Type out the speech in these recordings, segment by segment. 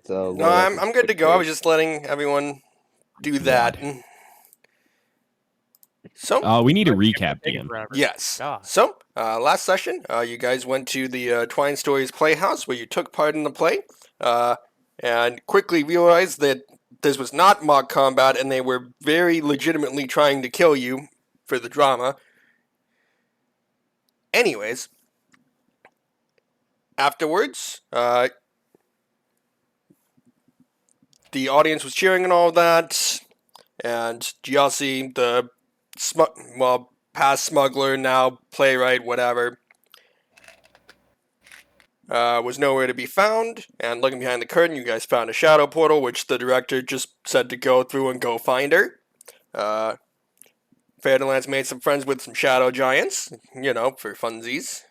No, load up I'm a good to quick go. I was page. just letting everyone do that. So, We need a Right, recap, taking DM. forever. yes. God. So, last session, you guys went to the Twine Stories Playhouse where you took part in the play, and quickly realized that this was not mock combat and they were very legitimately trying to kill you for the drama. Anyways, afterwards, the audience was cheering and all that, and Ghiasi, the past smuggler, now playwright, whatever, was nowhere to be found. And looking behind the curtain, you guys found a shadow portal, which the director just said to go through and go find her. Fairlands made some friends with some shadow giants, for funsies.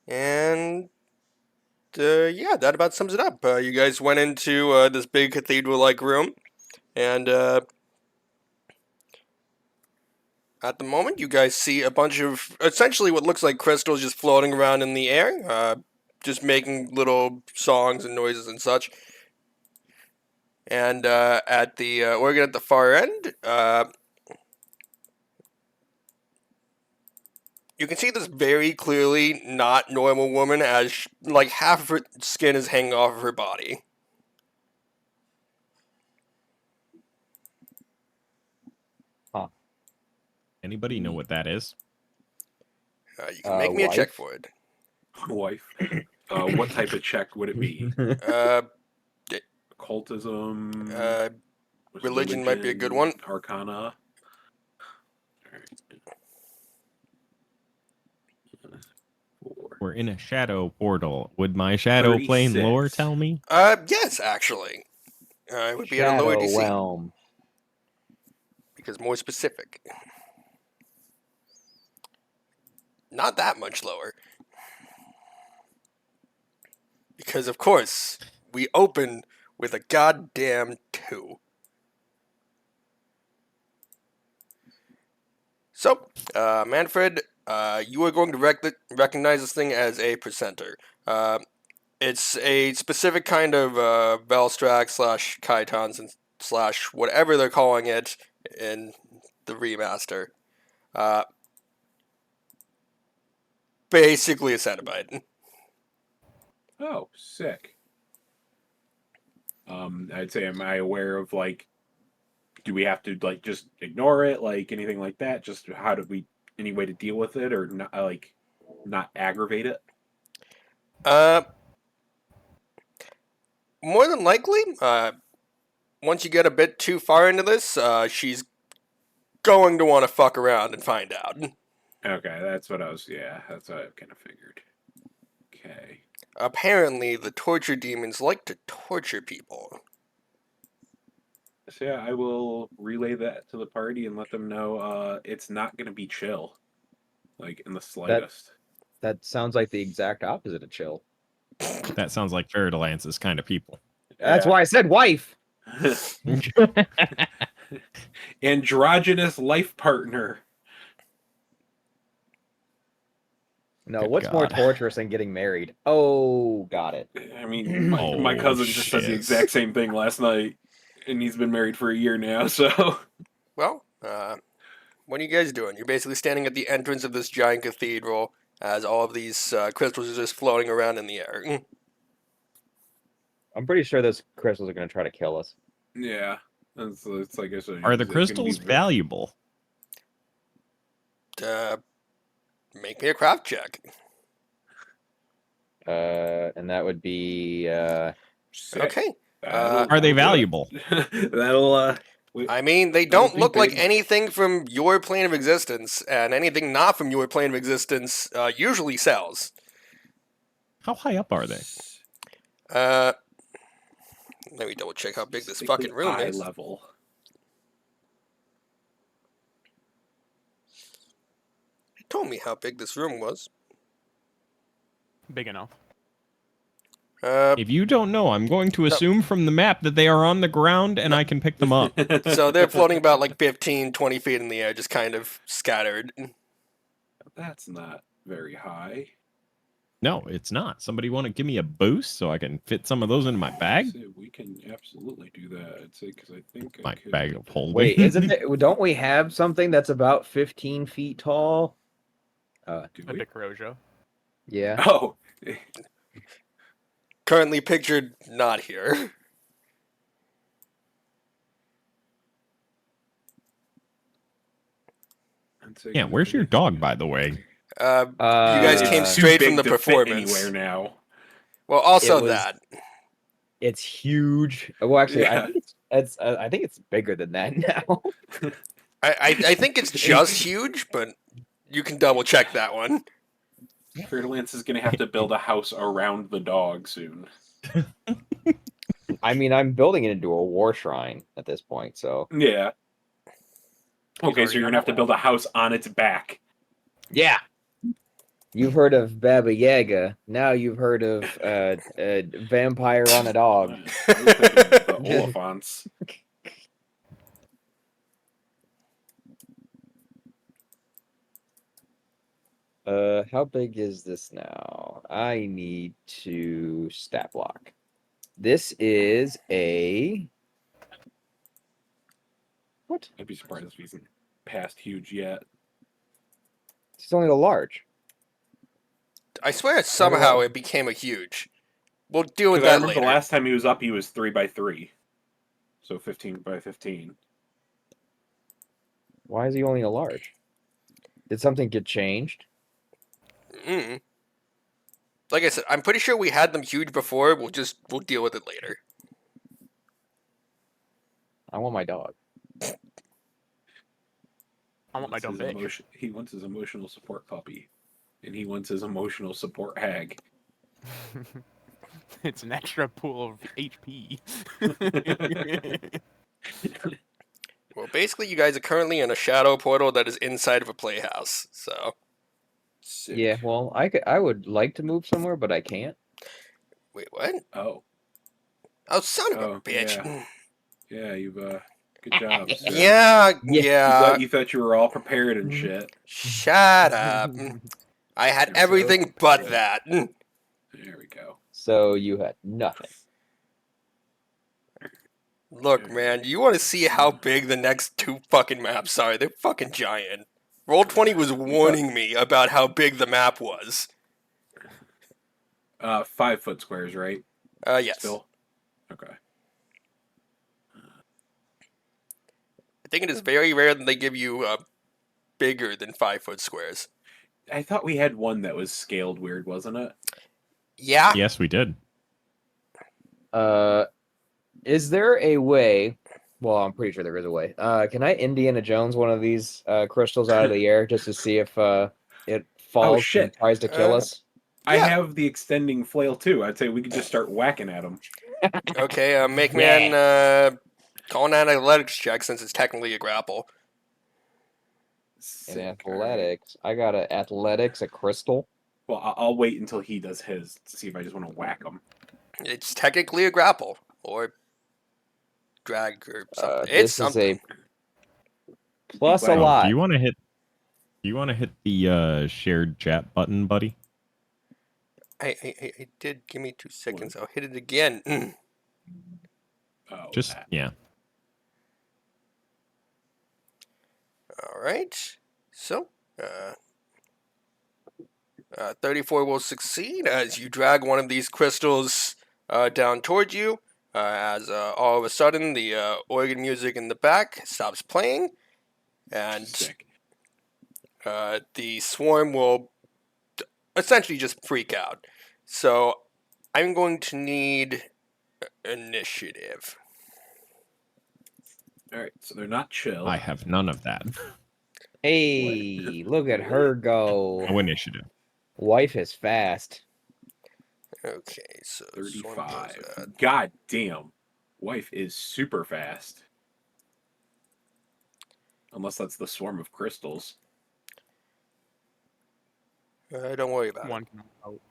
And yeah, that about sums it up. You guys went into this big cathedral-like room, and at the moment, you guys see a bunch of essentially what looks like crystals just floating around in the air, just making little songs and noises and such. And at the organ at the far end, you can see this very clearly not normal woman, as like half of her skin is hanging off of her body. Anybody know what that is? You can make me a check Wife? for it. Wife. What type of check would it be? Uh, Occultism. Religion might be a good one. Arcana. We're in a shadow portal. Would my shadow plane 36. lore tell me? Yes, actually. It would be at a lower Shadow DC. Realm. Because more specific. Not that much lower. Because, of course, we open with a goddamn 2. So, Manfred, you are going to recognize this thing as a presenter. It's a specific kind of Velstrax / Chitons and / whatever they're calling it in the remaster. Basically a Cenobite. Oh, sick. I'd say, am I aware of, like, do we have to, like, just ignore it, like, anything like that? Just how do we, any way to deal with it, or not, like, not aggravate it? More than likely, once you get a bit too far into this, she's going to want to fuck around and find out. Okay, that's what I kind of figured. Okay. Apparently, the torture demons like to torture people. So yeah, I will relay that to the party and let them know it's not going to be chill, like, in the slightest. That sounds like the exact opposite of chill. That sounds like Feridalance's kind of people. That's why I said wife. Androgynous life partner. No, Good what's more God. torturous than getting married? Oh, got it. I mean, my Oh, cousin just said the shit. exact same thing last night, and he's been married for a year now, so... Well, what are you guys doing? You're basically standing at the entrance of this giant cathedral as all of these crystals are just floating around in the air. I'm pretty sure those crystals are going to try to kill us. Yeah. It's like I said, Are the it's gonna be crystals valuable? Make me a craft check. And that would be sick. Okay. Are they valuable? That'll I mean, they That'll don't be look like big. anything from your plane of existence, and anything not from your plane of existence usually sells. How high up are they? Let me double check how big this specifically fucking room eye is. level. It told me how big this room was. Big enough. If you don't know, I'm going to assume from the map that they are on the ground and I can pick them up. So they're floating about like 15, 20 feet in the air, just kind of scattered. That's not very high. No, it's not. Somebody want to give me a boost so I can fit some of those into my bag? So we can absolutely do that. I'd say because I think I My could bag get of that. holding. Wait, isn't there? Don't we have something that's about 15 feet tall? Do A we? Decroja. Yeah. Oh, Currently pictured not here. I'd say Yeah, 'cause I where's think your I could dog, get by the way? You guys came it's too straight big from the to fit performance. anywhere now. Well, also It was- that. It's huge. Well, actually, Yeah. I think it's bigger than that now. I think it's just huge, but you can double check that one. Fairlance is gonna have to build a house around the dog soon. I mean, I'm building it into a war shrine at this point, so Yeah. Okay, so already you're on gonna have the to build a house on its back. yeah. You've heard of Baba Yaga. Now you've heard of vampire on a dog. I was thinking of the Oliphants. How big is this now? I need to stat block. This is a what? I'd be surprised if he's past huge yet. It's only a large. I swear somehow it became a huge. We'll deal with Because I that remember later. the last time he was up, he was 3x3, so 15x15. Why is he only a large? Did something get changed? Mm. Like I said, I'm pretty sure we had them huge before. We'll deal with it later. I want my dog. I want my dumb bitch. He wants his emotional support puppy, and he wants his emotional support hag. It's an extra pool of HP. Well, basically, you guys are currently in a shadow portal that is inside of a playhouse. So, Sick. Yeah, well, I would like to move somewhere, but I can't. wait, what? Oh. Oh, son of a Oh, bitch! Yeah, you've good job. sir. Yeah, Yeah. yeah. You thought you were all prepared and shit. Shut up. I had You're so everything but prepared. that. There we go. So you had nothing. Look, man, you want to see how big the next two fucking maps are? They're fucking giant. Roll20 was warning me about how big the map was. 5 foot squares, right? Yes. Still? Okay. I think it is very rare that they give you bigger than 5 foot squares. I thought we had one that was scaled weird, wasn't it? Yeah. Yes, we did. Is there a way? Well, I'm pretty sure there is a way. Can I Indiana Jones one of these crystals out of the air just to see if it falls shit. and tries to kill us? I Yeah. have the extending flail too. I'd say we could just start whacking at them. Okay, make man call an athletics check since it's technically a grapple. In athletics, I got a athletics, a crystal. Well, I'll wait until he does his to see if I just want to whack him. It's technically a grapple or drag or something. It's This is something. a plus a Well, lot. Do you want to hit? Do you want to hit the shared chat button, buddy? I did. Give me 2 seconds. I'll hit it again. Oh, Just that. yeah. All right. So, 34 will succeed as you drag one of these crystals down towards you. As all of a sudden the organ music in the back stops playing, and Sick. the swarm will essentially just freak out. So, I'm going to need initiative. All right, so they're not chill. I have none of that. Hey, look at her go. No initiative. Wife is fast. Okay, so swarm 35. goes at- God damn. Wife is super fast. Unless that's the swarm of crystals. don't worry about it. One can out.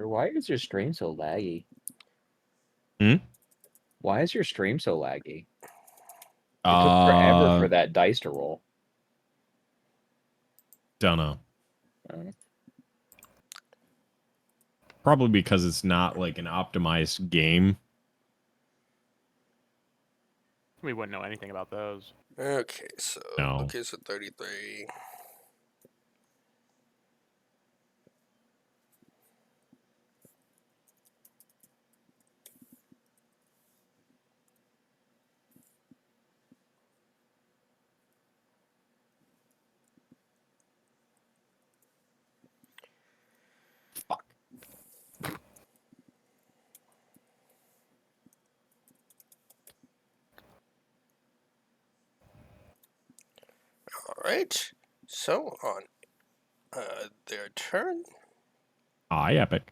Why is your stream so laggy? Hmm? Why is your stream so laggy? It took forever for that dice to roll. Dunno. Uh, Probably because it's not like an optimized game. We wouldn't know anything about those. Okay, so No. okay, so 33. Fuck. All right. So on their turn, Aye, epic.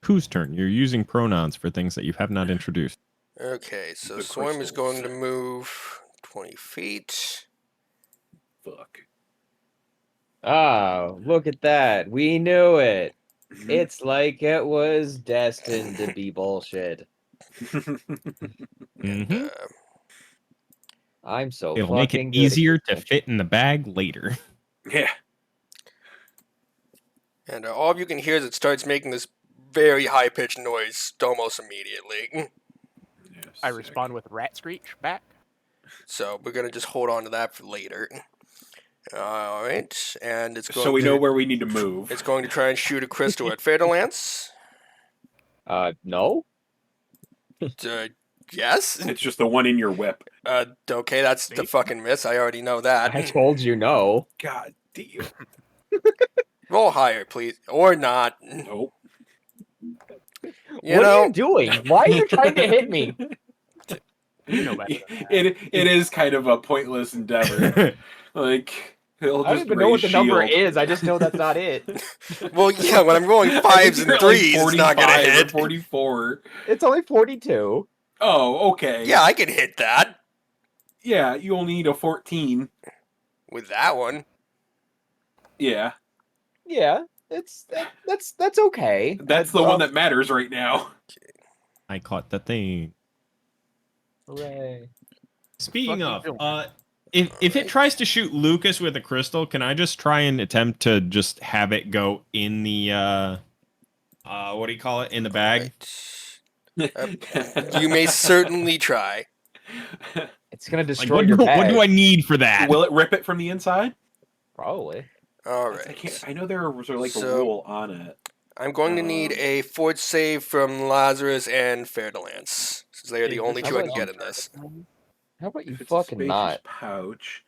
Whose turn? You're using pronouns for things that you have not introduced. okay, so The Swarm is going to crystals. move 20 feet. Fuck. Oh, look at that. We knew it. Mm-hmm. It's like it was destined to be bullshit. And Mm-hmm. I'm so It'll make it fucking good at easier this to fit in the bag later. Yeah. all of you can hear is it starts making this very high pitched noise almost immediately. Yeah, I sick. respond with rat screech back. So we're gonna just hold on to that for later. All right, and it's going So we to know where we need to move. it's going to try and shoot a crystal at Fairlance. No? Yes. It's just the one in your whip. Okay, that's the See? fucking miss. I already know that. I told you no. God damn. Roll higher, please, or not. Nope. You What are know, you doing? Why are you trying to hit me? You know better than that. It is kind of a pointless endeavor. Like he'll I don't just even know what raise the number shield. is. I just know that's not it. well, yeah, when I'm rolling I think fives you're and at, like, threes, it's not gonna 45 or hit. 44. It's only 42. Oh, okay. Yeah, I can hit that Yeah, you only need a 14. with that one. Yeah. Yeah, that's okay. That's the one that matters right now. I caught the thing. Hooray. Speaking Fuck you of, doing? if it tries to shoot Lucas with a crystal, can I just try and attempt to just have it go in the what do you call it, in the bag? You may certainly try. It's gonna Like destroy your bag. what do I need for that? Will it rip it from the inside? Probably. All I can't. right. I know there was like a So- rule on it. I'm going to need a fort save from Lazarus and Fairlance, since they are the Is only this two I a can get in this. How about you If it's a fucking spacious not? pouch.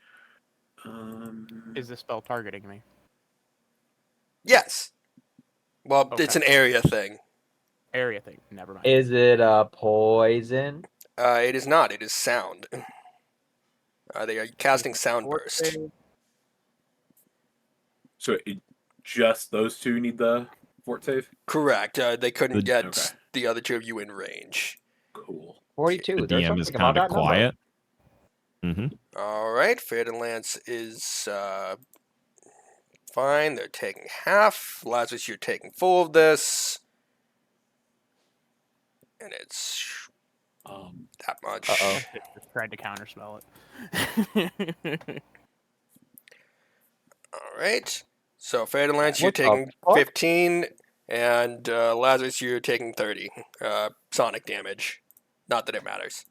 Is this spell targeting me? Yes. Well, it's Okay. an area thing. Area thing. Never mind. Is it a poison? It is not. It is sound. They are casting sound Fort burst. save? So just those two need the fort save. Correct. They couldn't get Okay. the other two of you in range. Cool. 42. The There's DM is something about kind of that number. quiet. Mm-hmm. All right. Fairlance is fine. They're taking half. Lazarus, you're taking full of this. And it's that much. Uh-oh. Just tried to counterspell it. All right. So Fairlance, you're What the taking fuck? 15, and Lazarus, you're taking 30 sonic damage. Not that it matters.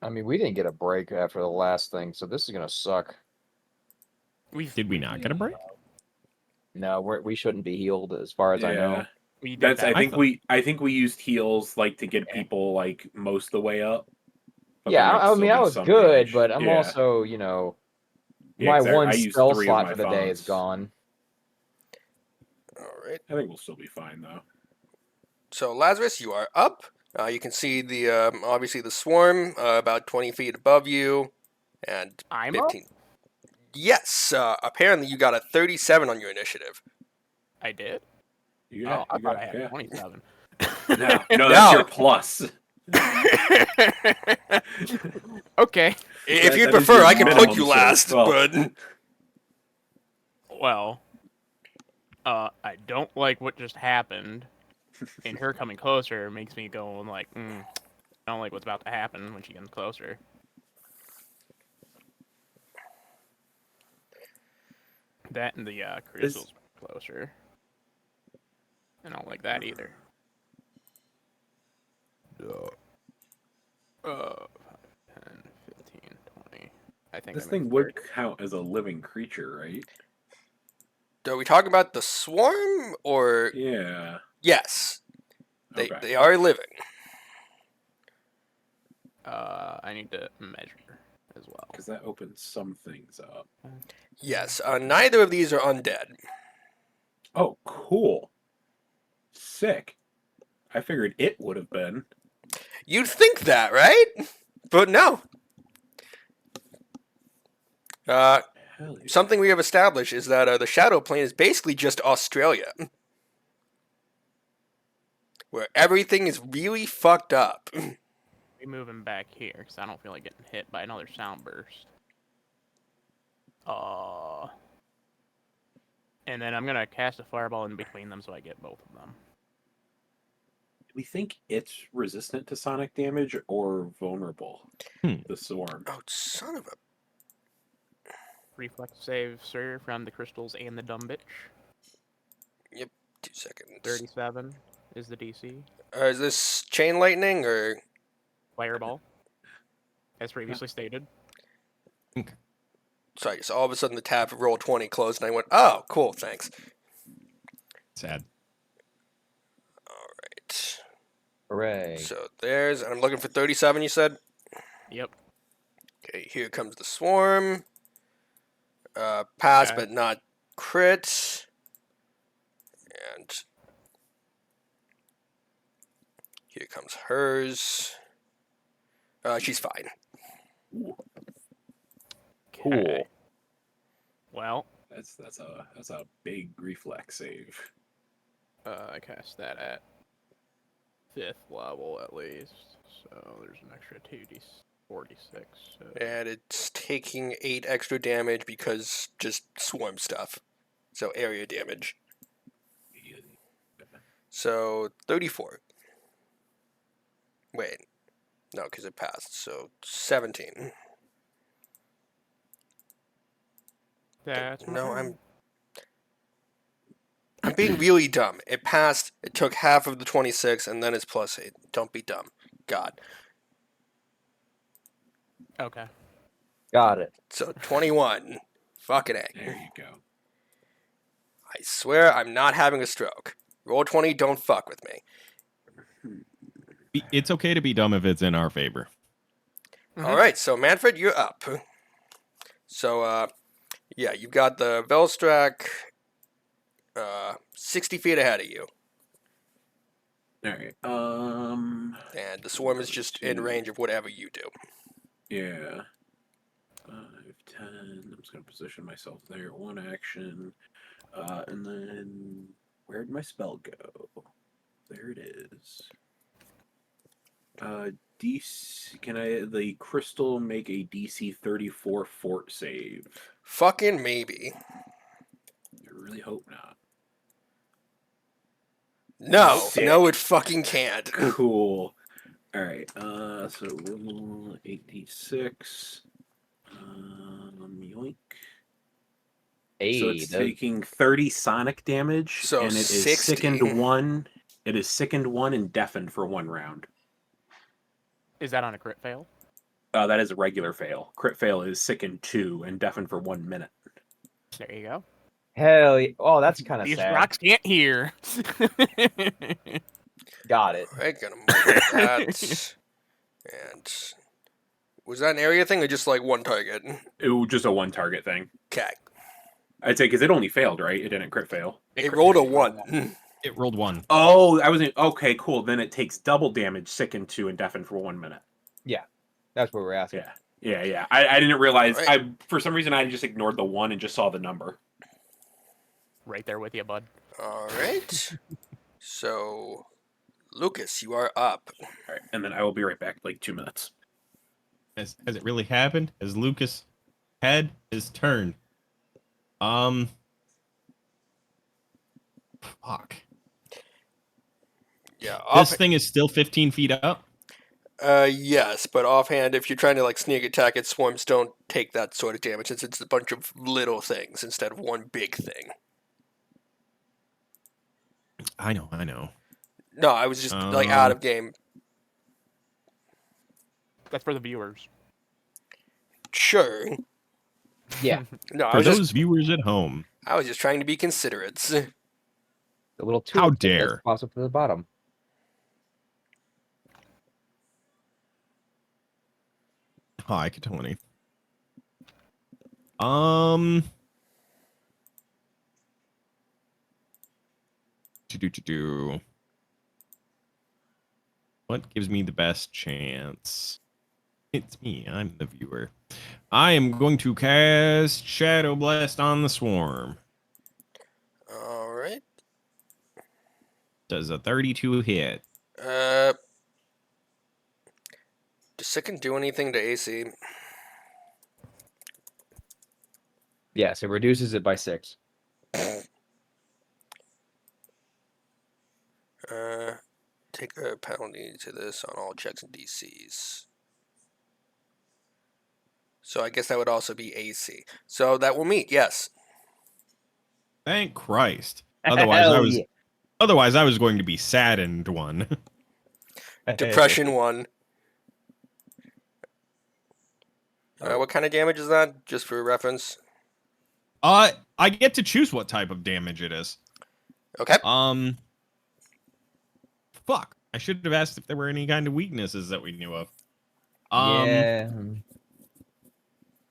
I mean, we didn't get a break after the last thing, so this is gonna suck. Did we not get a break? No, we shouldn't be healed as far as I know. We did That's. that. I think we used heals like to get people like most of the way up. But Yeah, there might I still mean, I be was some good, damage. but I'm Yeah. also, Yeah, my 'cause one I used spell 3 of slot my for the day is fonts. gone. All right. I think we'll still be fine though. So Lazarus, you are up. You can see the obviously the swarm about 20 feet above you, and I'm up? 15. Yes. Apparently, you got a 37 on your initiative. I did? Yeah, Oh, I you thought got- I had yeah. 27. No, that's your plus. Okay. If That- you'd that is prefer, your I can put minimum, you sir. last, Well- but Well, I don't like what just happened, and her coming closer makes me go like, I don't like what's about to happen when she gets closer. That and the crystal's closer. I don't like that either. 5, 10, 15, 20. I think This I'm thing in would 30. count as a living creature, right? Are we talking about the swarm or Yeah. yes? Okay. They are living. I need to measure as well. Because that opens some things up. Yes. Neither of these are undead. Oh, cool. Sick. I figured it would have been. You'd think that, right? But no. Hell yeah. Something we have established is that the shadow plane is basically just Australia, where everything is really fucked up. We moving back here because I don't feel like getting hit by another sound burst. And then I'm gonna cast a fireball in between them so I get both of them. Do we think it's resistant to sonic damage or vulnerable? The swarm. Oh, son of a... Reflex save, sir, from the crystals and the dumb bitch. 2 seconds. 37 is the DC. Is this chain lightning or... Fireball, as previously stated. Sorry, just all of a sudden the tab of Roll20 closed and I went, oh, cool, thanks. Sad. Alright. Hooray. So there's... And I'm looking for 37, you said? Yep. Okay, here comes the swarm. Pass, Okay. but not crit. And... Here comes hers. She's fine. Cool. Okay. Well, That's a big reflex save. I cast that at 5th level at least, so there's an extra 2d46. So... And it's taking 8 extra damage because just swarm stuff. So area damage. So 34. Wait. No, because it passed. So 17. That's No, my I'm being really dumb. It passed. It took half of the 26, and then it's +8. Don't be dumb. God. Okay. Got it. So 21. Fucking A. There you go. I swear I'm not having a stroke. Roll20, don't fuck with me. It's okay to be dumb if it's in our favor. All right, so Manfred, you're up. So, yeah, you've got the Velstrak 60 feet ahead of you. All right. And the swarm is just in range of whatever you do. Yeah. 5, 10. I'm just gonna position myself there. 1 action. And then where'd my spell go? There it is. DC. Can the crystal make a DC 34 fort save? Fucking maybe. I really hope not. No, Sick. no, it fucking can't. Cool. All right. So roll 8d6. Yoink. Hey, So it's those- taking 30 sonic damage, So and it is 60. sickened 1. It is sickened 1 and deafened for 1 round. Is that on a crit fail? That is a regular fail. Crit fail is sickened 2 and deafened for 1 minute. There you go. hell yeah. Oh, that's kind of These sad. rocks can't hear. Got it. Alright, gonna move that. And was that an area thing or just like one target? It was just a 1 target thing. Okay. I'd say because it only failed, right? It didn't crit fail. It rolled a 1. It rolled 1. Oh, I wasn't. Okay, cool. Then it takes double damage, sickened 2, and deafened for 1 minute. That's what we're asking. Yeah. I didn't realize. Alright. For some reason, I just ignored the 1 and just saw the number. Right there with you, bud. Alright. So, Lucas, you are up. All right, and then I will be right back, like 2 minutes. Has it really happened? Has Lucas had his turn? Fuck. Yeah, This thing is still 15 feet up. Yes, but offhand, if you're trying to like sneak attack it, swarms don't take that sort of damage since it's a bunch of little things instead of one big thing. I know. No, I was just like out of game. That's for the viewers. Sure. Yeah, No, For those viewers at home, I was just trying to be considerate. the little How tool dare. pops up to the bottom. Hi, Katoni. Um. Do. What gives me the best chance? It's me. I'm the viewer. I am going to cast Shadow Blast on the swarm. All right. Does a 32 hit? Does Sicken do anything to AC? Yes, it reduces it by 6. Take a penalty to this on all checks and DCs. So I guess that would also be AC. So that will meet, yes. Thank Christ. Hell yeah. Otherwise I was going to be saddened one. Depression 1. What kind of damage is that? Just for reference. I get to choose what type of damage it is. Okay. Fuck. I should have asked if there were any kind of weaknesses that we knew of. Yeah.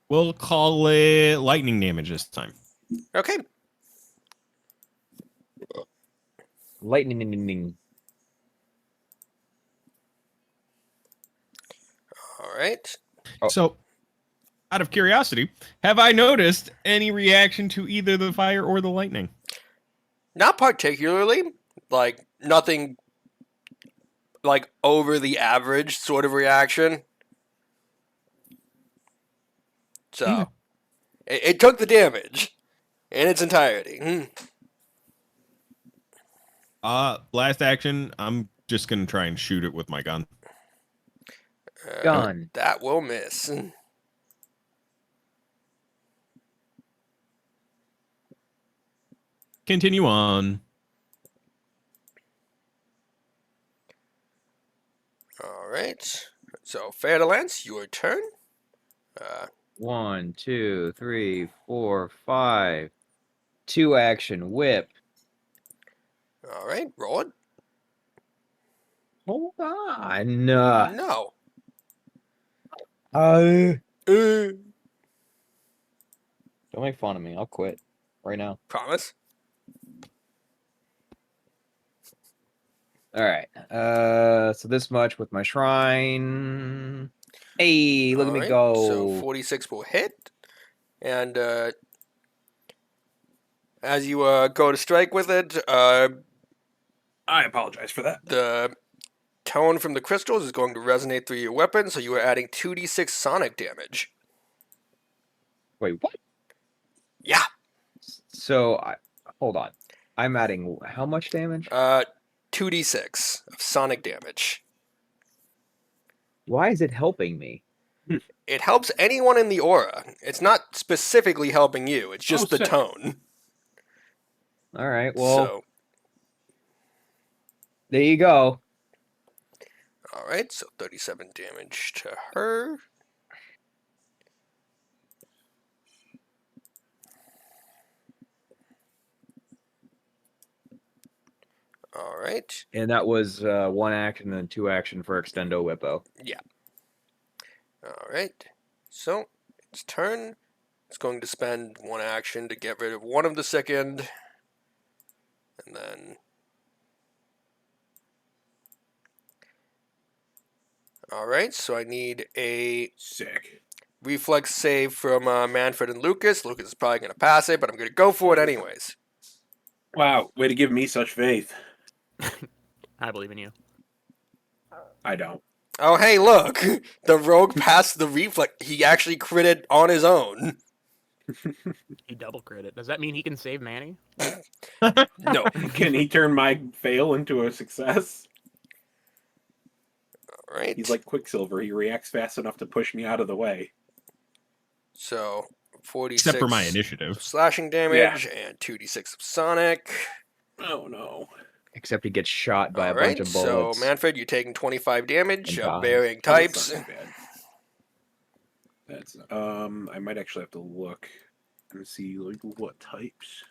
We'll call it lightning damage this time. Okay. Lightning. All right. Oh. So, out of curiosity, have I noticed any reaction to either the fire or the lightning? Not particularly. Like, nothing like over the average sort of reaction. So, Okay. it took the damage in its entirety. Last action, I'm just gonna try and shoot it with my gun. Gun. That will miss. Continue on. All right. So, Fairlance, your turn. 1, 2, 3, 4, 5. 2 action whip. All right. Roll it. Hold on. No. Don't Uh, make fun of me. I'll quit right now. promise. All right. So this much with my shrine. Hey, look at me Alright, go. So 46 will hit. And as you go to strike with it, I apologize for that. the tone from the crystals is going to resonate through your weapon, so you are adding 2d6 sonic damage. Wait, what? Yeah. So hold on. I'm adding how much damage? 2d6 of sonic damage. Why is it helping me? It helps anyone in the aura. It's not specifically helping you. It's just the sick. tone. All right. Well, So, there you go. all right. So 37 damage to her. All right. And that was 1 action and 2 action for Extendo Whippo. Yeah. All right. So, its turn. It's going to spend 1 action to get rid of 1 of the second. And then... All right. So I need a Sick. reflex save from Manfred and Lucas. Lucas is probably going to pass it, but I'm going to go for it anyways. Wow, way to give me such faith. I believe in you. I don't. Oh, hey, look! The rogue passed the reflex. He actually critted on his own. He double crit it. Does that mean he can save Manny? No. Can he turn my fail into a success? All right. He's like Quicksilver. He reacts fast enough to push me out of the way. So 46 Except for my of initiative. slashing damage and 2d6 of sonic. Oh no. Except he gets shot by All a bunch right, of so bullets. Manfred, you're taking 25 damage And of dies. varying Oh, that's types. not too bad. That's I might actually have to look and see like what types.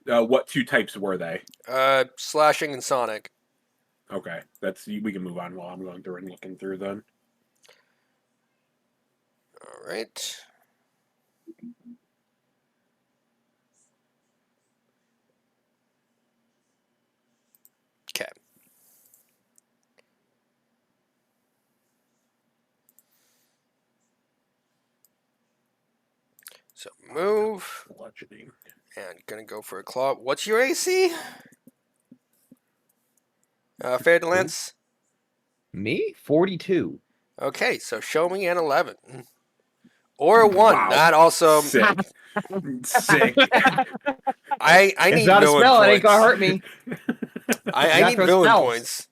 What two types were they? Slashing and sonic. Okay, we can move on while I'm going through and looking through then. All right. Okay. So move, Bludgeoning. and gonna go for a claw. What's your AC? Fair to Lance? Me? 42. Okay, so show me an 11. Or a 1. Wow. That also... Sick. Sick. I It's need not a villain spell. points. It ain't gonna hurt me. I Not need those villain spells. points.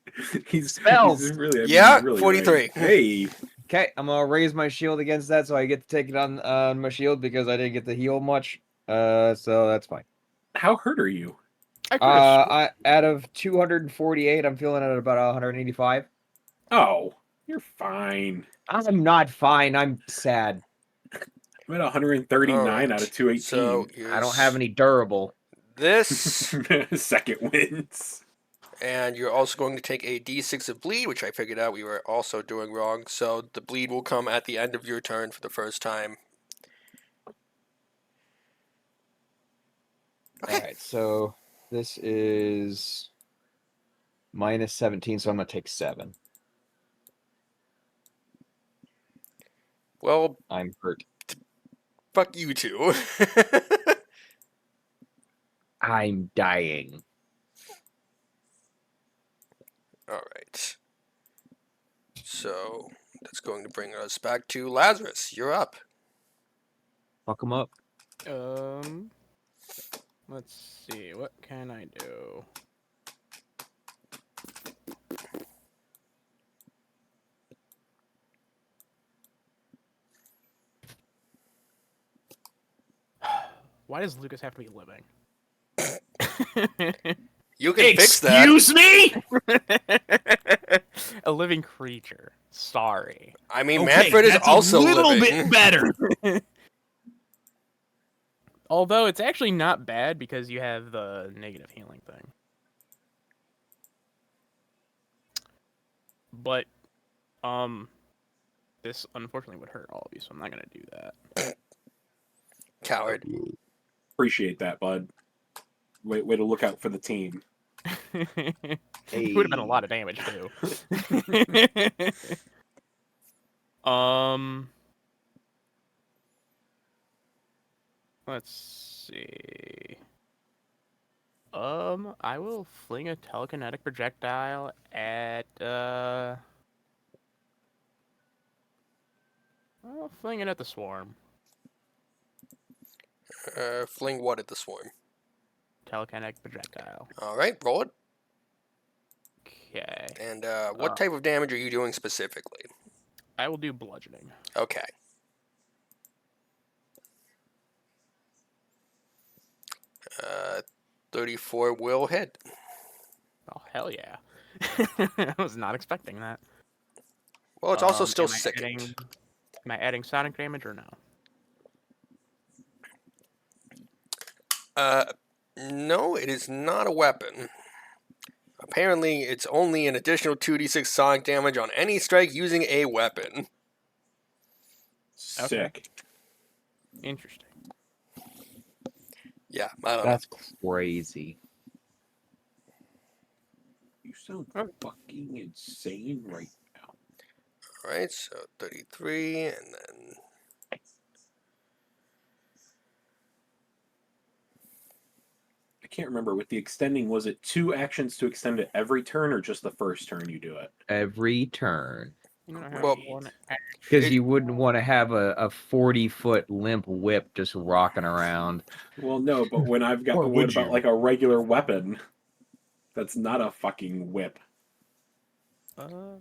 He's Spells. He's really, Yeah, he's really 43. Right. Hey. Okay, I'm gonna raise my shield against that, so I get to take it on my shield because I didn't get to heal much. So that's fine. How hurt are you? I could have. Out of 248, I'm feeling at about 185. Oh, you're fine. I'm not fine. I'm sad. I'm at 139 Alright, out of 218. So I don't have any durable. this, Second wins. and you're also going to take a d6 of bleed, which I figured out we were also doing wrong. So the bleed will come at the end of your turn for the first time. Okay. All right, so this is minus 17, so I'm gonna take 7. Well, I'm hurt. fuck you two. I'm dying. Alright. So that's going to bring us back to Lazarus. You're up. Fuck him up. Let's see. What can I do? Why does Lucas have to be living? You can fix that. Excuse me? A living creature. Sorry. I mean, Okay, Manfred is that's also a little living. bit better. Although it's actually not bad because you have the negative healing thing. But, this unfortunately would hurt all of you, so I'm not gonna do that. Coward. Appreciate that, bud. Way to look out for the team. It would have been a lot of damage too. Let's see. I will fling a telekinetic projectile at I'll fling it at the swarm. Fling what at the swarm? Telekinetic projectile. Alright, roll it. Okay. And what type of damage are you doing specifically? I will do bludgeoning. Okay. Uh, 34 will hit. Oh hell yeah! I was not expecting that. Well, it's also still am I sickened. Am I adding sonic damage or no? No, it is not a weapon. Apparently, it's only an additional 2d6 sonic damage on any strike using a weapon. Sick. Interesting. Yeah, I don't know. That's crazy. You sound fucking insane right now. Alright, so 33, and then... I can't remember. With the extending, was it 2 actions to extend it every turn or just the first turn you do it? Every turn. You don't have Well, one Because It- you wouldn't want to have a 40-foot limp whip just rocking around. Well, no, but when I've got Or what would about you? like a regular weapon? That's not a fucking whip. Uh,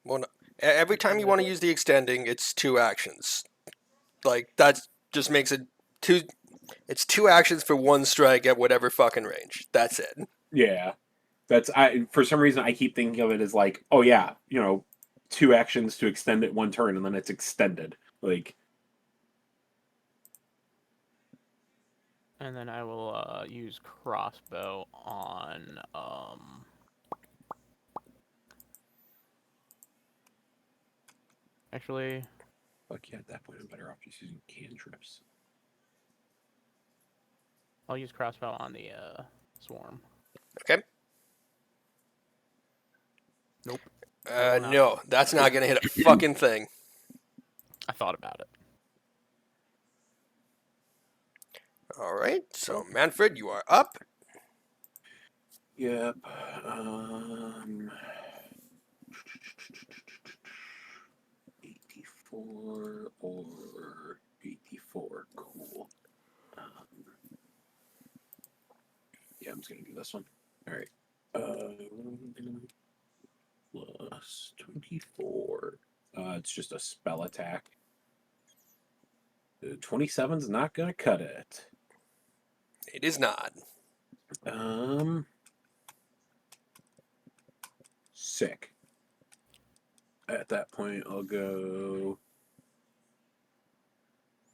well, no. Every time you want to use the extending, it's 2 actions. Like that just makes it 2. It's 2 actions for 1 strike at whatever fucking range. That's it. Yeah, that's I. For some reason, I keep thinking of it as like, oh yeah, 2 actions to extend it 1 turn, and then it's extended. Like, and then I will use crossbow on Actually, fuck yeah, at that point, I'm better off just using cantrips. I'll use crossbow on the swarm. Okay. Nope. will not. No, that's not gonna hit a fucking thing. I thought about it. All right. So Manfred, you are up. Yep. 84 or 84. Cool. Yeah, I'm just gonna do this one. All right. Plus 24. It's just a spell attack. 27's not gonna cut it. It is not. Sick. At that point, I'll go.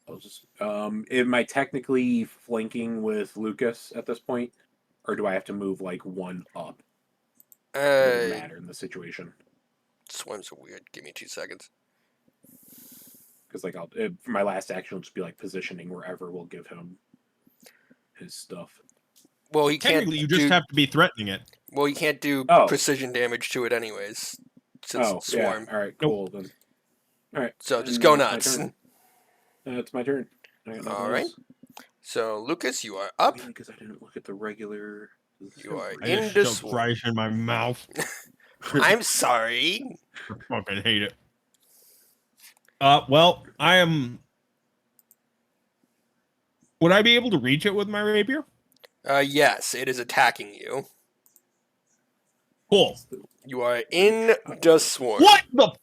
I'll just. Am I technically flanking with Lucas at this point, or do I have to move like 1 up? It doesn't matter in the situation. Swims are weird. Give me 2 seconds. Because like for my last action will just be like positioning wherever we'll give him his stuff. Well, he can't. Technically, you just have to be threatening it. Well, you can't do Oh. precision damage to it anyways. Since Oh, it's swarm. yeah. All right, cool then. All right. So just and go that's nuts. my turn. It's my turn. I got nothing All right. else. So Lucas, you are up. Because I didn't look at the regular. You are I in just the shoved swarm. rice in my mouth. I'm sorry. I fucking hate it. Well, I am. Would I be able to reach it with my rapier? Yes, it is attacking you. Cool. You are in the swarm. What the?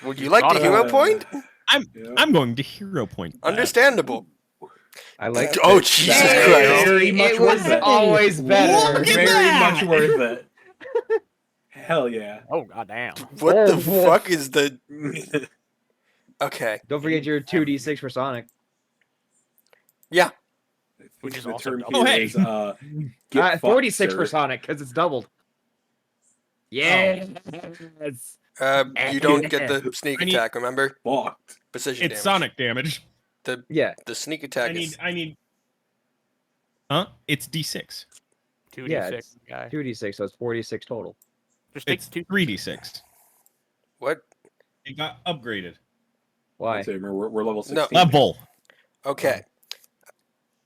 Would you like the Thought hero about point? I'm going to hero point. that. Understandable. I like Oh, that. Jesus That's Christ. very much It was worth it. always better. Look at Very that! much worth it. Hell yeah. Oh goddamn! What Oh, the boy. fuck is the... Okay. Don't forget your 2d6 for Sonic. Yeah. Which is the also term double. here Oh, hey. is, get fucked, 46 sir. for Sonic because it's doubled. Yes. You don't get the sneak I need- attack, remember? Fucked. Precision It's damage. Sonic damage. Yeah. The sneak attack I is... need. Huh? It's D6. 2d6 Yeah, it's guy. 2d6, so it's 46 total. Just take It's 2. 3D6. What? It got upgraded. Why? Let's say we're level No. 16. Level. Okay.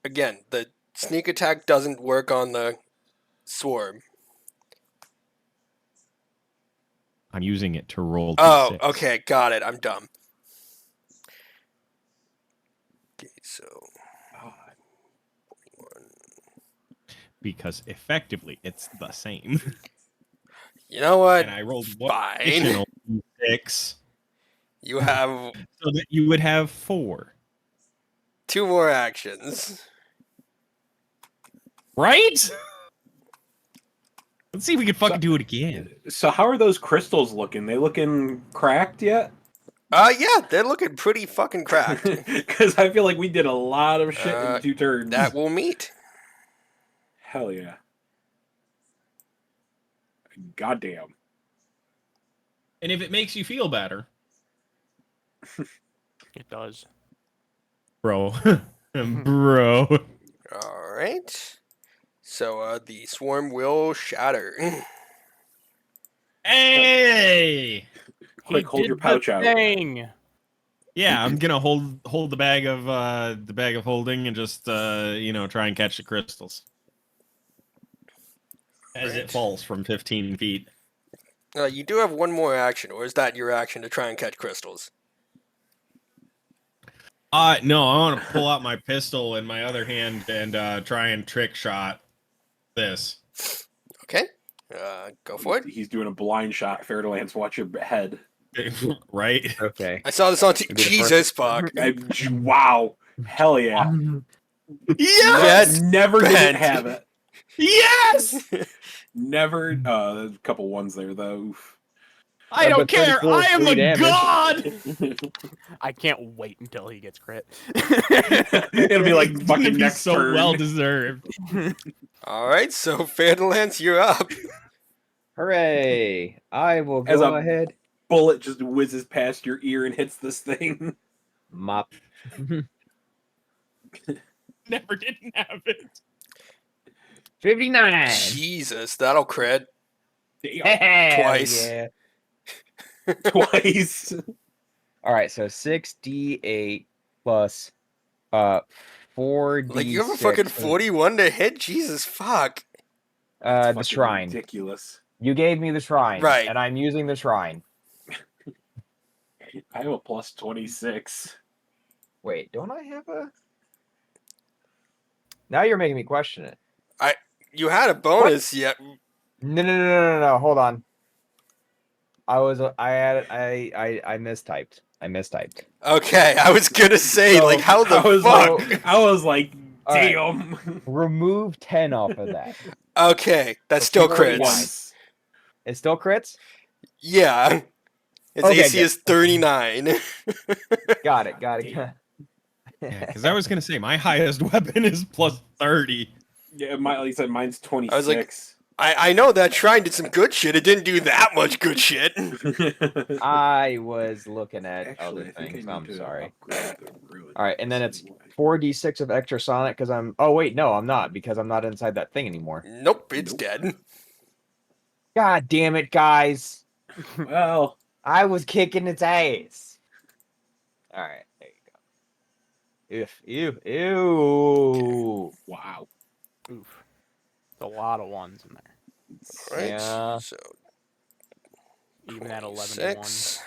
Again, the sneak attack doesn't work on the swarm. I'm using it to roll. Oh, D6. okay, got it. I'm dumb. Okay, so God. 41. Because effectively it's the same. You know what? And I rolled one Fine. additional D6 You have so that you would have 4. 2 more actions. Right? Let's see if we can fucking do it again. So how are those crystals looking? They looking cracked yet? Yeah, they're looking pretty fucking cracked. Because I feel like we did a lot of shit Uh, in 2 turns. That will meet. Hell yeah. Goddamn. And if it makes you feel better, It does. bro. Bro. All right. So the swarm will shatter. Hey! Quick, He hold did your pouch the out. thing. Yeah, I'm gonna hold the bag of holding and just try and catch the crystals. as Right. it falls from 15 feet. You do have one more action, or is that your action to try and catch crystals? No, I want to pull out my pistol in my other hand and try and trick shot this. Okay. Go for it. He's doing a blind shot. Fairlands, watch your head. Right? Okay. I saw this on It'd be the Jesus, fuck. Wow. Hell yeah. Yes! Never Bent. didn't have it. Yes! Never. A couple ones there though. Oof. I don't but care. 34 I am free a damage. god. I can't wait until he gets crit. It'll be like It's gonna fucking be next so turn. well deserved. All right, so Fairlands, you're up. Hooray! I will As go a- ahead. Bullet just whizzes past your ear and hits this thing. Mop. Never didn't have it. 59. Jesus, that'll crit. Damn. Twice. Yeah. Twice. All right, so 6d8 plus 4d6. Like, you have a fucking 41 to hit? Jesus, fuck. That's the fucking shrine. Ridiculous. You gave me the shrine, Right. and I'm using the shrine. I have a plus 26. Wait, don't I have a? Now you're making me question it. You had a bonus yet. No. Hold on. I mistyped. I mistyped. Okay, I was gonna say, So, like, how the I was fuck? like, I was like, All right. damn. Remove 10 off of that. Okay, that's still So crits. 41. It still crits? Yeah. Its Okay, AC good. is 39. Got it. Yeah, because I was gonna say my highest weapon is plus 30. Yeah, like you said, mine's 26. I was like- I know that shrine did some good shit. It didn't do that much good shit. I was looking at Actually, other I think things. I need I'm to sorry. upgrade the ruin. All right, and then Let's it's see why. 4d6 of extra sonic because I'm. Oh wait, no, I'm not because I'm not inside that thing anymore. Nope, it's Nope. dead. God damn it, guys! Well, I was kicking its ass. All right, there you go. Ew. wow. Oof. There's a lot of ones in there. All right, Yeah. so Even at 11 to 1. 26.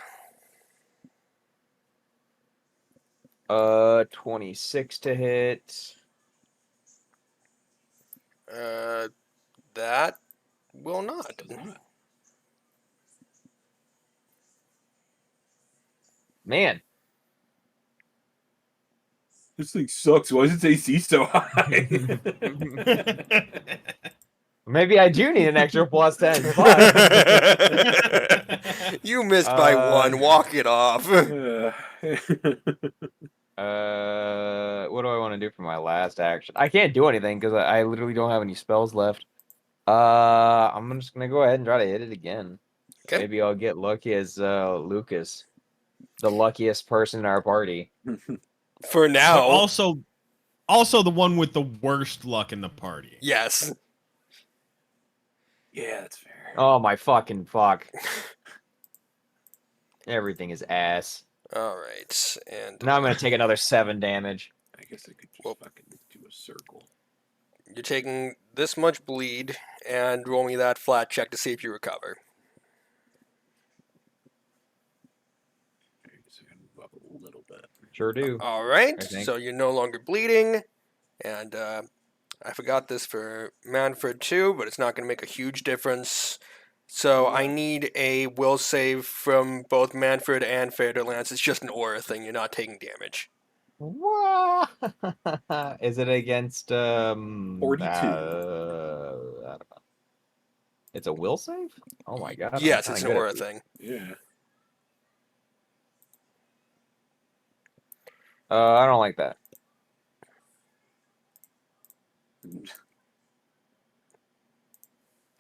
26 to hit. That will not. Does not. Man, This thing sucks. Why is its AC so high? maybe I do need an extra plus 10. Fuck. You missed by one. Walk it off. What do I want to do for my last action? I can't do anything because I literally don't have any spells left. I'm just gonna go ahead and try to hit it again. Okay. Maybe I'll get lucky as Lucas, the luckiest person in our party. For But now. also the one with the worst luck in the party. Yes. Yeah, that's fair. Oh my fucking fuck! Everything is ass. All right. And Now I'm gonna take another 7 damage. I guess I could just Well- fucking do a circle. you're taking this much bleed, and roll me that flat check to see if you recover. Alright, so I can move up a little bit. Sure do. All right. I think. So you're no longer bleeding, and I forgot this for Manfred too, but it's not going to make a huge difference. So I need a will save from both Manfred and Fairlands. It's just an aura thing. You're not taking damage. What? Is it against 42. I don't know. It's a will save? Oh my god. I'm Yes, kinda it's an good at aura these. thing. Yeah. I don't like that.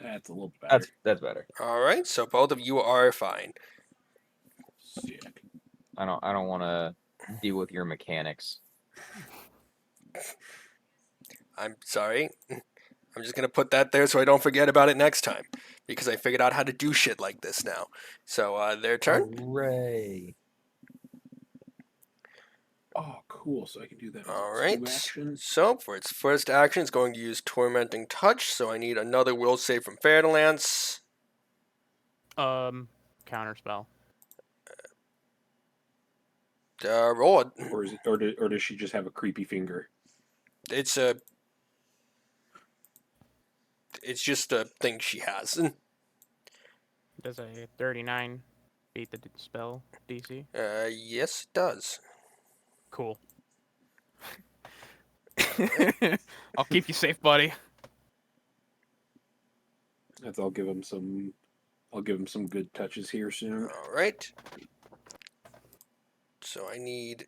That's a little better. That's better. All right. So both of you are fine. Sick. I don't want to deal with your mechanics. I'm sorry. I'm just gonna put that there so I don't forget about it next time, because I figured out how to do shit like this now. So their turn. Hooray. Oh, cool. So I can do that as All a right. 2 action. So for its first action, it's going to use Tormenting Touch. So I need another will save from Fairlance. Counter spell. Roll it. Or is it, or does she just have a creepy finger? It's just a thing she has. Does a 39 beat the spell DC? Yes, it does. Cool. Alright. I'll keep you safe, buddy. That's I'll give him some. I'll give him some good touches here soon. All right. So I need.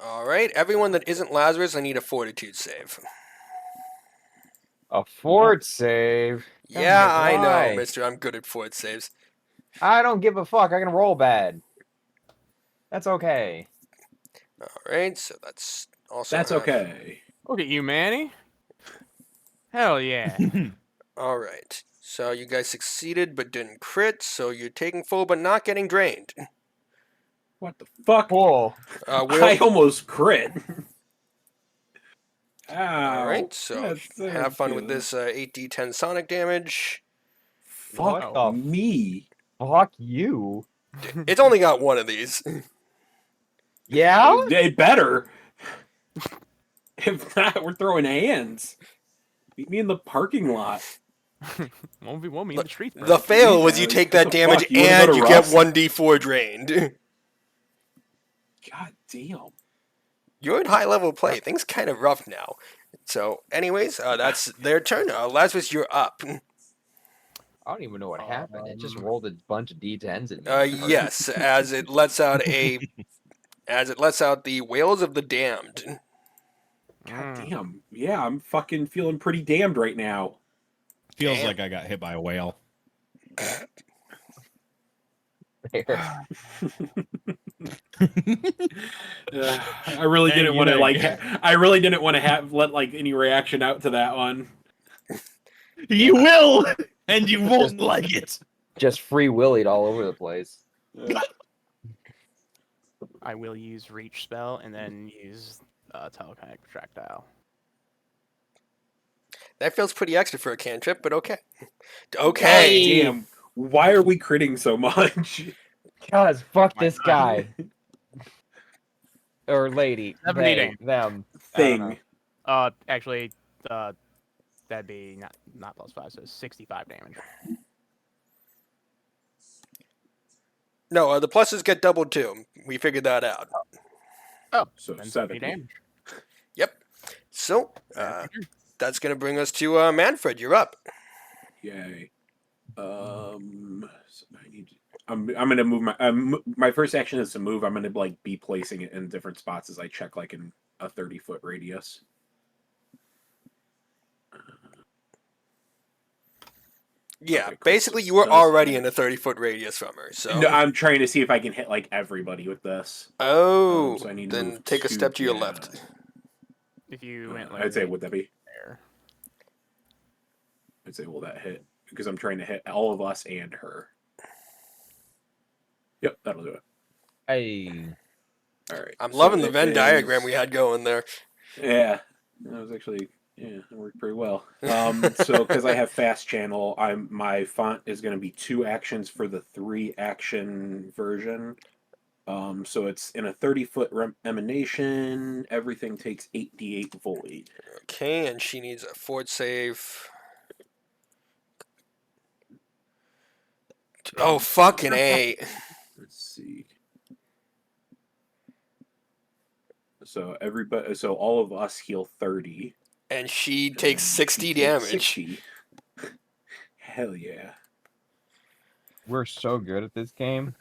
All right, everyone that isn't Lazarus, I need a Fortitude save. A fort save. Yeah, I know, why? Mister. I'm good at fort saves. I don't give a fuck. I can roll bad. That's okay. All right, so that's also. That's half. okay. Look at you, Manny. Hell yeah. All right. So you guys succeeded but didn't crit, so you're taking full but not getting drained. What the fuck? Cool. I almost crit. Ow. All right, so That have fun with good. this 8d10 sonic damage. Fuck What the me. Fuck you. It's only got one of these. Yeah? They better. If not, we're throwing hands. Meet me in the parking lot. 1v1 me in the street, bro. The fail was Yeah, you like, take what that the damage fuck? You wanna go and to you get Rust? 1d4 drained. God damn. You're in high level play. Things kind of rough now. So, anyways, that's their turn. Lazarus, you're up. I don't even know what happened. It just rolled a bunch of d10s at me. Yes, as it lets out the wails of the damned. God damn. Yeah, I'm fucking feeling pretty damned right now. Feels Damn. like I got hit by a whale. I really Hey, didn't you want to didn't like. get- I really didn't want to have let like any reaction out to that one. You will, and you won't like it. Just free willied all over the place. I will use reach spell and then use telekinetic projectile. That feels pretty extra for a cantrip, but okay. Okay. Hey! Damn. Why are we critting so much? Cause fuck Why this not? guy. Or lady. 70 They, damage. them. I don't know. Thing. Actually, that'd be not +5, so 65 damage. No, the pluses get doubled too. We figured that out. Oh, So then 70 damage. Yep. So, that's going to bring us to Manfred. You're up. Yay. So I need. I'm gonna move my first action is to move. I'm gonna like be placing it in different spots as I check like in a 30-foot radius. Yeah, Okay, cool. basically So you were does already hit. in a 30-foot radius from her. So. No, I'm trying to see if I can hit like everybody with this. Oh, So I need to then move take a step to your yeah. left. If you went like I'd say right would that be? there. I'd say will that hit because I'm trying to hit all of us and her. Yep, that'll do it. Hey. All right. I'm so loving the it Venn diagram is- we had going there. Yeah, that was actually it worked pretty well. So because I have fast channel, my font is going to be 2 actions for the 3 action version. So it's in a 30-foot emanation. Everything takes 8d8 void. Okay, and she needs a fort save. Oh, fucking A. Let's see. So so all of us heal 30. And she and takes then 60 she takes damage. 60. Hell yeah. We're so good at this game.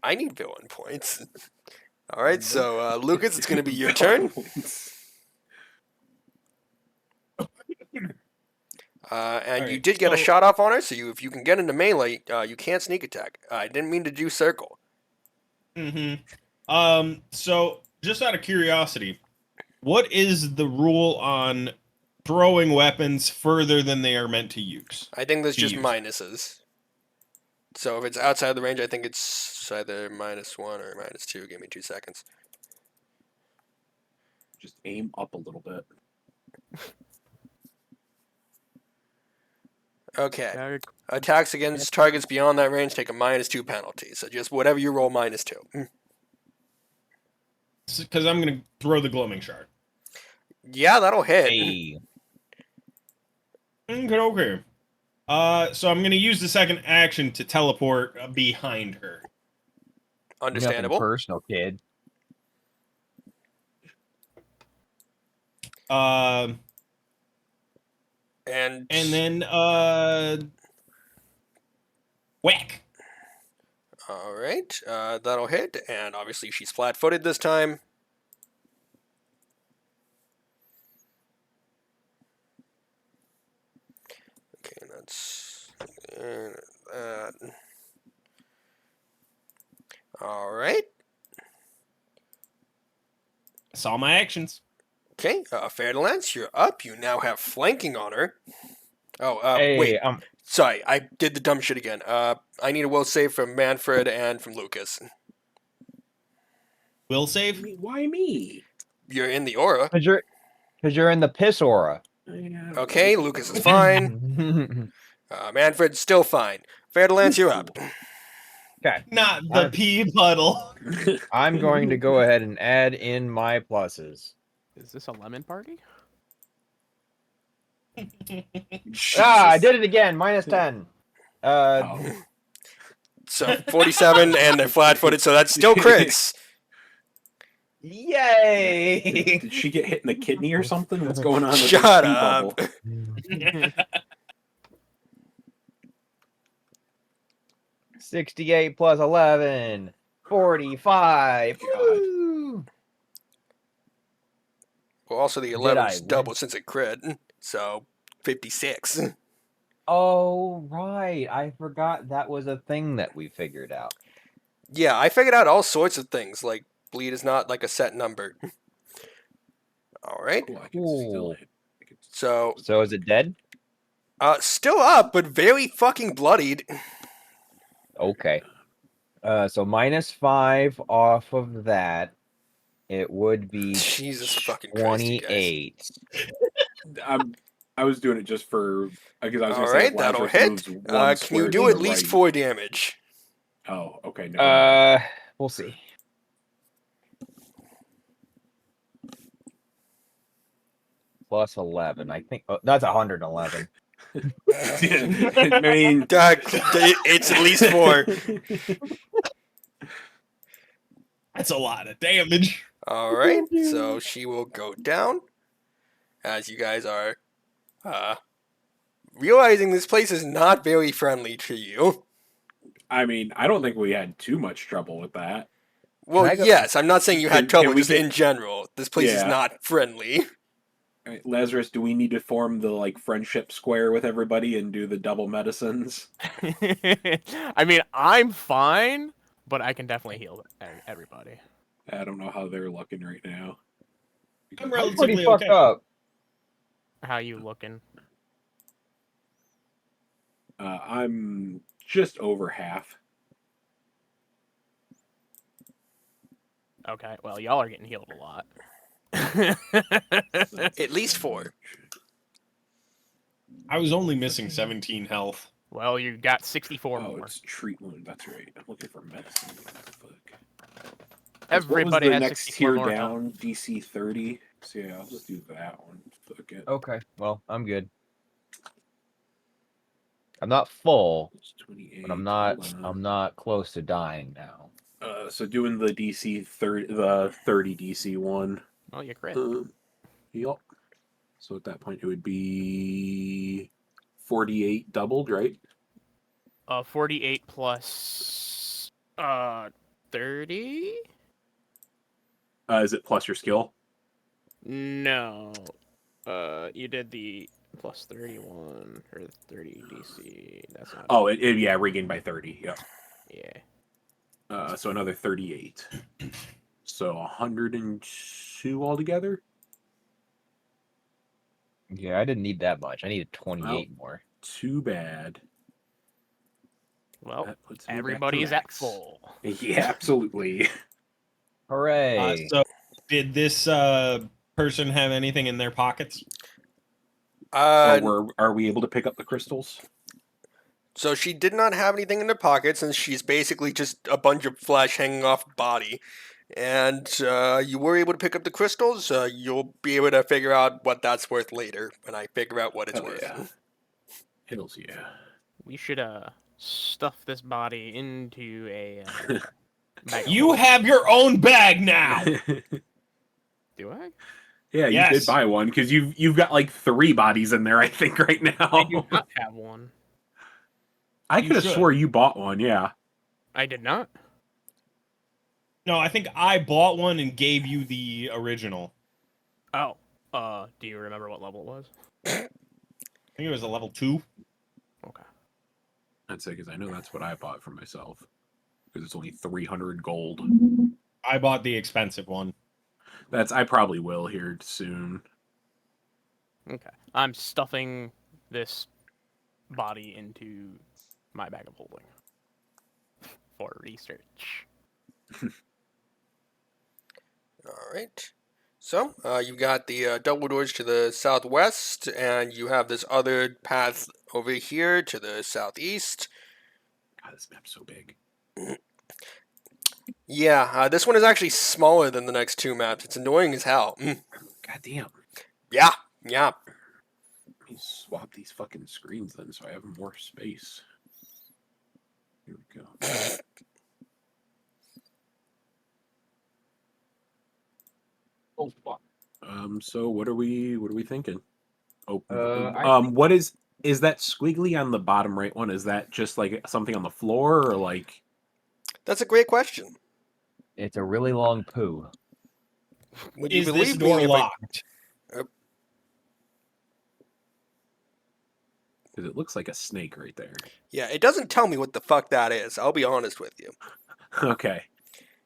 I need villain points. All right, so Lucas, it's going to be your turn. And you Alright, did get a so- shot off on her, so if you can get into melee, you can't sneak attack. I didn't mean to do circle. So just out of curiosity, what is the rule on throwing weapons further than they are meant to use? I think there's just Use. minuses. So if it's outside the range, I think it's either -1 or -2. Give me 2 seconds. Just aim up a little bit. Okay. Now you're- Attacks against targets beyond that range take a -2 penalty. So just whatever you roll, -2. Because I'm gonna throw the gloaming shard. Yeah, that'll hit. Hey. Okay. So I'm gonna use the second action to teleport behind her. Nothing Understandable. personal, kid. Um, And then whack. all right, that'll hit. And obviously she's flat-footed this time. Okay, that's that. All right. That's all my actions. Okay, Fair to Lance, you're up. You now have flanking on her. Oh, Hey, wait. Sorry, I did the dumb shit again. I need a will save from Manfred and from Lucas. Will save. Why me? You're in the aura. Because you're in the piss aura. Okay, Lucas is fine. Manfred's still fine. Fair to Lance, you're up. Okay. Not the pee puddle. I'm going to go ahead and add in my pluses. Is this a lemon party? I did it again. -10. Oh. So 47, and they're flat-footed, so that's still crits. Yay! Did she get hit in the kidney or something? What's going on? With Shut this pee up. bubble? 68 plus 11. 45. God. Woo! Well, also the Did 11's I win? double since it crit, so 56. Oh, right. I forgot that was a thing that we figured out. Yeah, I figured out all sorts of things, like bleed is not like a set number. All right, Cool, I can still Cool. hit. I can so So is it dead? still up, but very fucking bloodied. Okay. So -5 off of that. It would be Jesus fucking Christ, you guys. 28. I was doing it just for because I was All going to say right, if that'll Lazarus hit. moves one Can square you to do the at least right- 4 damage? Oh, okay. Never mind. We'll see. Plus 11. I think that's 111. I mean, God, it's at least 4. That's a lot of damage. All right, so she will go down as you guys are realizing this place is not very friendly to you. I mean, I don't think we had too much trouble with that. Well, I go- yes, I'm not saying you had Can trouble, we just get- in general. This place is Yeah. not friendly. All right, Lazarus, do we need to form the friendship square with everybody and do the double medicines? I mean, I'm fine, but I can definitely heal everybody. I don't know how they're looking right now. I'm I'm relatively pretty fucked okay. up. How you looking? I'm just over half. Okay, well, y'all are getting healed a lot. At least 4. I was only missing 17 health. Well, you got 64 Oh, more. it's treat wound. That's right. I'm looking for medicine. Fuck. Everybody what was the has next 64 tier more health. down? DC 30. So yeah, I'll just do that one. Fuck it. Okay. Well, I'm good. I'm not full, It's 28. but I'm hold on. not close to dying now. So doing the DC 30, the 30 DC one. Oh, you crit. Yep. So at that point, it would be 48 doubled, right? 48 plus 30? Is it plus your skill? No. You did the plus 31 or 30 DC. That's not. Oh, yeah, regained by 30. Yeah. Yeah. So another 38. So 102 altogether. Yeah, I didn't need that much. I needed 28 more. Too bad. Well, That puts me back to everybody's at max. full. Yeah, absolutely. Hooray! So, did this person have anything in their pockets? Or are we able to pick up the crystals? So she did not have anything in her pockets, and she's basically just a bunch of flesh hanging off her body. And you were able to pick up the crystals. You'll be able to figure out what that's worth later when I figure out what it's Hell worth. yeah. Hells yeah. We should stuff this body into a bag of You holding. have your own bag now. Do I? Yeah, you Yes. did buy one because you've got like 3 bodies in there, I think, right now. I do not have one. I You could have should. swore you bought one. Yeah. I did not. No, I think I bought one and gave you the original. Oh. Do you remember what level it was? I think it was a level 2. Okay. I'd say because I know that's what I bought for myself. Because it's only 300 gold. I bought the expensive one. I probably will here soon. Okay. I'm stuffing this body into my bag of holding for research. All right. So you've got the double doors to the southwest, and you have this other path over here to the southeast. God, this map's so big. Yeah, this one is actually smaller than the next 2 maps. It's annoying as hell. God damn. Yeah. Let me swap these fucking screens then so I have more space. Here we go. Oh fuck. So what are we thinking? Oh, I think- what is that squiggly on the bottom right one? Is that just like something on the floor or like? That's a great question. It's a really long poo. Would you Is this believe door me if locked? Because it looks like a snake right there. Yeah, it doesn't tell me what the fuck that is. I'll be honest with you. Okay.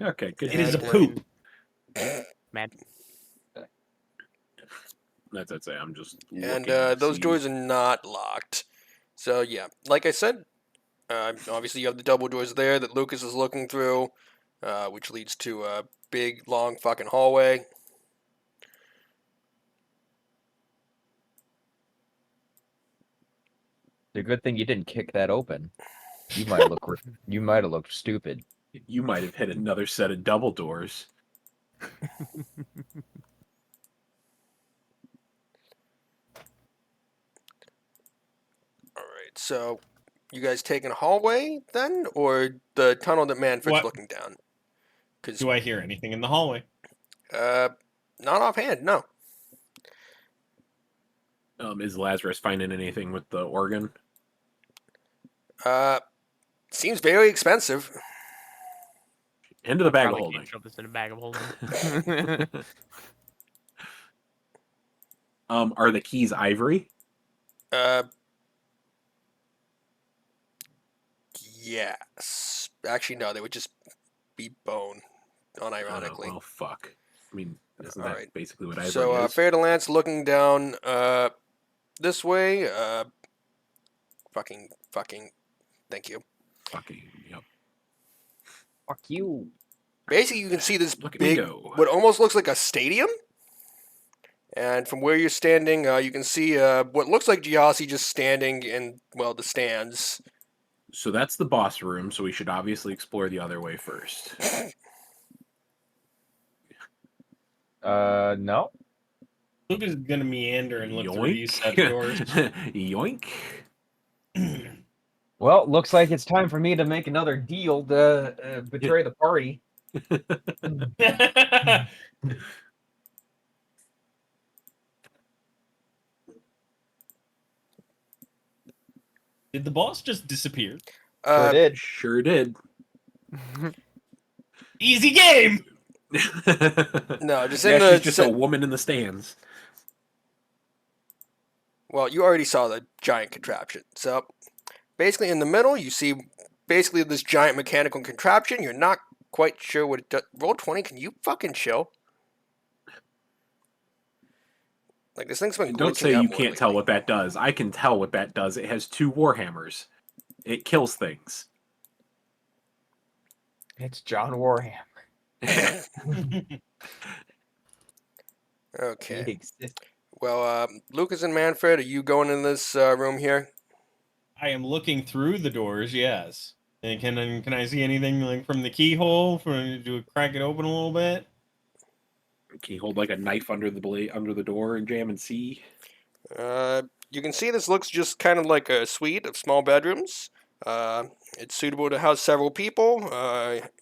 Okay. Good. It is a Explain. poop. Mad. That's I'd say. I'm just. And looking to those see. doors are not locked. So yeah, like I said, obviously you have the double doors there that Lucas is looking through, which leads to a big, long fucking hallway. It's a good thing you didn't kick that open. You might have looked stupid. You might have hit another set of double doors. Alright, so you guys taking a hallway then, or the tunnel that Manfred's What? looking down? Because, Do I hear anything in the hallway? not offhand, no. Is Lazarus finding anything with the organ? Seems very expensive. Into the bag of Probably holding. can't shove this in a bag of holding. Are the keys ivory? Yes. Actually, no, they would just be bone, unironically. Well, fuck. I mean, isn't All that right. basically what ivory So, is? Fair to Lance looking down this way. Fucking, thank you. Fucking, yep. Fuck you. Basically, you can see this Look at me big, go. what almost looks like a stadium. And from where you're standing, you can see what looks like Ghiasi just standing in, well, the stands. So that's the boss room, so we should obviously explore the other way first. No. Lucas is gonna meander and look through these set Yoink. doors. Yoink. Well, looks like it's time for me to make another deal to betray the party. Did the boss just disappear? Sure did. Sure did. Easy game. No, just now in the she's just a woman in the stands. Well, you already saw the giant contraption. So, basically, in the middle, you see basically this giant mechanical contraption. You're not quite sure what it does. Roll 20, can you fucking chill? Like, this thing's been glitching Don't say out you more can't tell lately. what that does. I can tell what that does. It has 2 warhammers. It kills things. It's John Warham. Okay. He exists. Well, Lucas and Manfred, are you going in this room here? I am looking through the doors, yes. And can I see anything like from the keyhole? Do I crack it open a little bit? Can you hold like a knife under the door and jam and see? You can see this looks just kind of like a suite of small bedrooms. It's suitable to house several people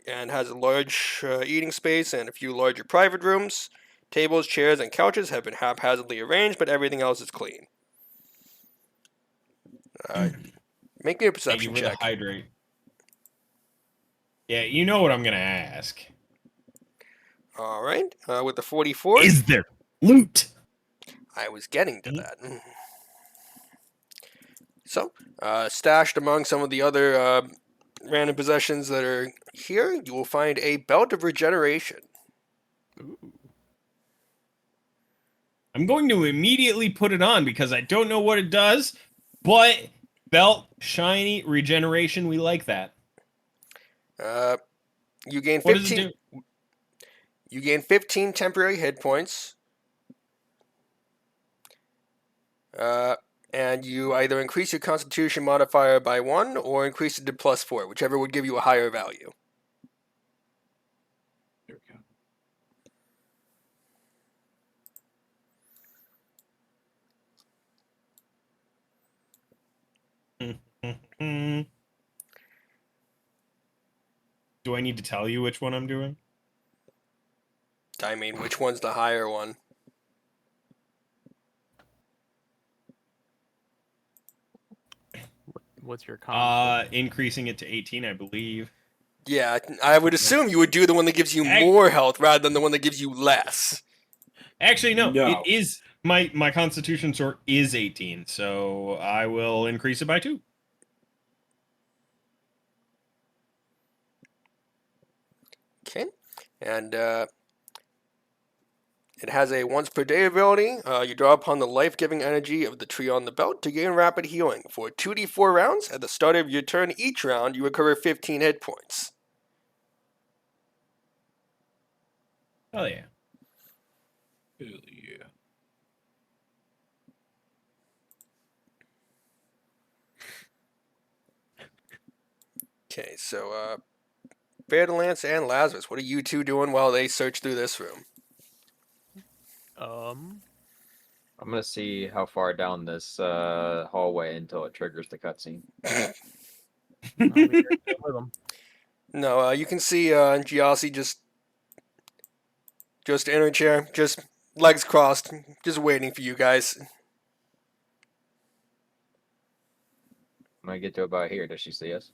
and has a large eating space and a few larger private rooms. Tables, chairs, and couches have been haphazardly arranged, but everything else is clean. Make me a Thank perception you for the check. hydrate. Yeah, you know what I'm gonna ask. All right, with the 44, Is there loot? I was getting to that. So, stashed among some of the other random possessions that are here, you will find a belt of regeneration. Ooh. I'm going to immediately put it on because I don't know what it does, but belt, shiny, regeneration, we like that. You gain What does it 15. do? You gain 15 temporary hit points. And you either increase your Constitution modifier by 1 or increase it to +4, whichever would give you a higher value. There we go. Do I need to tell you which one I'm doing? I mean, which one's the higher one? What's your con? Increasing it to 18, I believe. Yeah, I would assume you would do the one that gives you more health rather than the one that gives you less. Actually, no. No. It is my Constitution score is 18, so I will increase it by 2. Okay, and it has a once per day ability. You draw upon the life-giving energy of the tree on the belt to gain rapid healing. For 2d4 rounds, at the start of your turn each round, you recover 15 hit points. Oh yeah. Hell yeah. Okay, so Lance and Lazarus, what are you two doing while they search through this room? I'm gonna see how far down this hallway until it triggers the cutscene. I'll be right there with 'em. No, you can see Ghiasi just in her chair, just legs crossed, just waiting for you guys. When I get to about here, does she see us?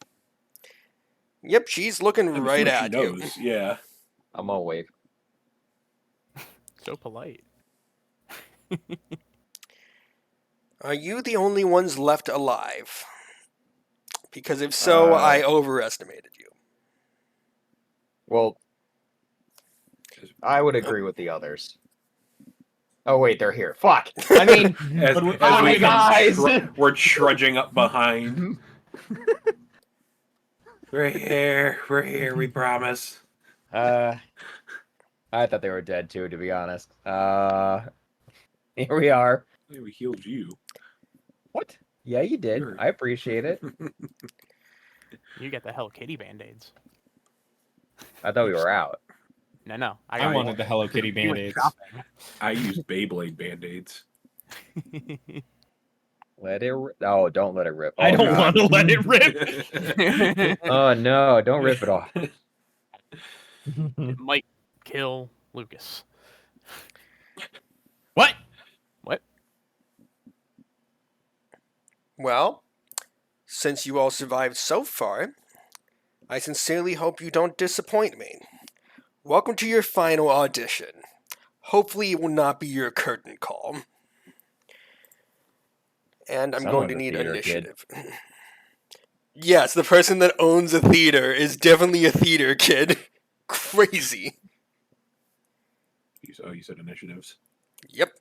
Yep, she's looking I'm right assuming at she you. knows. Yeah. I'm gonna wave. So polite. Are you the only ones left alive? Because if so, I overestimated you. Well, I would agree with the others. Oh wait, they're here. Fuck. I mean, As, But we- as oh, we my guys! we're trudging up behind. We're here, we promise. I thought they were dead too, to be honest. Here we are. Hey, we healed you. What? Yeah, you did. Sure. I appreciate it. You get the Hello Kitty band-aids. I thought we were out. No. I wanted the Hello Kitty You went band-aids. shopping. I used Beyblade band-aids. Let it. Oh, don't let it rip. I Oh, don't God. want to let it rip. Oh no! Don't rip it off. It might kill Lucas. What? What? Well, since you all survived so far, I sincerely hope you don't disappoint me. Welcome to your final audition. Hopefully it will not be your curtain call. And I'm going to Someone's a need theater kid. initiative. Yes, the person that owns a theater is definitely a theater kid. Crazy. You said initiatives. Yep.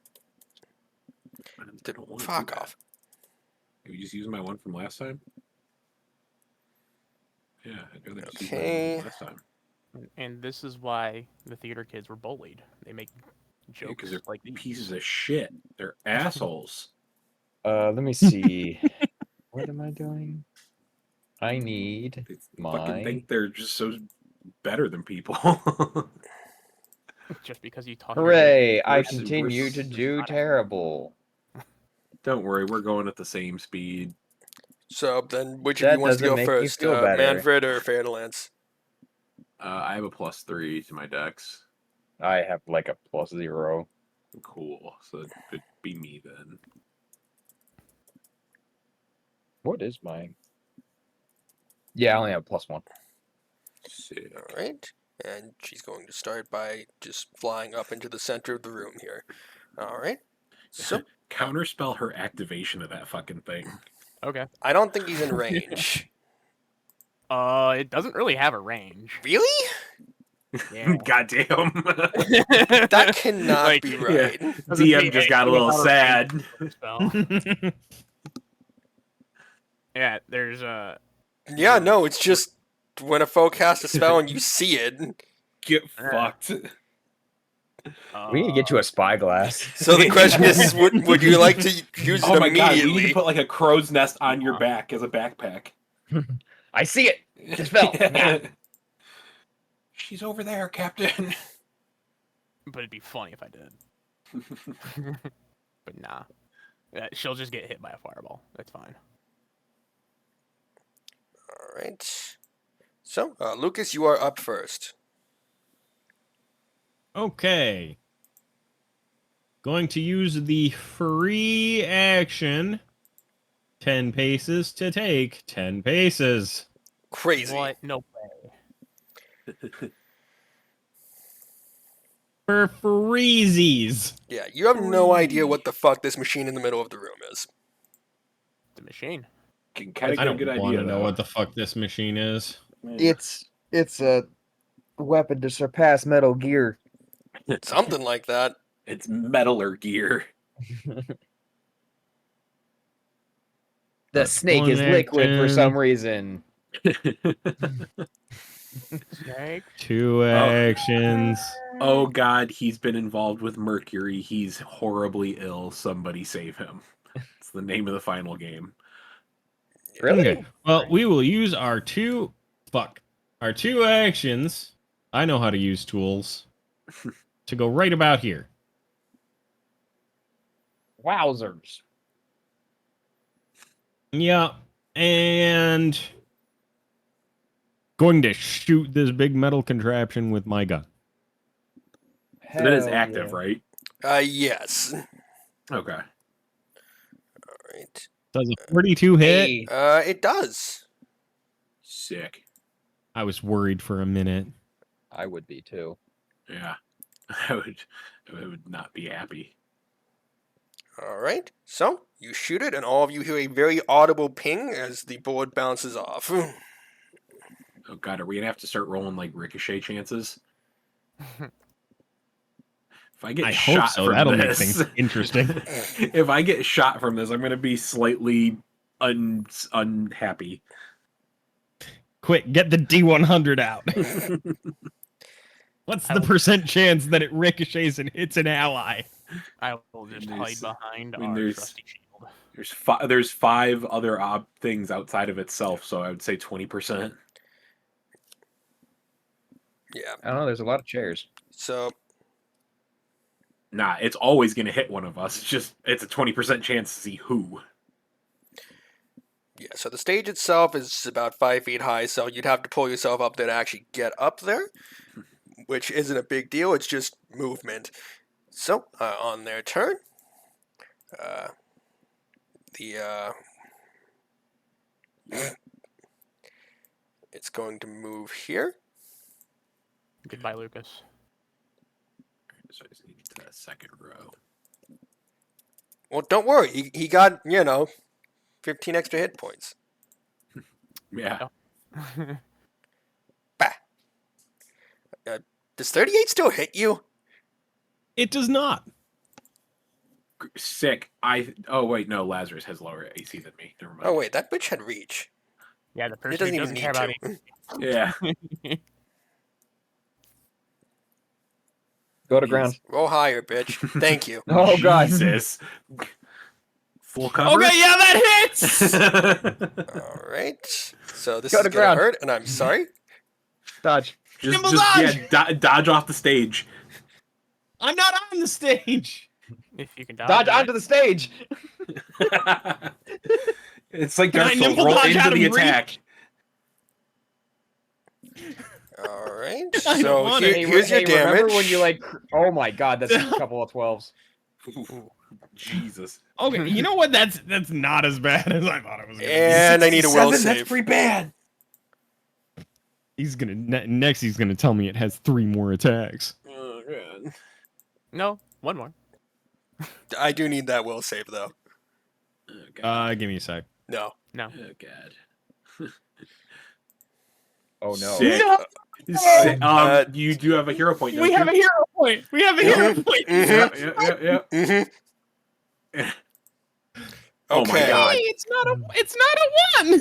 I don't want to Fuck do that. off. Can you just use my one from last time? Yeah, I'd rather just use my Okay. one from last time. And this is why the theater kids were bullied. They make jokes Because they're like these. pieces of shit. They're assholes. Let me see. What am I doing? I need They fucking my. think they're just so better than people. Just because you talk. Hooray! I We're s- continue we're to s- do terrible. Don't worry, we're going at the same speed. So then, which of That you wants to doesn't go make me first? feel better. Manfred or Fairlance? I have a +3 to my dex. I have like a +0. Cool. So it'd be me then. What is mine? Yeah, I only have +1. Sick. All right. And she's going to start by just flying up into the center of the room here. All right. So Counterspell her activation of that fucking thing. Okay. I don't think he's in range. It doesn't really have a range. Really? Yeah. Goddamn. That cannot Like, be Yeah. right. doesn't say DM just got a anything little about sad. range for the spell. Yeah, there's Yeah, no, it's just when a foe casts a spell and you see it. Get Yeah. fucked. We need to get you a spyglass. So the question is, would you like to use it Oh my god, we need immediately? to put like a crow's nest on your back as a backpack. I see it. It fell. Yeah. She's over there, Captain. but it'd be funny if I did. But nah. She'll just get hit by a fireball. That's fine. All right. So, Lucas, you are up first. Okay. Going to use the free action 10 paces to take 10 paces. Crazy. What? No. For freezies. Yeah, you have no idea what the fuck this machine in the middle of the room is. The machine. Can kind of I get a don't good want idea to know though. what the fuck this machine is. Yeah. It's a weapon to surpass Metal Gear. Something like that. It's metaler gear. The snake is liquid for some reason. Snake. 2 actions. Oh god, he's been involved with Mercury. He's horribly ill. Somebody save him. It's the name of the final game. Really? Okay. Well, we will use our 2 actions. I know how to use tools to go right about here. Wowzers. Yeah, and going to shoot this big metal contraption with my gun. So that is Hell active, yeah. right? Yes. Okay. All right. Does a 42 hit? Hey, It does. Sick. I was worried for a minute. I would be too. Yeah. I would not be happy. All right. So you shoot it, and all of you hear a very audible ping as the bullet bounces off. Oh god, are we gonna have to start rolling like ricochet chances? If I get I shot hope so. from That'll make this, things interesting. if I get shot from this, I'm gonna be slightly unhappy. Quick, get the D100 out. What's the percent chance that it ricochets and hits an ally? I will just hide There's- behind I mean, our there's- trusty shield. There's 5 other things outside of itself, so I would say 20%. Yeah. I don't know. There's a lot of chairs. So Nah, it's always gonna hit one of us. It's a 20% chance to see who. yeah. So the stage itself is about 5 feet high, so you'd have to pull yourself up there to actually get up there, which isn't a big deal. It's just movement. So on their turn, it's going to move here. Goodbye, Lucas. So I just need to get to that second row. Well, don't worry. He got 15 extra hit points. Yeah. Bah. Does 38 still hit you? It does not. Sick. Oh wait, no, Lazarus has lower AC than me. Never mind. Oh wait, that bitch had reach. Yeah, the It person doesn't who even doesn't care need about to. Yeah. it. Go to Jeez. ground. Roll higher, bitch. Thank you. Oh god. Jesus. Full cover. Okay, yeah, that hits. All right. So this Go is to gonna ground. hurt, and I'm sorry. Dodge. Nimble just dodge! yeah, dodge off the stage. I'm not on the stage. If you can dodge, Dodge it. onto the stage. It's like Can I Dark Souls. nimble Roll dodge into out the of reach? attack. All right. I don't So want it. here's your damage. Remember when you like? Oh my god, that's a couple of 12s. Ooh, Jesus. Okay, you know what? That's not as bad as I thought it was gonna And I need a will 67, save. That's pretty bad. be. He's gonna next. He's gonna tell me it has 3 more attacks. Oh god. No, one more. I do need that will save though. Oh god. Give me a sec. No. No. Oh god. Oh no. Sick. No! Sick. Uh, You do have a hero point, don't We have a you? hero point. We have a hero point. Mhm. Yeah. Mm-hmm. Oh my Okay. god. Hey, it's not a 1.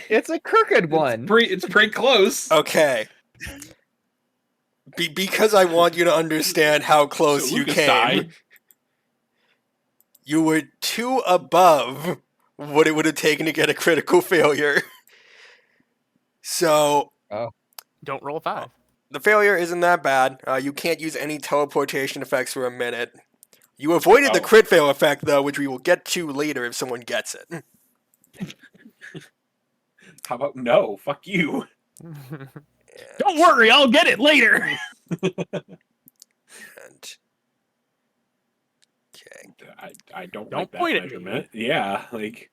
It's a crooked one. It's pretty close. Okay. Because I want you to understand how close So you Lucas came. died. You were 2 above what it would have taken to get a critical failure. So Don't roll a 5. the failure isn't that bad. You can't use any teleportation effects for a minute. You avoided the Oh. crit fail effect though, which we will get to later if someone gets it. How about no? Fuck you. Don't worry, I'll get it later. And okay. I don't Don't like that point at me. measurement. Yeah, like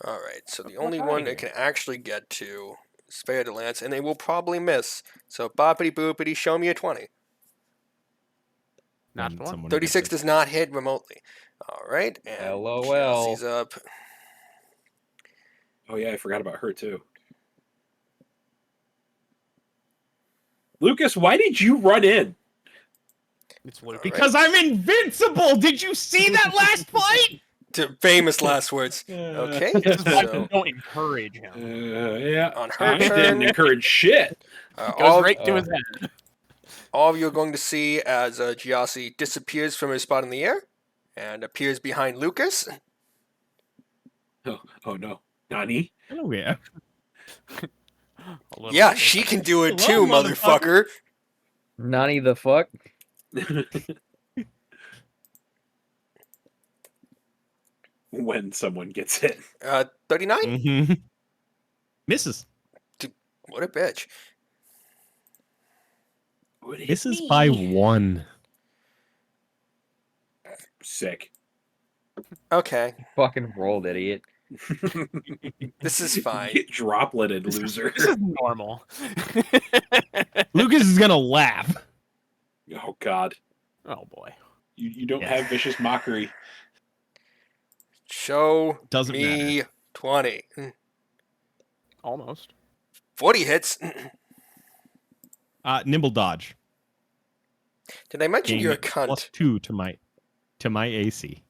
All right. So the only one it can actually get to is Spare the Lance, and they will probably miss. So boppity boopity, show me a 20. Not And one. someone 36 gets does not hit remotely. All right. And LOL. Ghiasi's up. oh yeah, I forgot about her too. Lucas, why did you run in? It's Luke. Because I'm invincible. Did you see that last fight? Famous last words. Okay. This is why So you don't encourage him. Yeah. on her I didn't turn, encourage shit. Goes all, right to his head. all of you are going to see as Ghiasi disappears from his spot in the air and appears behind Lucas. Oh no. Nani? Oh yeah. A little Yeah, bit. she can do it Hello, too, motherfucker. Nani the fuck? When someone gets hit. 39? Mm-hmm. Misses. What a bitch. What hit Misses me? by 1. Sick. Okay, Fucking rolled, idiot. this is fine. Get dropleted, loser. This is normal. Lucas is gonna laugh. Oh god. Oh boy. You don't Yeah. have vicious mockery. Show Doesn't me 20. Almost. 40 hits. Nimble dodge. Did I mention Gain you're a cunt? +2 to my AC.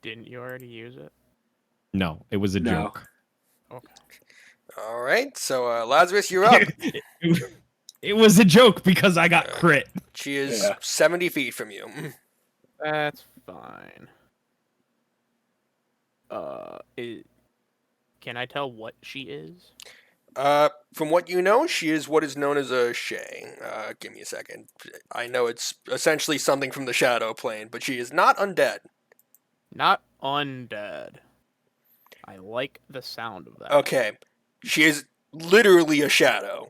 Didn't you already use it? No, it was a No. joke. Okay. All right, so Lazarus, you're up. It was a joke because I got crit. She is Yeah. 70 feet from you. That's fine. Can I tell what she is? From what you know, she is what is known as a Shay. Give me a second. I know it's essentially something from the Shadow Plane, but she is not undead. Not undead. I like the sound of that. Okay, she is literally a shadow.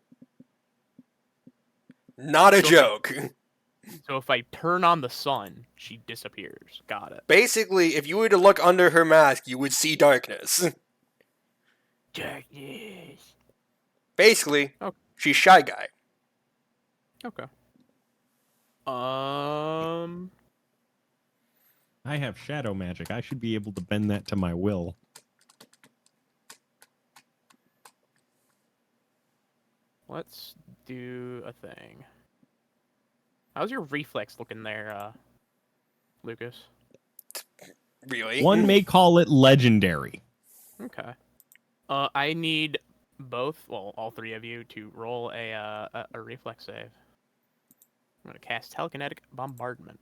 Not a So- joke. So if I turn on the sun, she disappears. Got it. Basically, if you were to look under her mask, you would see darkness. Darkness. Basically, Okay. she's Shy Guy. Okay. I have shadow magic. I should be able to bend that to my will. Let's do a thing. How's your reflex looking there, Lucas? Really? One may call it legendary. Okay. I need both, well, all three of you, to roll a reflex save. I'm gonna cast telekinetic bombardment.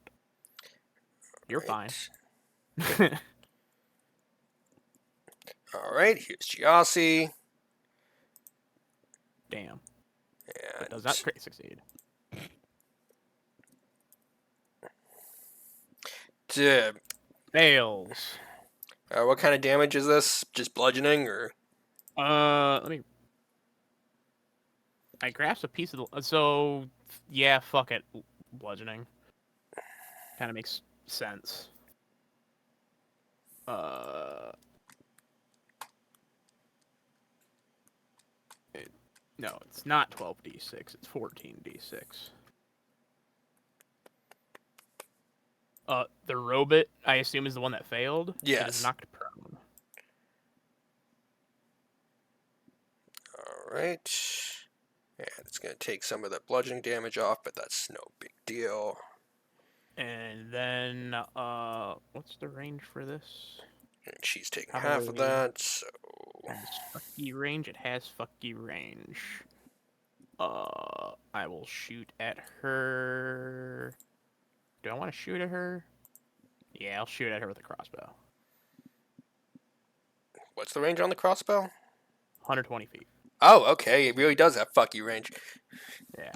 You're fine. Right. All right, here's Ghiasi. Damn. But And does not crit succeed. uh, Fails. what kind of damage is this? Just bludgeoning or? Let me. I grasp a piece of the. So, yeah, fuck it. Bludgeoning. Kind of makes sense. No, it's not 12d6. It's 14d6. The robot, I assume, is the one that failed. It Yes. is knocked prone. All right. And it's going to take some of the bludgeoning damage off, but that's no big deal. And then, what's the range for this? And she's taking How half do of we- that, so Has fucky range. It has fucky range. I will shoot at her. Do I want to shoot at her? Yeah, I'll shoot at her with a crossbow. what's the range on the crossbow? 120 feet. Oh, okay, it really does have fuck you range. Yeah.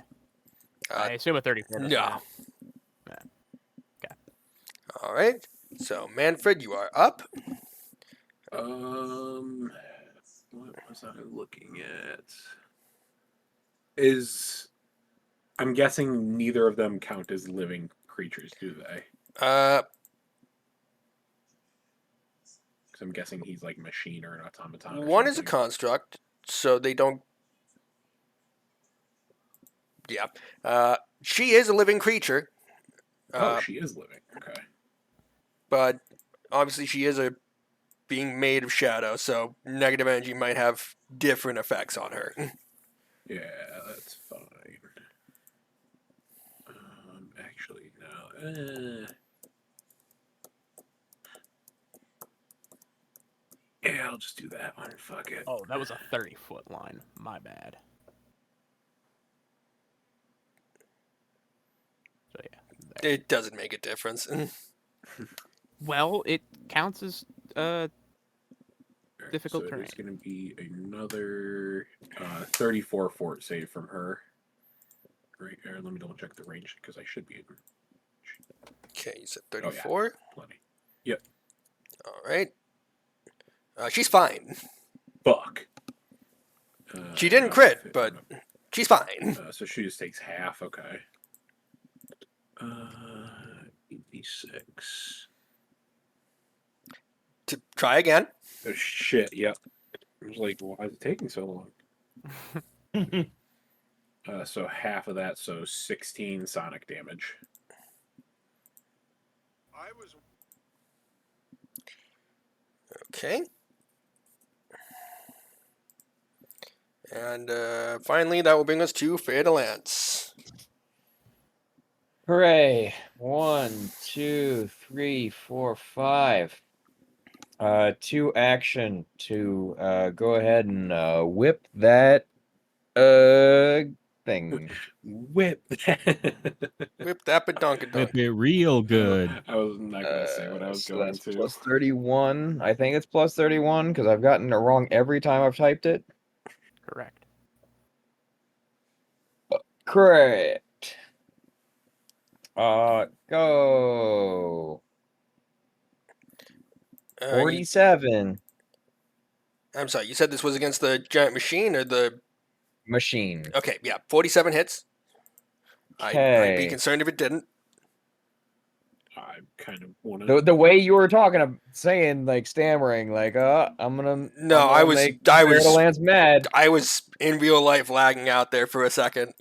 Uh, I assume a 34 does no. that. Yeah. Okay. All right, so Manfred, you are up. What was I looking at? I'm guessing neither of them count as living creatures, do they? Uh, Because I'm guessing he's like a machine or an automaton. Or one is a something. construct, so they don't. Yeah. She is a living creature. Oh, she is living. Okay. But obviously she is a being made of shadow, so negative energy might have different effects on her. Yeah, that's fine. Actually, no. Yeah, I'll just do that one. Fuck it. Oh, that was a 30-foot line. My bad. So yeah. There. It doesn't make a difference. Well, it counts as Alright, difficult so terrain. it's going to be another 34 fort save from her. Right, let me double check the range because I should be in. Okay, you said Oh, yeah. 34. Plenty. Yep. All right. She's fine. Fuck. She didn't no, crit, fit- but she's fine. so she just takes half. Okay. 86. To try again. Oh shit! Yep. I was like, why is it taking so long? So half of that, so 16 sonic damage. Okay. And finally, that will bring us to Fatal Lance. Hooray! 1, 2, 3, 4, 5. 2 action to go ahead and whip that thing. Whip. Whip that badonkadonk. Whip it real good. I was not going to say what I was So going that's to. plus 31. I think it's plus 31 because I've gotten it wrong every time I've typed it. correct. Correct. Go. 47. I'm sorry, you said this was against the giant machine or the... Machine. Okay, yeah, 47 hits. I'd be Okay. concerned if it didn't. I kind of want to. The way you were talking, saying like stammering, like I'm gonna. No, I'm gonna I was Lance mad. I was in real life lagging out there for a second.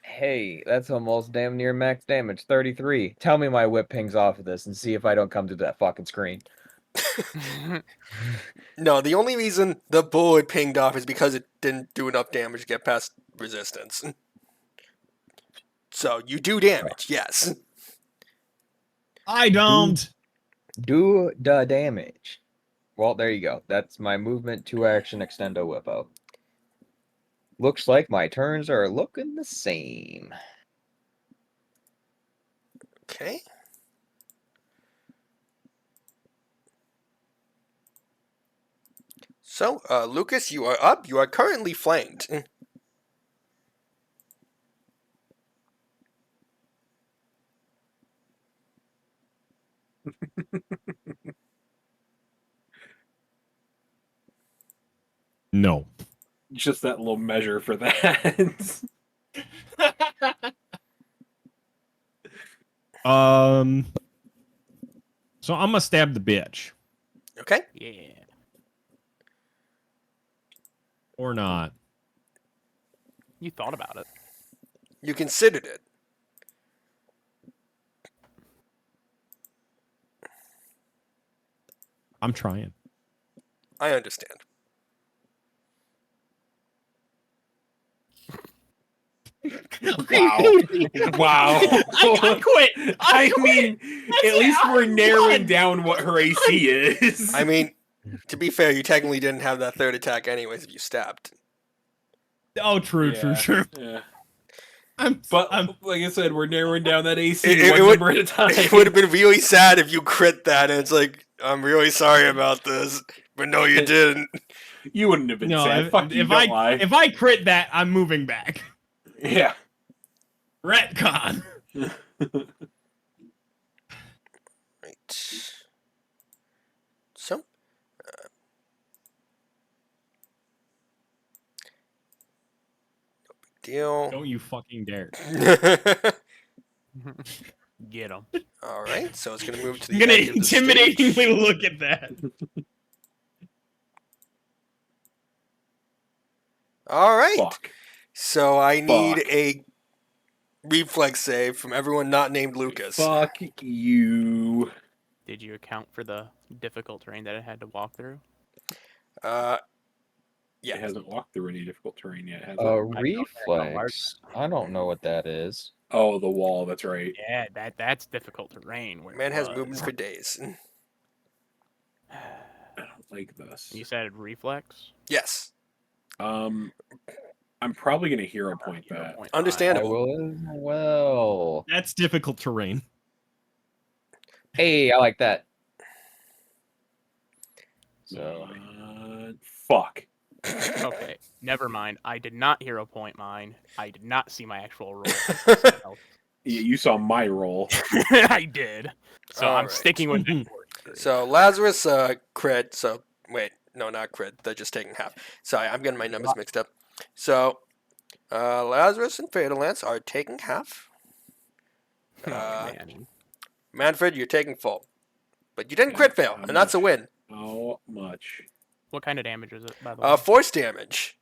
Hey, that's almost damn near max damage. 33. Tell me my whip pings off of this and see if I don't come to that fucking screen. No, the only reason the bullet pinged off is because it didn't do enough damage to get past resistance. So you do damage, yes. I don't. Do the damage. Well, there you go. That's my movement, 2 action, extendo whip out. Looks like my turns are looking the same. Okay. So, Lucas, you are up. You are currently flanked. No. Just that little measure for that. So I'm gonna stab the bitch. Okay. Yeah. Or not. You thought about it. You considered it. I'm trying. I understand. Wow. Wow. I quit. I mean, That's at least it. we're I'm narrowing done. down what her AC is. I mean, to be fair, you technically didn't have that third attack anyways if you stabbed. Oh, true. Yeah. I'm Like I said, we're narrowing down that AC It one would- number at a time. It would have been really sad if you crit that and it's like, I'm really sorry about this. But no, you didn't. You wouldn't have been no. sad. Fuck you, If don't lie. if I crit that, I'm moving back. Yeah. Retcon. Right. So, no big deal. Don't you fucking dare. Get him. All right, so it's going to move to I'm the gonna edge of the stage. intimidatingly look at that. All right. Fuck. So I need Fuck. a reflex save from everyone not named Lucas. Fuck you. Did you account for the difficult terrain that it had to walk through? Yeah. It hasn't walked through any difficult terrain yet, has it? Reflex. I don't know what that is. Oh, the wall. That's right. Yeah, that's difficult terrain. Where Man it has was. movement for days. I don't like this. You said reflex. Yes. I'm probably gonna hero point that. Point I Understandable. will as well. That's difficult terrain. Hey, I like that. So Fuck. Okay, never mind. I did not hero point mine. I did not see my actual roll. You saw my roll. I did. So I'm Alright. sticking with that. So Lazarus crit. So wait, no, not crit. They're just taking half. Sorry, I'm getting my numbers mixed up. So Lazarus and Fatal Lance are taking half. Oh, man. Manfred, you're taking full, but you didn't crit fail, and that's a win. How much? What kind of damage is it, by the way? Force damage.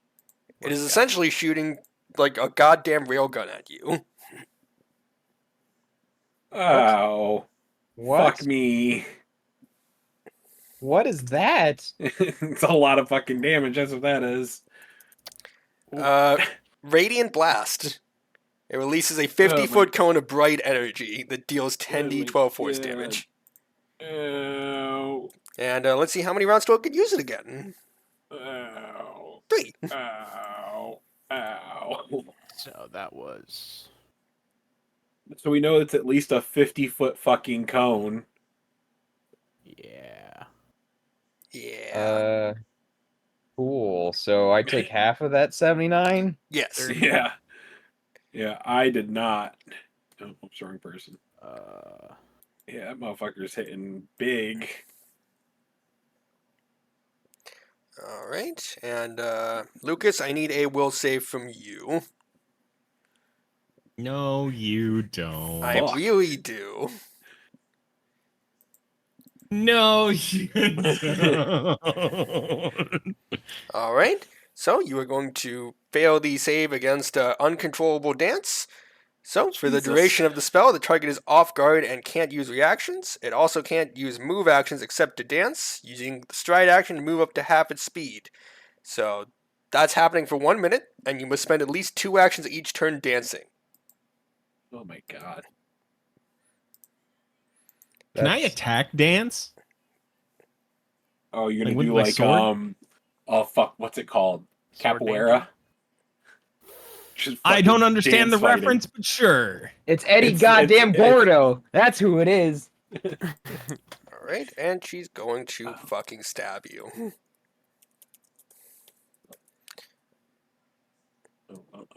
It is Force essentially shooting like a goddamn railgun at you. Oh, what? fuck me. What is that? It's a lot of fucking damage. That's what that is. Radiant Blast. It releases a 50-foot cone of bright energy that deals 10d12 force damage. Ow. And let's see how many rounds till it could use it again. Ow. 3. Ow. Ow. So that was. So we know it's at least a 50-foot fucking cone. Yeah. Yeah. Cool. So I take half of that 79? Yes. Yeah. Yeah, I did not. Oh, oops, wrong person. Yeah, that motherfucker's hitting big. All right. And Lucas, I need a will save from you. No, you don't. I really do. No, you don't. All right. So you are going to fail the save against uncontrollable dance. So for the Jesus. duration of the spell, the target is off guard and can't use reactions. It also can't use move actions except to dance, using the stride action to move up to half its speed. So that's happening for 1 minute, and you must spend at least 2 actions each turn dancing. Oh my god. Can I attack dance? Oh, you're Like gonna with do my like sword? oh fuck, what's it called? Sword Capoeira? Just I fucking don't understand the dance fighting. reference, but sure. It's Eddie It's- goddamn it's- Gordo. That's who it is. All right, and she's going to fucking stab you.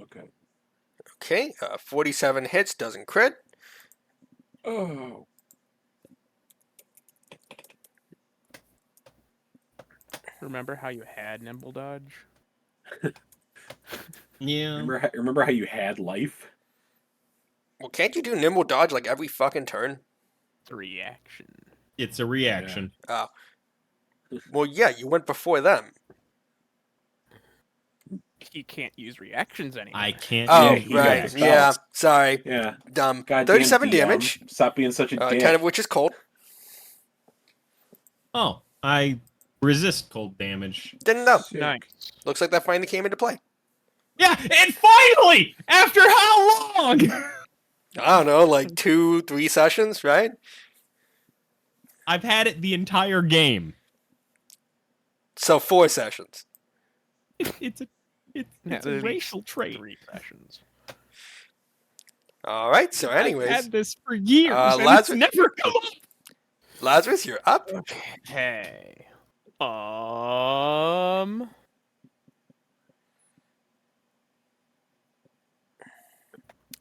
Okay. Okay, 47 hits, doesn't crit. Oh. Remember how you had nimble dodge? Yeah. Remember how you had life? Well, can't you do nimble dodge like every fucking turn? It's a reaction. It's a reaction. Well, yeah, you went before them. You can't use reactions anymore. I can't. Oh, use you got right. the spells. Yeah, sorry. Yeah. Dumb. Goddamn 37 DM. damage, Stop being such a dick. 10 of which is cold. Oh, I resist cold damage. Didn't know. Sick. Nice. Looks like that finally came into play. Yeah, and finally, after how long? I don't know, like 2-3 sessions, right? I've had it the entire game. So 4 sessions. It's a Yeah, it's a there's racial trait. 3 sessions. All right, so I've anyways, had this for years, and it's Lazarus- never come up. Lazarus, you're up. Okay.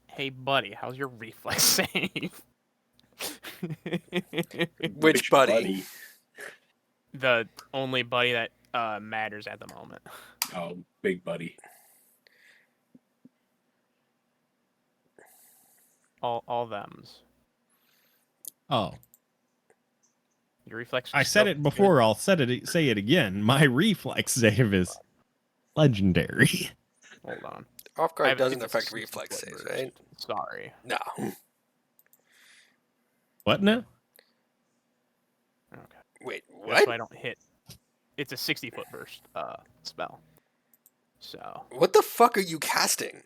Hey, buddy, how's your reflex save? Which buddy? The only buddy that matters at the moment. Oh, big buddy. All thems. Oh, Your reflex. I said it before. I'll say it again. My reflex save is legendary. Hold on. Off I guard have- doesn't it's a affect 60 reflex foot saves, burst. right? Sorry. No. What now? Okay. Wait, Just what? so I don't hit. It's a 60-foot burst spell. So What the fuck are you casting?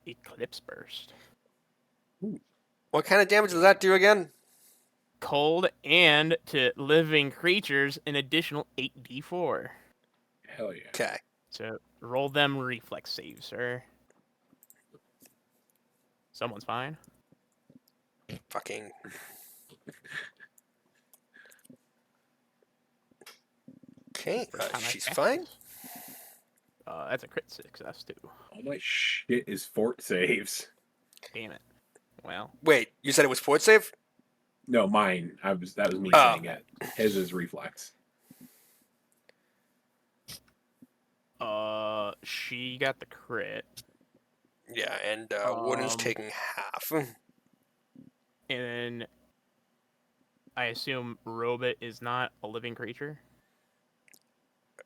eclipse burst. What kind of damage does that do again? Cold and to living creatures an additional 8d4. Hell yeah. Okay. So roll them reflex saves, sir. Someone's fine. Fucking. Okay, First time I she's cast fine. this. That's a crit success too. All my shit is fort saves. Damn it. Well, Wait, you said it was fort save? No, mine. That was me Oh. saying it. His is reflex. she got the crit, Yeah, and Warden's Um, taking half. and I assume Robit is not a living creature.